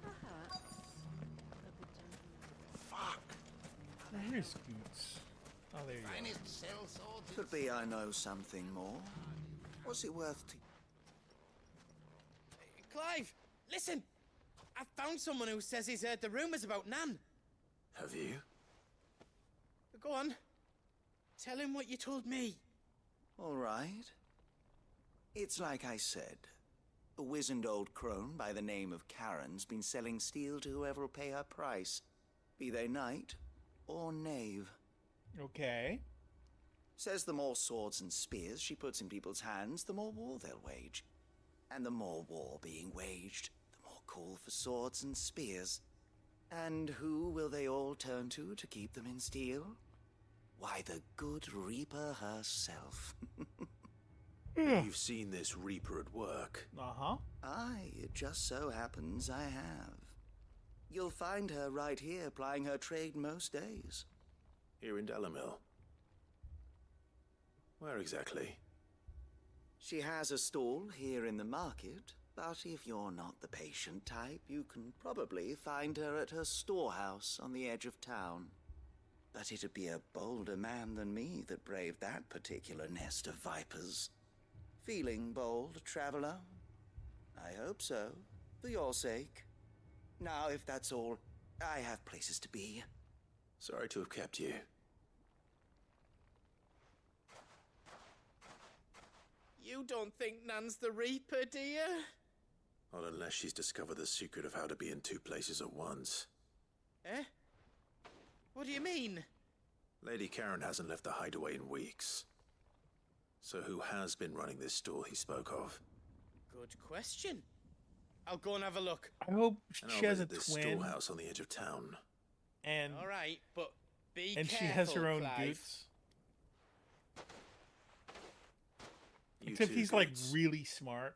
Perhaps. Where's Goots? Oh, there you go. Could be I know something more. What's it worth to... Clive, listen! I found someone who says he's heard the rumours about Nan. Have you? Go on. Tell him what you told me. All right. It's like I said. A wizened old crone by the name of Karen's been selling steel to whoever will pay her price. Be they knight or knave. Okay. Says the more swords and spears she puts in people's hands, the more war they'll wage. And the more war being waged, the more call for swords and spears. And who will they all turn to keep them in steel? Why, the good Reaper herself. You've seen this Reaper at work. Uh-huh. Aye, it just so happens I have. You'll find her right here plying her trade most days. Here in Delamil. Where exactly? She has a stall here in the market, but if you're not the patient type, you can probably find her at her storehouse on the edge of town. But it'd be a bolder man than me that braved that particular nest of vipers. Feeling bold, traveler? I hope so, for your sake. Now, if that's all, I have places to be. Sorry to have kept you. You don't think Nan's the Reaper, do you? Not unless she's discovered the secret of how to be in two places at once. Eh? What do you mean? Lady Karen hasn't left the hideaway in weeks. So who has been running this stall he spoke of? Good question. I'll go and have a look. I hope And she I'll has a visit this twin. storehouse on the edge of town. And All right, but be and careful, she has her own Clive. Goots. You Except too, he's like Goots. really smart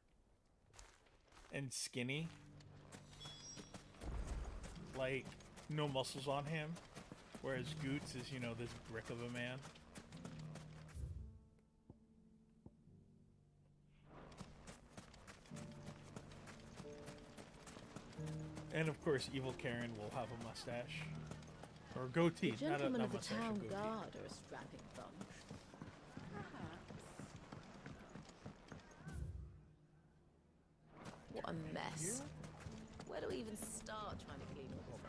and skinny. Like no muscles on him. Whereas Goots is, you know, this brick of a man. And of course, evil Karen will have a mustache. Or goatee. The Not a gentlemen not of the mustache, a town goatee. guard are a strapping bunch. Perhaps. What a mess. Where do we even start trying to clean this up?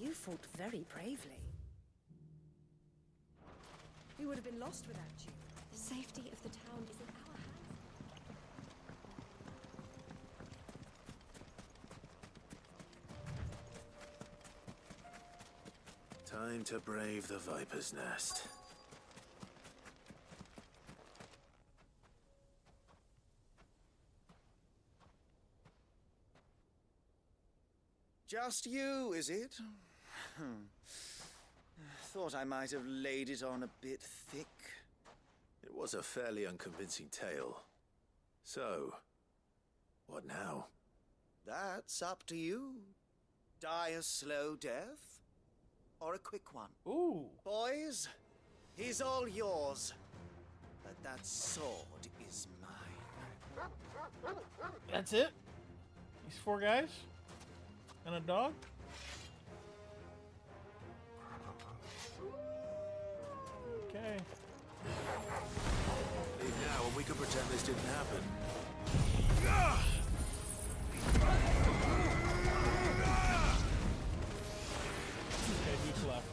You fought very bravely. We would have been lost without you. The safety of the town is in our hands. Time to brave the Viper's Nest. Just you, is it? Thought I might have laid it on a bit thick. It was a fairly unconvincing tale. So, what now? That's up to you. Die a slow death, or a quick one. Ooh. Boys, he's all yours. But that sword is mine. That's it? These 4 guys? And a dog? Okay. Leave now and we can pretend this didn't happen. Okay, he's left.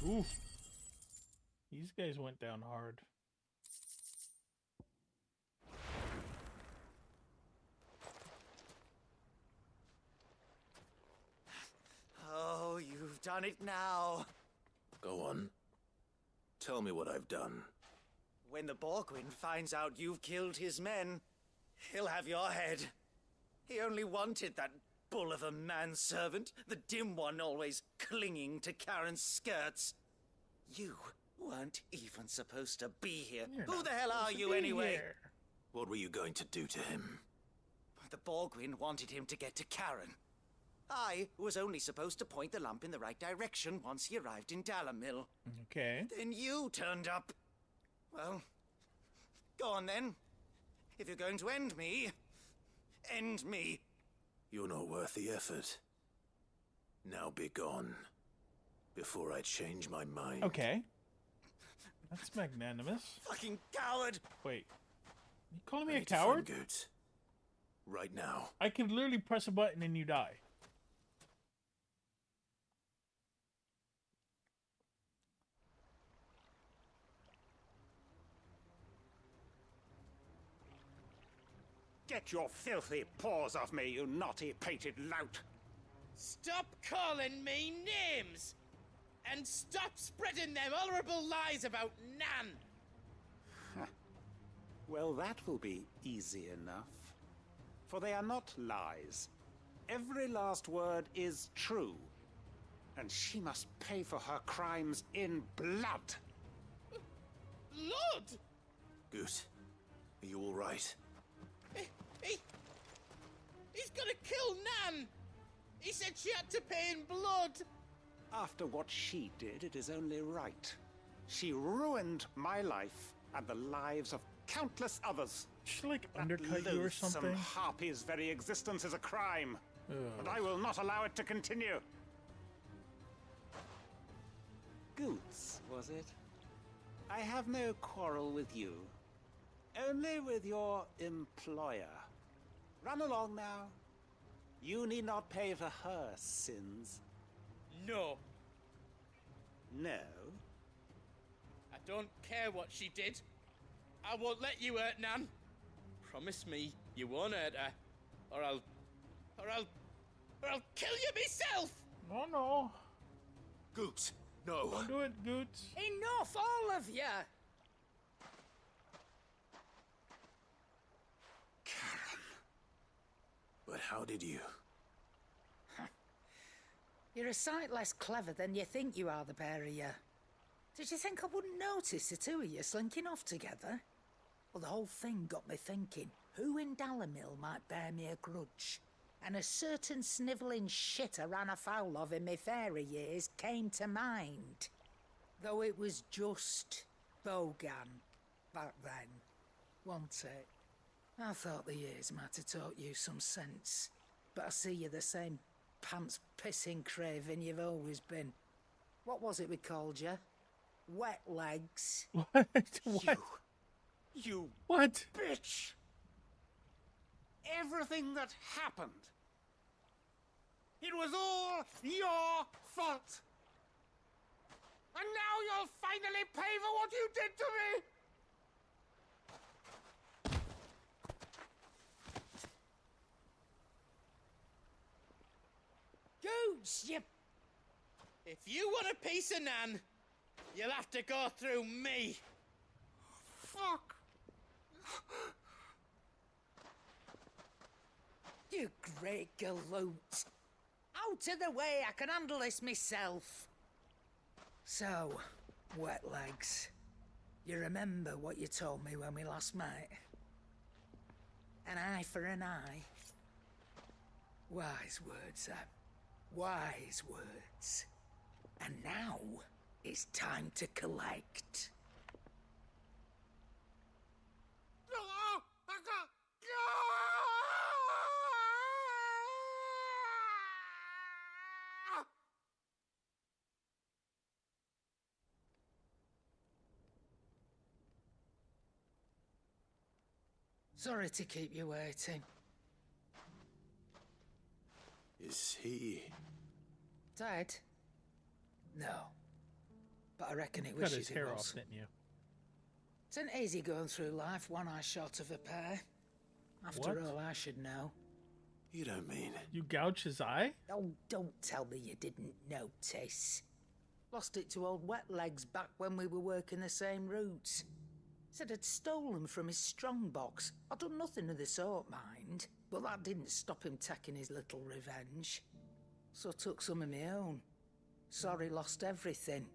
Ooh. These guys went down hard. Oh, you've done it now. Go on. Tell me what I've done. When the Borgwyn finds out you've killed his men, he'll have your head. He only wanted that bull of a manservant, the dim one always clinging to Karen's skirts. You weren't even supposed to be here. Who the hell are you anyway? What were you going to do to him? The Borgwyn wanted him to get to Karen. I was only supposed to point the lamp in the right direction once he arrived in Dalamil. Okay. Then you turned up. Well, go on then. If you're going to end me, end me. You're not worth the effort. Now be gone. Before I change my mind. Okay. That's magnanimous. Fucking coward! Wait. You calling me I a need to find coward? Goots. Right now. I can literally press a button and you die. Get your filthy paws off me, you naughty-pated lout! Stop calling me names! And stop spreading them horrible lies about Nan! Well, that will be easy enough. For they are not lies. Every last word is true. And she must pay for her crimes in blood. Lord! Goot, are you all right? He's gonna kill Nan! He said she had to pay in blood! After what she did, it is only right. She ruined my life and the lives of countless others. Should like undercut you or something? Loathsome harpy's very existence is a crime. Ugh. And I will not allow it to continue. Goots, was it? I have no quarrel with you. Only with your employer. Run along now. You need not pay for her sins. No. No? I don't care what she did. I won't let you hurt Nan. Promise me you won't hurt her, or I'll kill you myself. No, no. Goots, no. Don't do it, Goots. Enough, all of you. But how did you? You're a sight less clever than you think you are, the pair of you. Did you think I wouldn't notice the two of you slinking off together? Well, the whole thing got me thinking, who in Dalamil might bear me a grudge? And a certain snivelling shit I ran afoul of in my fairy years came to mind. Though it was just Bogan back then, wasn't it? I thought the years might have taught you some sense, but I see you're the same pants-pissing craven you've always been. What was it we called you? Wet legs. What? What? You what? Bitch! Everything that happened, it was all your fault. And now you'll finally pay for what you did to me! Gooch, you... If you want a piece of Nan, you'll have to go through me. Fuck! You great galoot. Out of the way, I can handle this myself. So, wet legs, you remember what you told me when we last met? An eye for an eye. Wise words, Sam. Wise words. And now, it's time to collect. Sorry to keep you waiting. Is he... Dead? No. But I reckon he Cut wishes his he hair was. off, didn't you? It isn't easy going through life one eye short of a pair. After What? all, I should know. You don't mean... You gouge his eye? Oh, don't tell me you didn't notice. Lost it to old Wet Legs back when we were working the same routes. Said I'd stolen from his strongbox. I'd done nothing of the sort, mind. But that didn't stop him taking his little revenge. So I took some of my own. Sorry, lost everything.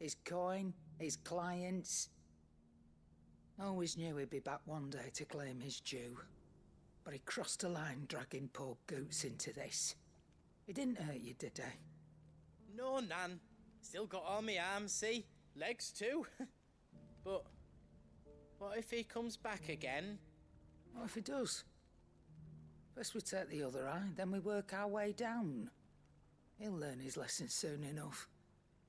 His coin, his clients. Always knew he'd be back one day to claim his due. But he crossed a line dragging poor Goots into this. He didn't hurt you, did he? No, Nan. Still got all my arms, see? Legs too. But what if he comes back again? What if he does? First we take the other eye, then we work our way down. He'll learn his lesson soon enough.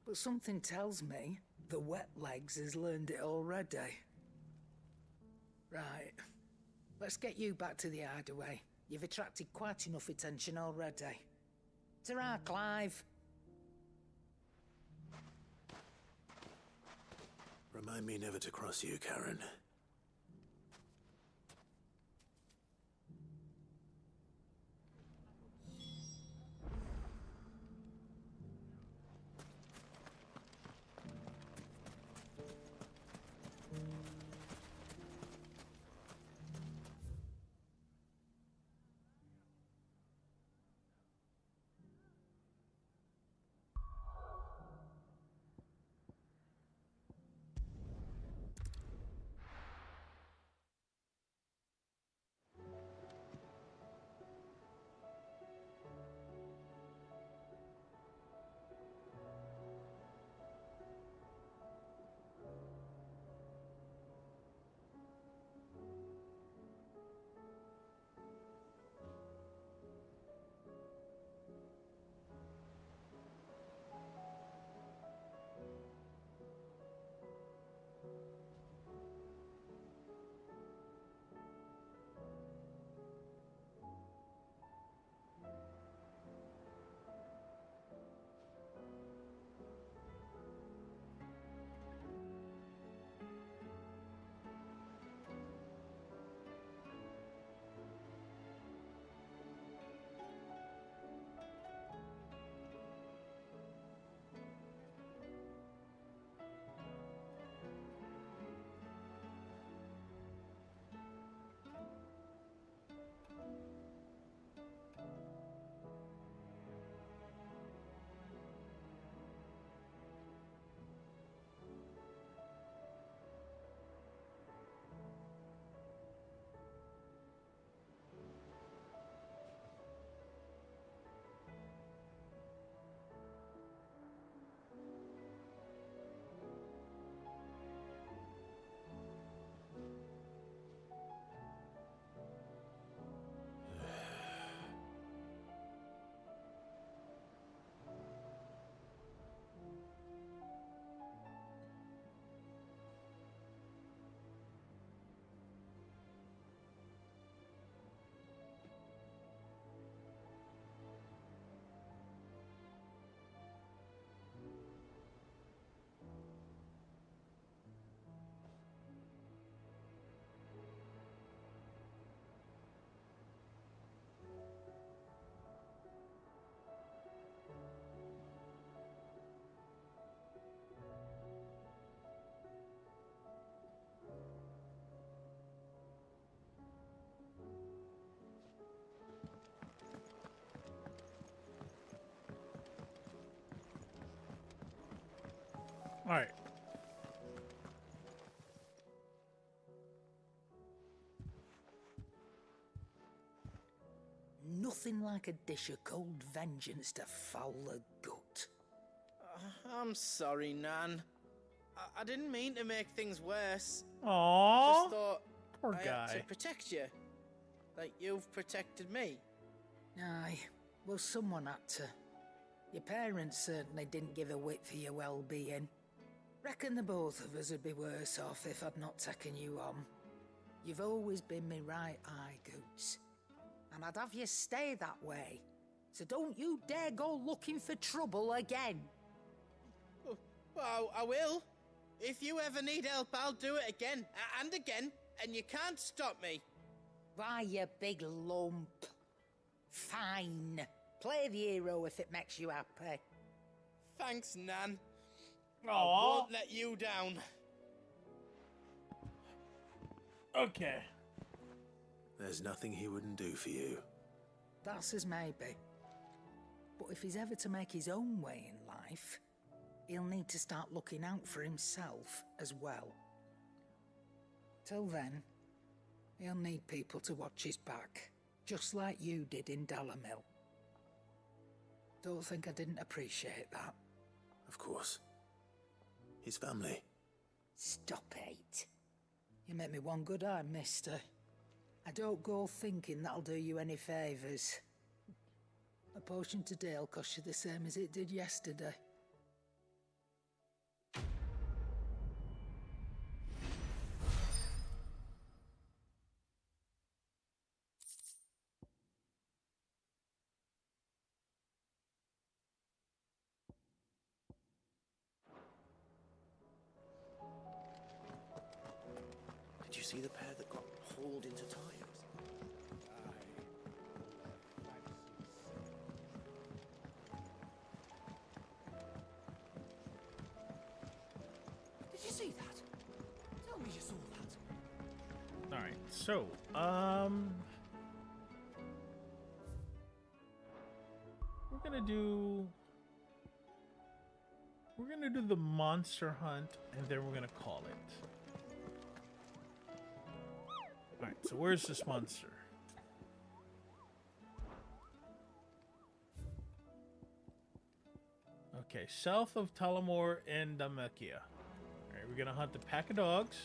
But something tells me the Wet Legs has learned it already. Right. Let's get you back to the hideaway. You've attracted quite enough attention already. Ta-ra, Clive. Remind me never to cross you, Karen. All right. Nothing like a dish of cold vengeance to foul the gut. I'm sorry, Nan. I didn't mean to make things worse. Aww. I just thought Poor I guy. had to protect you. Like you've protected me. Aye, well, someone had to. Your parents certainly didn't give a whit for your well-being. Reckon the both of us would be worse off if I'd not taken you on. You've always been me right eye, Goots. And I'd have you stay that way. So don't you dare go looking for trouble again. Well, I will. If you ever need help, I'll do it again and again, and you can't stop me. Why, you big lump. Fine. Play the hero if it makes you happy. Thanks, Nan. Aww. I won't let you down. Okay. There's nothing he wouldn't do for you. That's as maybe. But if he's ever to make his own way in life, he'll need to start looking out for himself as well. Till then, he'll need people to watch his back, just like you did in Dalamil. Don't think I didn't appreciate that. Of course. His family. Stop it. You make me one good eye, mister. I don't go thinking that'll do you any favours. A potion today'll cost you the same as it did yesterday. Did you see the pair that got hauled into times? Did you see that? Tell me you saw that. All right. So, we're gonna do the monster hunt, and then we're gonna call it. All right. So where's this monster? Okay, south of Talamor in Damekia. All right, we're gonna hunt the pack of dogs.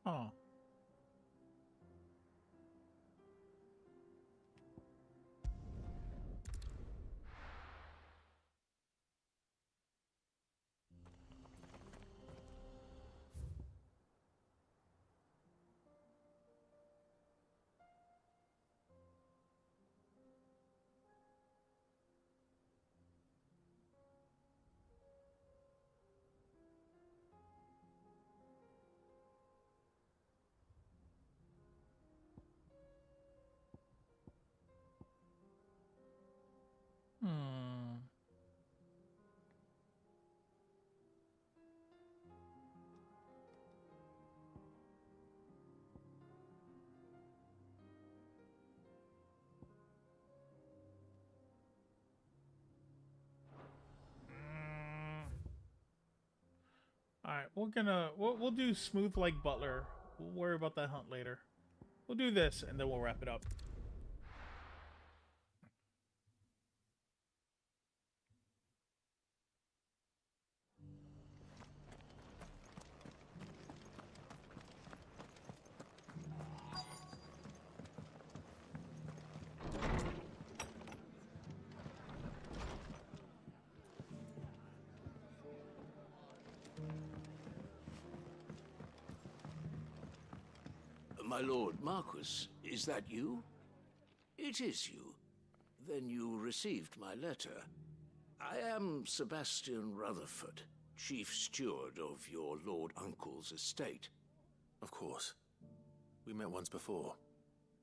Oh. we'll do smooth like Butler. We'll worry about that hunt later. We'll do this and then we'll wrap it up. My lord Marquis, is that you? It is you. Then you received my letter. I am Sebastian Rutherford, chief steward of your lord uncle's estate. Of course. We met once before.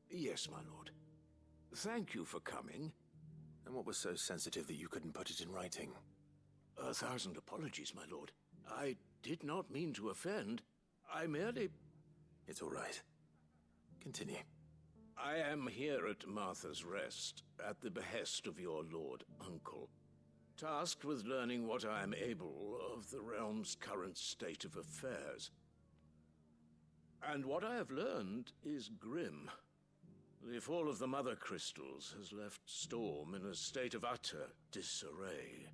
Yes, my lord. Thank you for coming. And what was so sensitive that you couldn't put it in writing? 1,000 apologies, my lord. I did not mean to offend. I merely... It's all right. Continue. I am here at Martha's Rest, at the behest of your lord uncle, tasked with learning what I am able of the realm's current state of affairs. And what I have learned is grim. The fall of the Mother Crystals has left Storm in a state of utter disarray.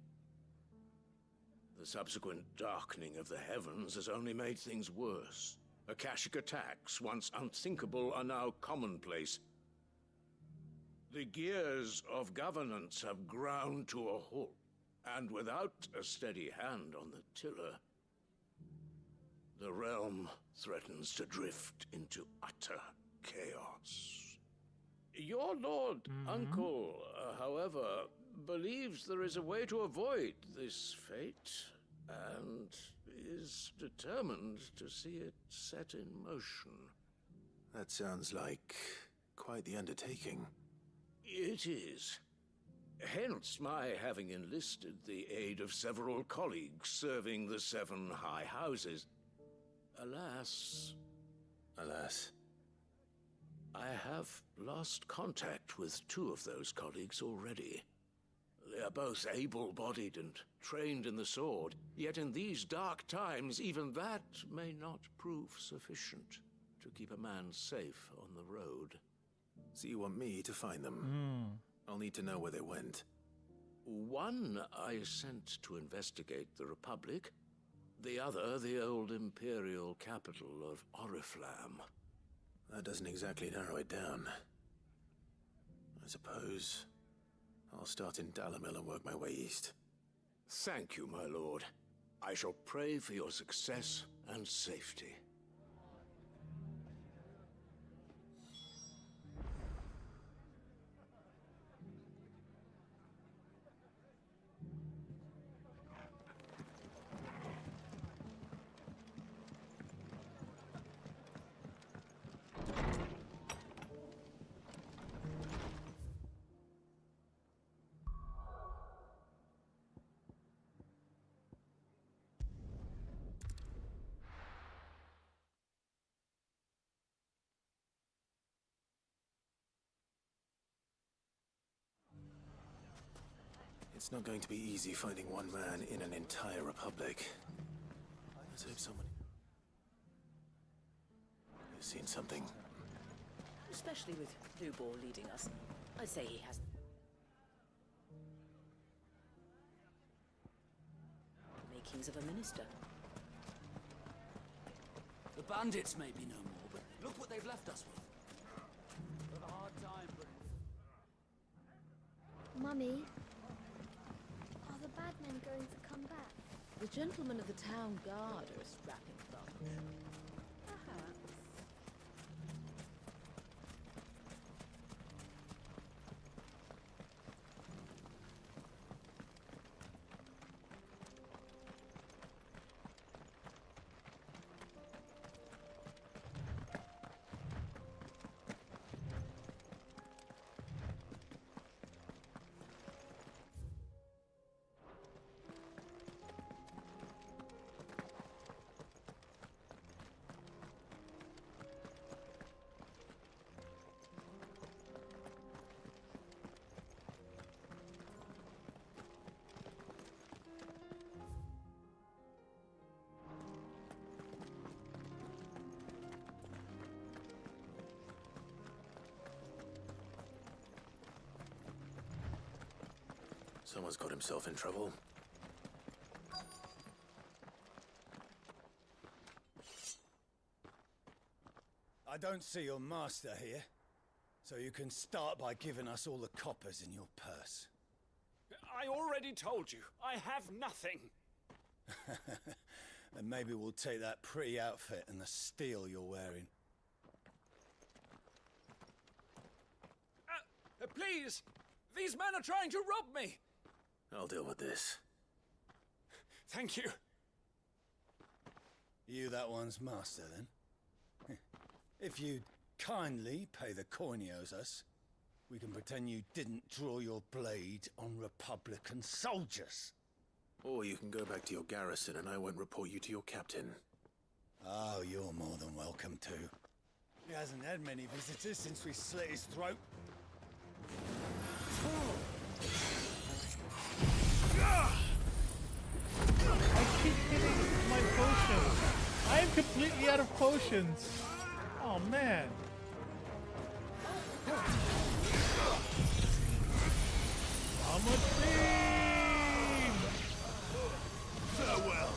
The subsequent darkening of the heavens has only made things worse. Akashic attacks, once unthinkable, are now commonplace. The gears of governance have ground to a halt, and without a steady hand on the tiller, the realm threatens to drift into utter chaos. Your lord uncle, however, believes there is a way to avoid this fate, and is determined to see it set in motion. That sounds like quite the undertaking. It is. Hence my having enlisted the aid of several colleagues serving the 7 high houses. Alas... Alas? I have lost contact with 2 of those colleagues already. They are both able-bodied and trained in the sword, yet in these dark times even that may not prove sufficient to keep a man safe on the road. So you want me to find them? I'll need to know where they went. One I sent to investigate the Republic, the other the old Imperial capital of Oriflamme. That doesn't exactly narrow it down. I suppose I'll start in Dalamil and work my way east. Thank you, my lord. I shall pray for your success and safety. It's not going to be easy finding one man in an entire republic. Let's hope someone has seen something. Especially with Lubor leading us. I'd say he has. Makings of a minister. The bandits may be no more, but look what they've left us with. We'll have a hard time, but... Mummy, are the bad men going to come back? The gentlemen of the town guard are a strapping bunch. Perhaps. Someone's got himself in trouble. I don't see your master here, so you can start by giving us all the coppers in your purse. I already told you, I have nothing. And maybe we'll take that pretty outfit and the steel you're wearing. Please! These men are trying to rob me! I'll deal with this. Thank you. You that one's master, then? If you'd kindly pay the coin he owes us, we can pretend you didn't draw your blade on Republican soldiers. Or you can go back to your garrison and I won't report you to your captain. Oh, you're more than welcome to. He hasn't had many visitors since we slit his throat. I keep hitting my potions. I am completely out of potions. Oh man. I'm a team. Farewell.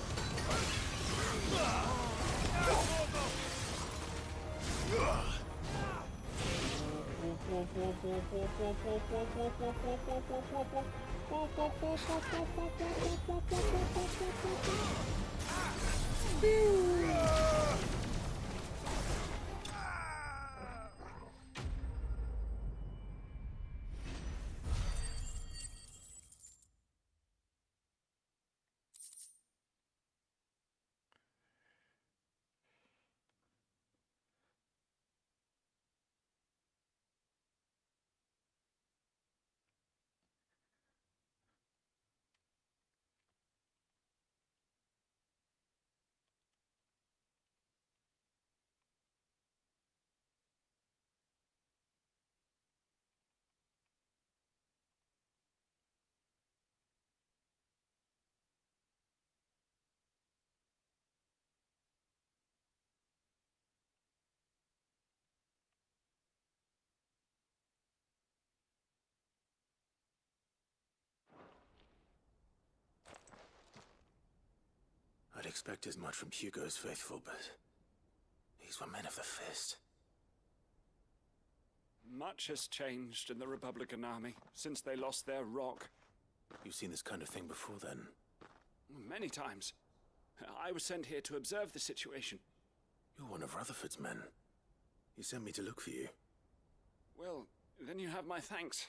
I'd expect as much from Hugo's faithful, but these were men of the fist. Much has changed in the Republican army since they lost their rock. You've seen this kind of thing before, then? Many times. I was sent here to observe the situation. You're one of Rutherford's men. He sent me to look for you. Well, then you have my thanks.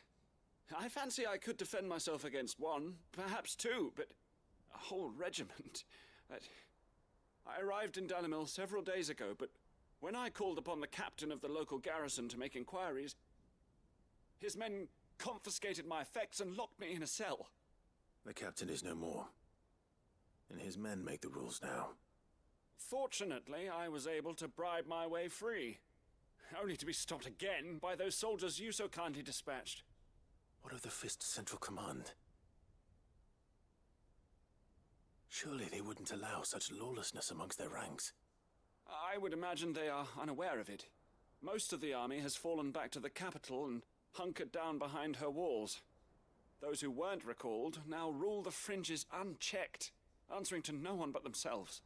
I fancy I could defend myself against one, perhaps two, but a whole regiment. I arrived in Dalimil several days ago, but when I called upon the captain of the local garrison to make inquiries, his men confiscated my effects and locked me in a cell. The captain is no more, and his men make the rules now. Fortunately, I was able to bribe my way free, only to be stopped again by those soldiers you so kindly dispatched. What of the Fist's central command? Surely they wouldn't allow such lawlessness amongst their ranks. I would imagine they are unaware of it. Most of the army has fallen back to the capital and hunkered down behind her walls. Those who weren't recalled now rule the fringes unchecked, answering to no one but themselves.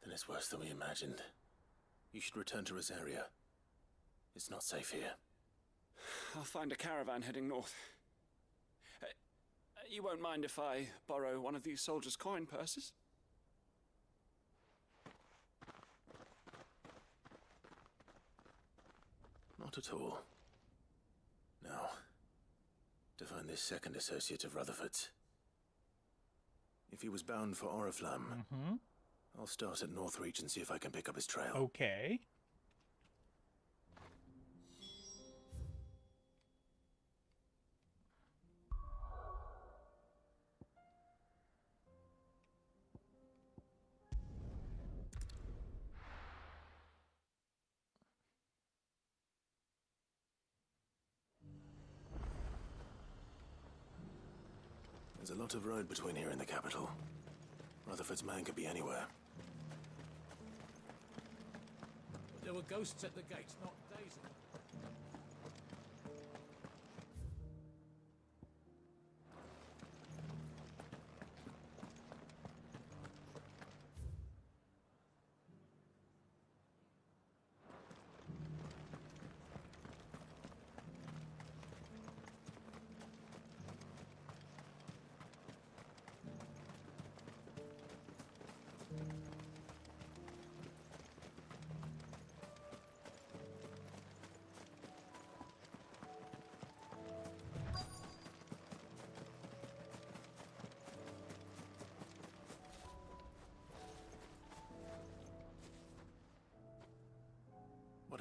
Then it's worse than we imagined. You should return to Rosaria. It's not safe here. I'll find a caravan heading north. You won't mind if I borrow one of these soldiers' coin purses? Not at all. Now, to find this second associate of Rutherford's. If he was bound for Oriflamme, I'll start at Northreach and see if I can pick up his trail. Okay. There's a lot of road between here and the capital. Rutherford's man could be anywhere. But there were ghosts at the gates not days ago.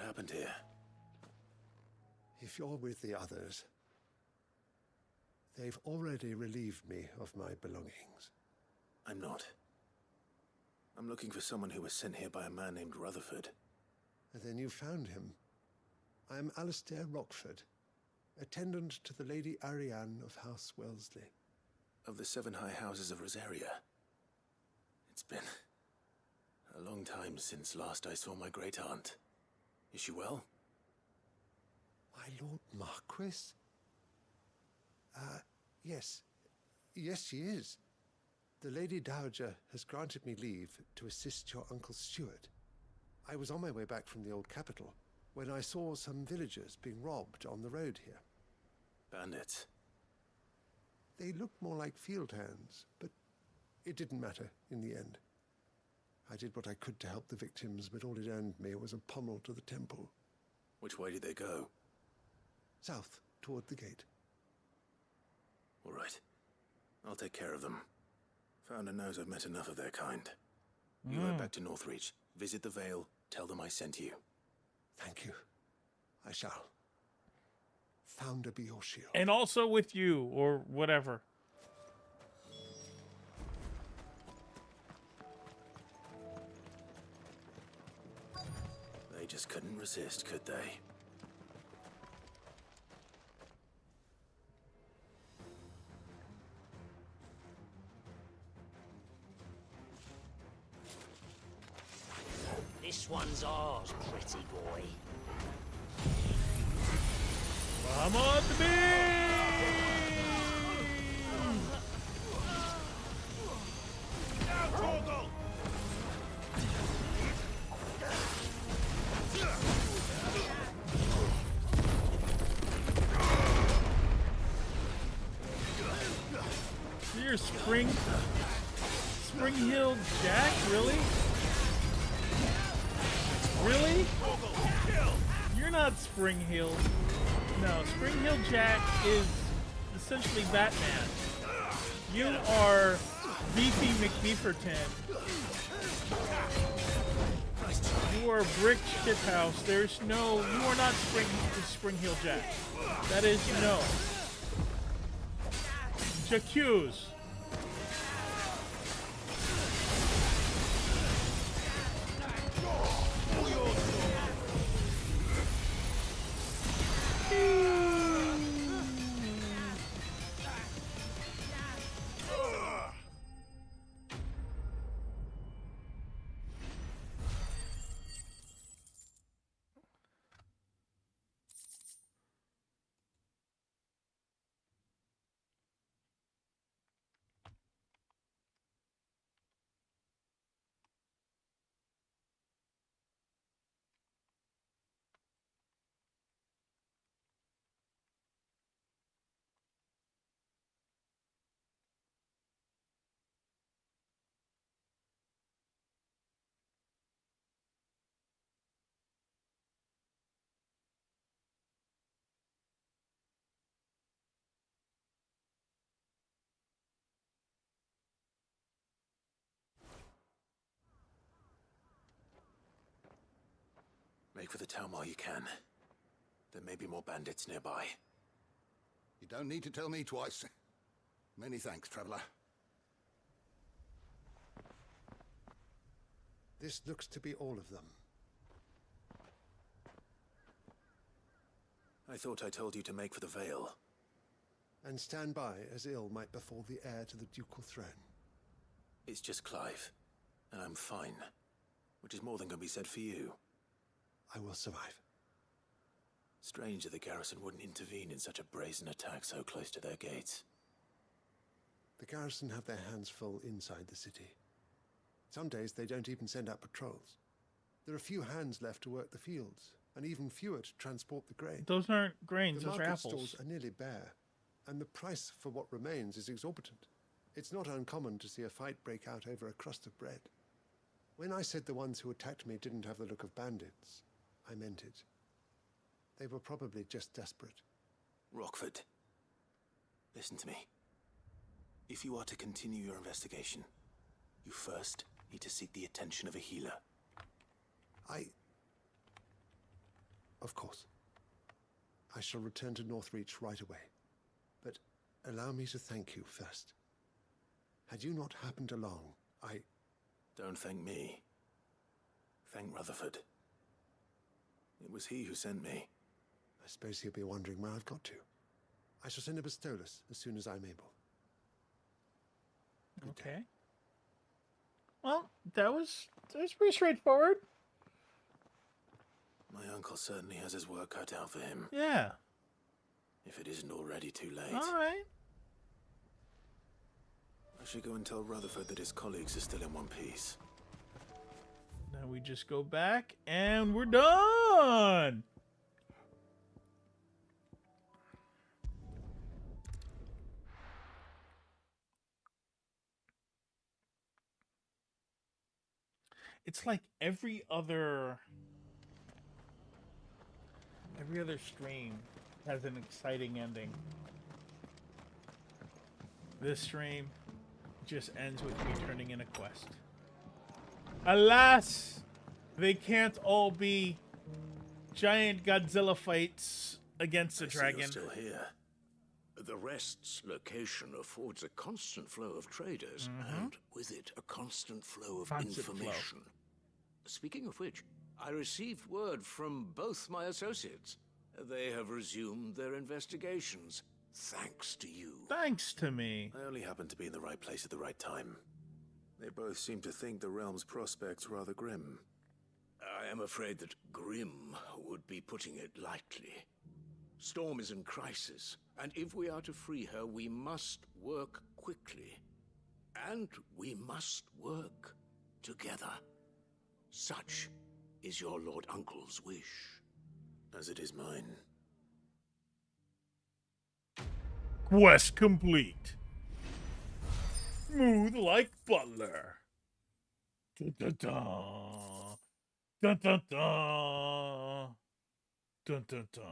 happened here? If you're with the others, they've already relieved me of my belongings. I'm not. I'm looking for someone who was sent here by a man named Rutherford. And then you found him. I am Alistair Rockford, attendant to the Lady Ariane of House Wellesley. Of the 7 high houses of Rosaria. It's been a long time since last I saw my great-aunt. Is she well? My Lord Marquis? Yes. Yes, she is. The Lady Dowager has granted me leave to assist your Uncle Stuart. I was on my way back from the old capital when I saw some villagers being robbed on the road here. Bandits? They looked more like field hands, but it didn't matter in the end. I did what I could to help the victims, but all it earned me was a pommel to the temple. Which way did they go? South, toward the gate. All right. I'll take care of them. Founder knows I've met enough of their kind. You head back to Northreach, visit the Vale, tell them I sent you. Thank you. I shall. Founder be your shield. And also with you, or whatever. They just couldn't resist, could they? This one's ours, pretty boy. I'm on the beam! Now, Torgal! You're Spring Hill Jack, really? Really? You're not Spring Hill. No, Spring Hill Jack is essentially Batman. You are Beefy McBeeferton. You are Brick Shithouse. There's no. You are not Spring Hill Jack. That is no. J'accuse. Make for the town while you can. There may be more bandits nearby. You don't need to tell me twice. Many thanks, traveler. This looks to be all of them. I thought I told you to make for the Vale. And stand by as ill might befall the heir to the ducal throne. It's just Clive, and I'm fine. Which is more than can be said for you. I will survive. Strange that the garrison wouldn't intervene in such a brazen attack so close to their gates. The garrison have their hands full inside the city. Some days they don't even send out patrols. There are few hands left to work the fields, and even fewer to transport the grain. Those aren't grains, those are market apples. stalls are nearly bare, and the price for what remains is exorbitant. It's not uncommon to see a fight break out over a crust of bread. When I said the ones who attacked me didn't have the look of bandits, I meant it. They were probably just desperate. Rockford, listen to me. If you are to continue your investigation, you first need to seek the attention of a healer. Of course. I shall return to Northreach right away. But allow me to thank you first. Had you not happened along, I... Don't thank me. Thank Rutherford. It was he who sent me. I suppose he'll be wondering where I've got to. I shall send a Bistolus as soon as I'm able. Okay. Well, that was pretty straightforward. My uncle certainly has his work cut out for him. Yeah. If it isn't already too late. All right. I should go and tell Rutherford that his colleagues are still in one piece. Now we just go back and we're done. It's like every other stream has an exciting ending. This stream just ends with me turning in a quest. Alas, they can't all be giant Godzilla fights against a dragon. You're still here. The Rest's location affords a constant flow of traders, and with it, a constant flow of information. Speaking of which, I received word from both my associates. They have resumed their investigations, thanks to you. Thanks to me. I only happened to be in the right place at the right time. They both seem to think the realm's prospects rather grim. I am afraid that grim would be putting it lightly. Storm is in crisis, and if we are to free her, we must work quickly. And we must work together. Such is your Lord Uncle's wish. As it is mine. Quest complete. Smooth like butter. Dun dun dun. Dun dun dun. Dun dun dun.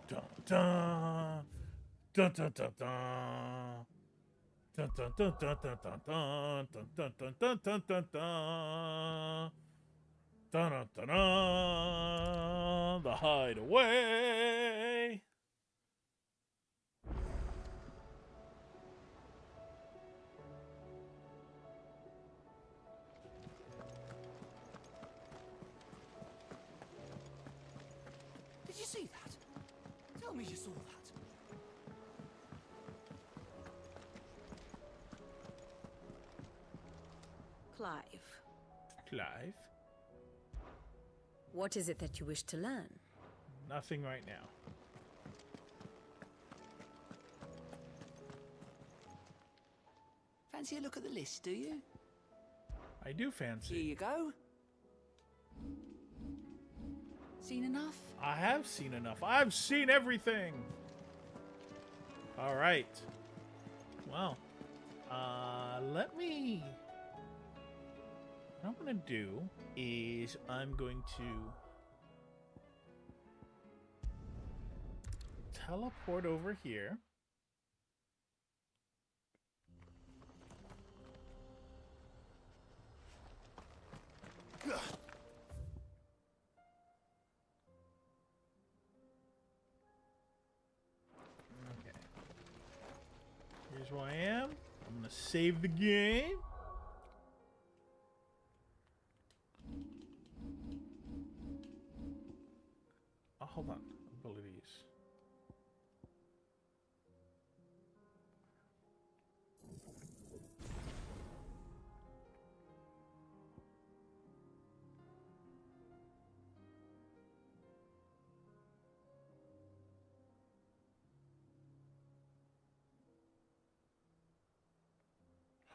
Dun dun. Dun dun dun dun. Dun dun dun dun dun dun dun dun dun dun dun dun dun. Dun dun dun dun. The Hideaway. Did you see that? Tell me you saw that. Clive, What is it that you wish to learn? Nothing right now. Fancy a look at the list, do you? I do fancy. Here you go. Seen enough? I have seen enough. I've seen everything. All right. Well, let me... What I'm going to do is I'm going to teleport over here. Okay. Here's where I am. I'm going to save the game. Oh, hold on. Abilities.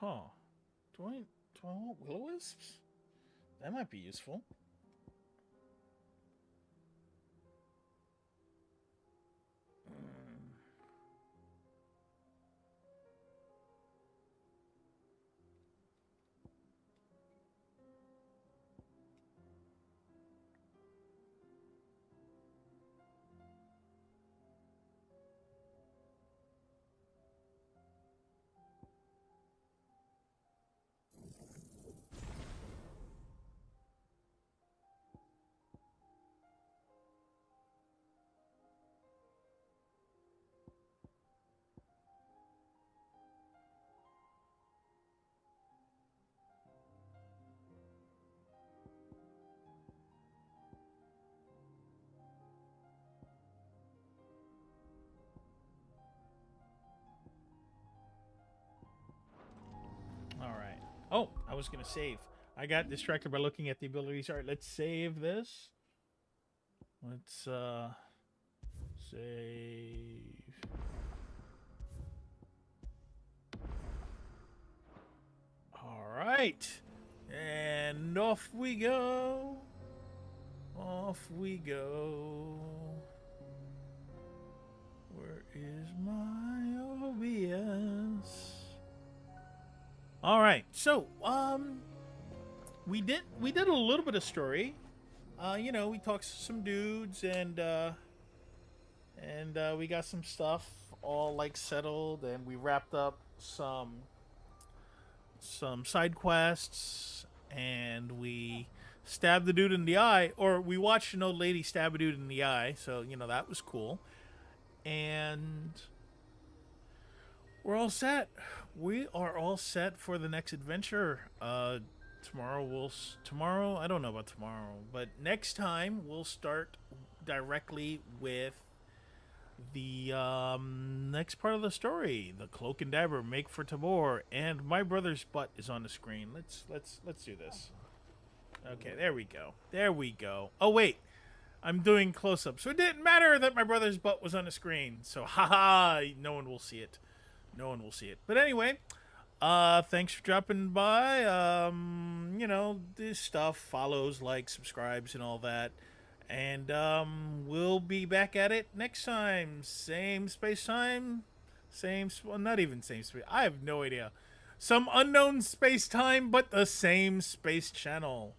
Huh. Do I want will-o-wisps? That might be useful. was gonna save. I got distracted by looking at the abilities. All right, let's save this. Let's save. All right, and off we go. Off we go. Where is my OBS? All right, so we did a little bit of story. You know, we talked to some dudes and we got some stuff all like settled, and we wrapped up some side quests, and we stabbed the dude in the eye, or we watched an old lady stab a dude in the eye, so you know that was cool. And we're all set. We are all set for the next adventure. Tomorrow, I don't know about tomorrow, but next time we'll start directly with the next part of the story, the Cloak and Dagger, Make for Tabor, and my brother's butt is on the screen. Let's do this. Okay, there we go. There we go. Oh wait, I'm doing close-up, so it didn't matter that my brother's butt was on the screen. So haha, no one will see it. No one will see it. But anyway, thanks for dropping by. You know, this stuff follows, like, subscribes, and all that. And we'll be back at it next time. Same space time. Well, not even same space. I have no idea. Some unknown space time, but the same space channel.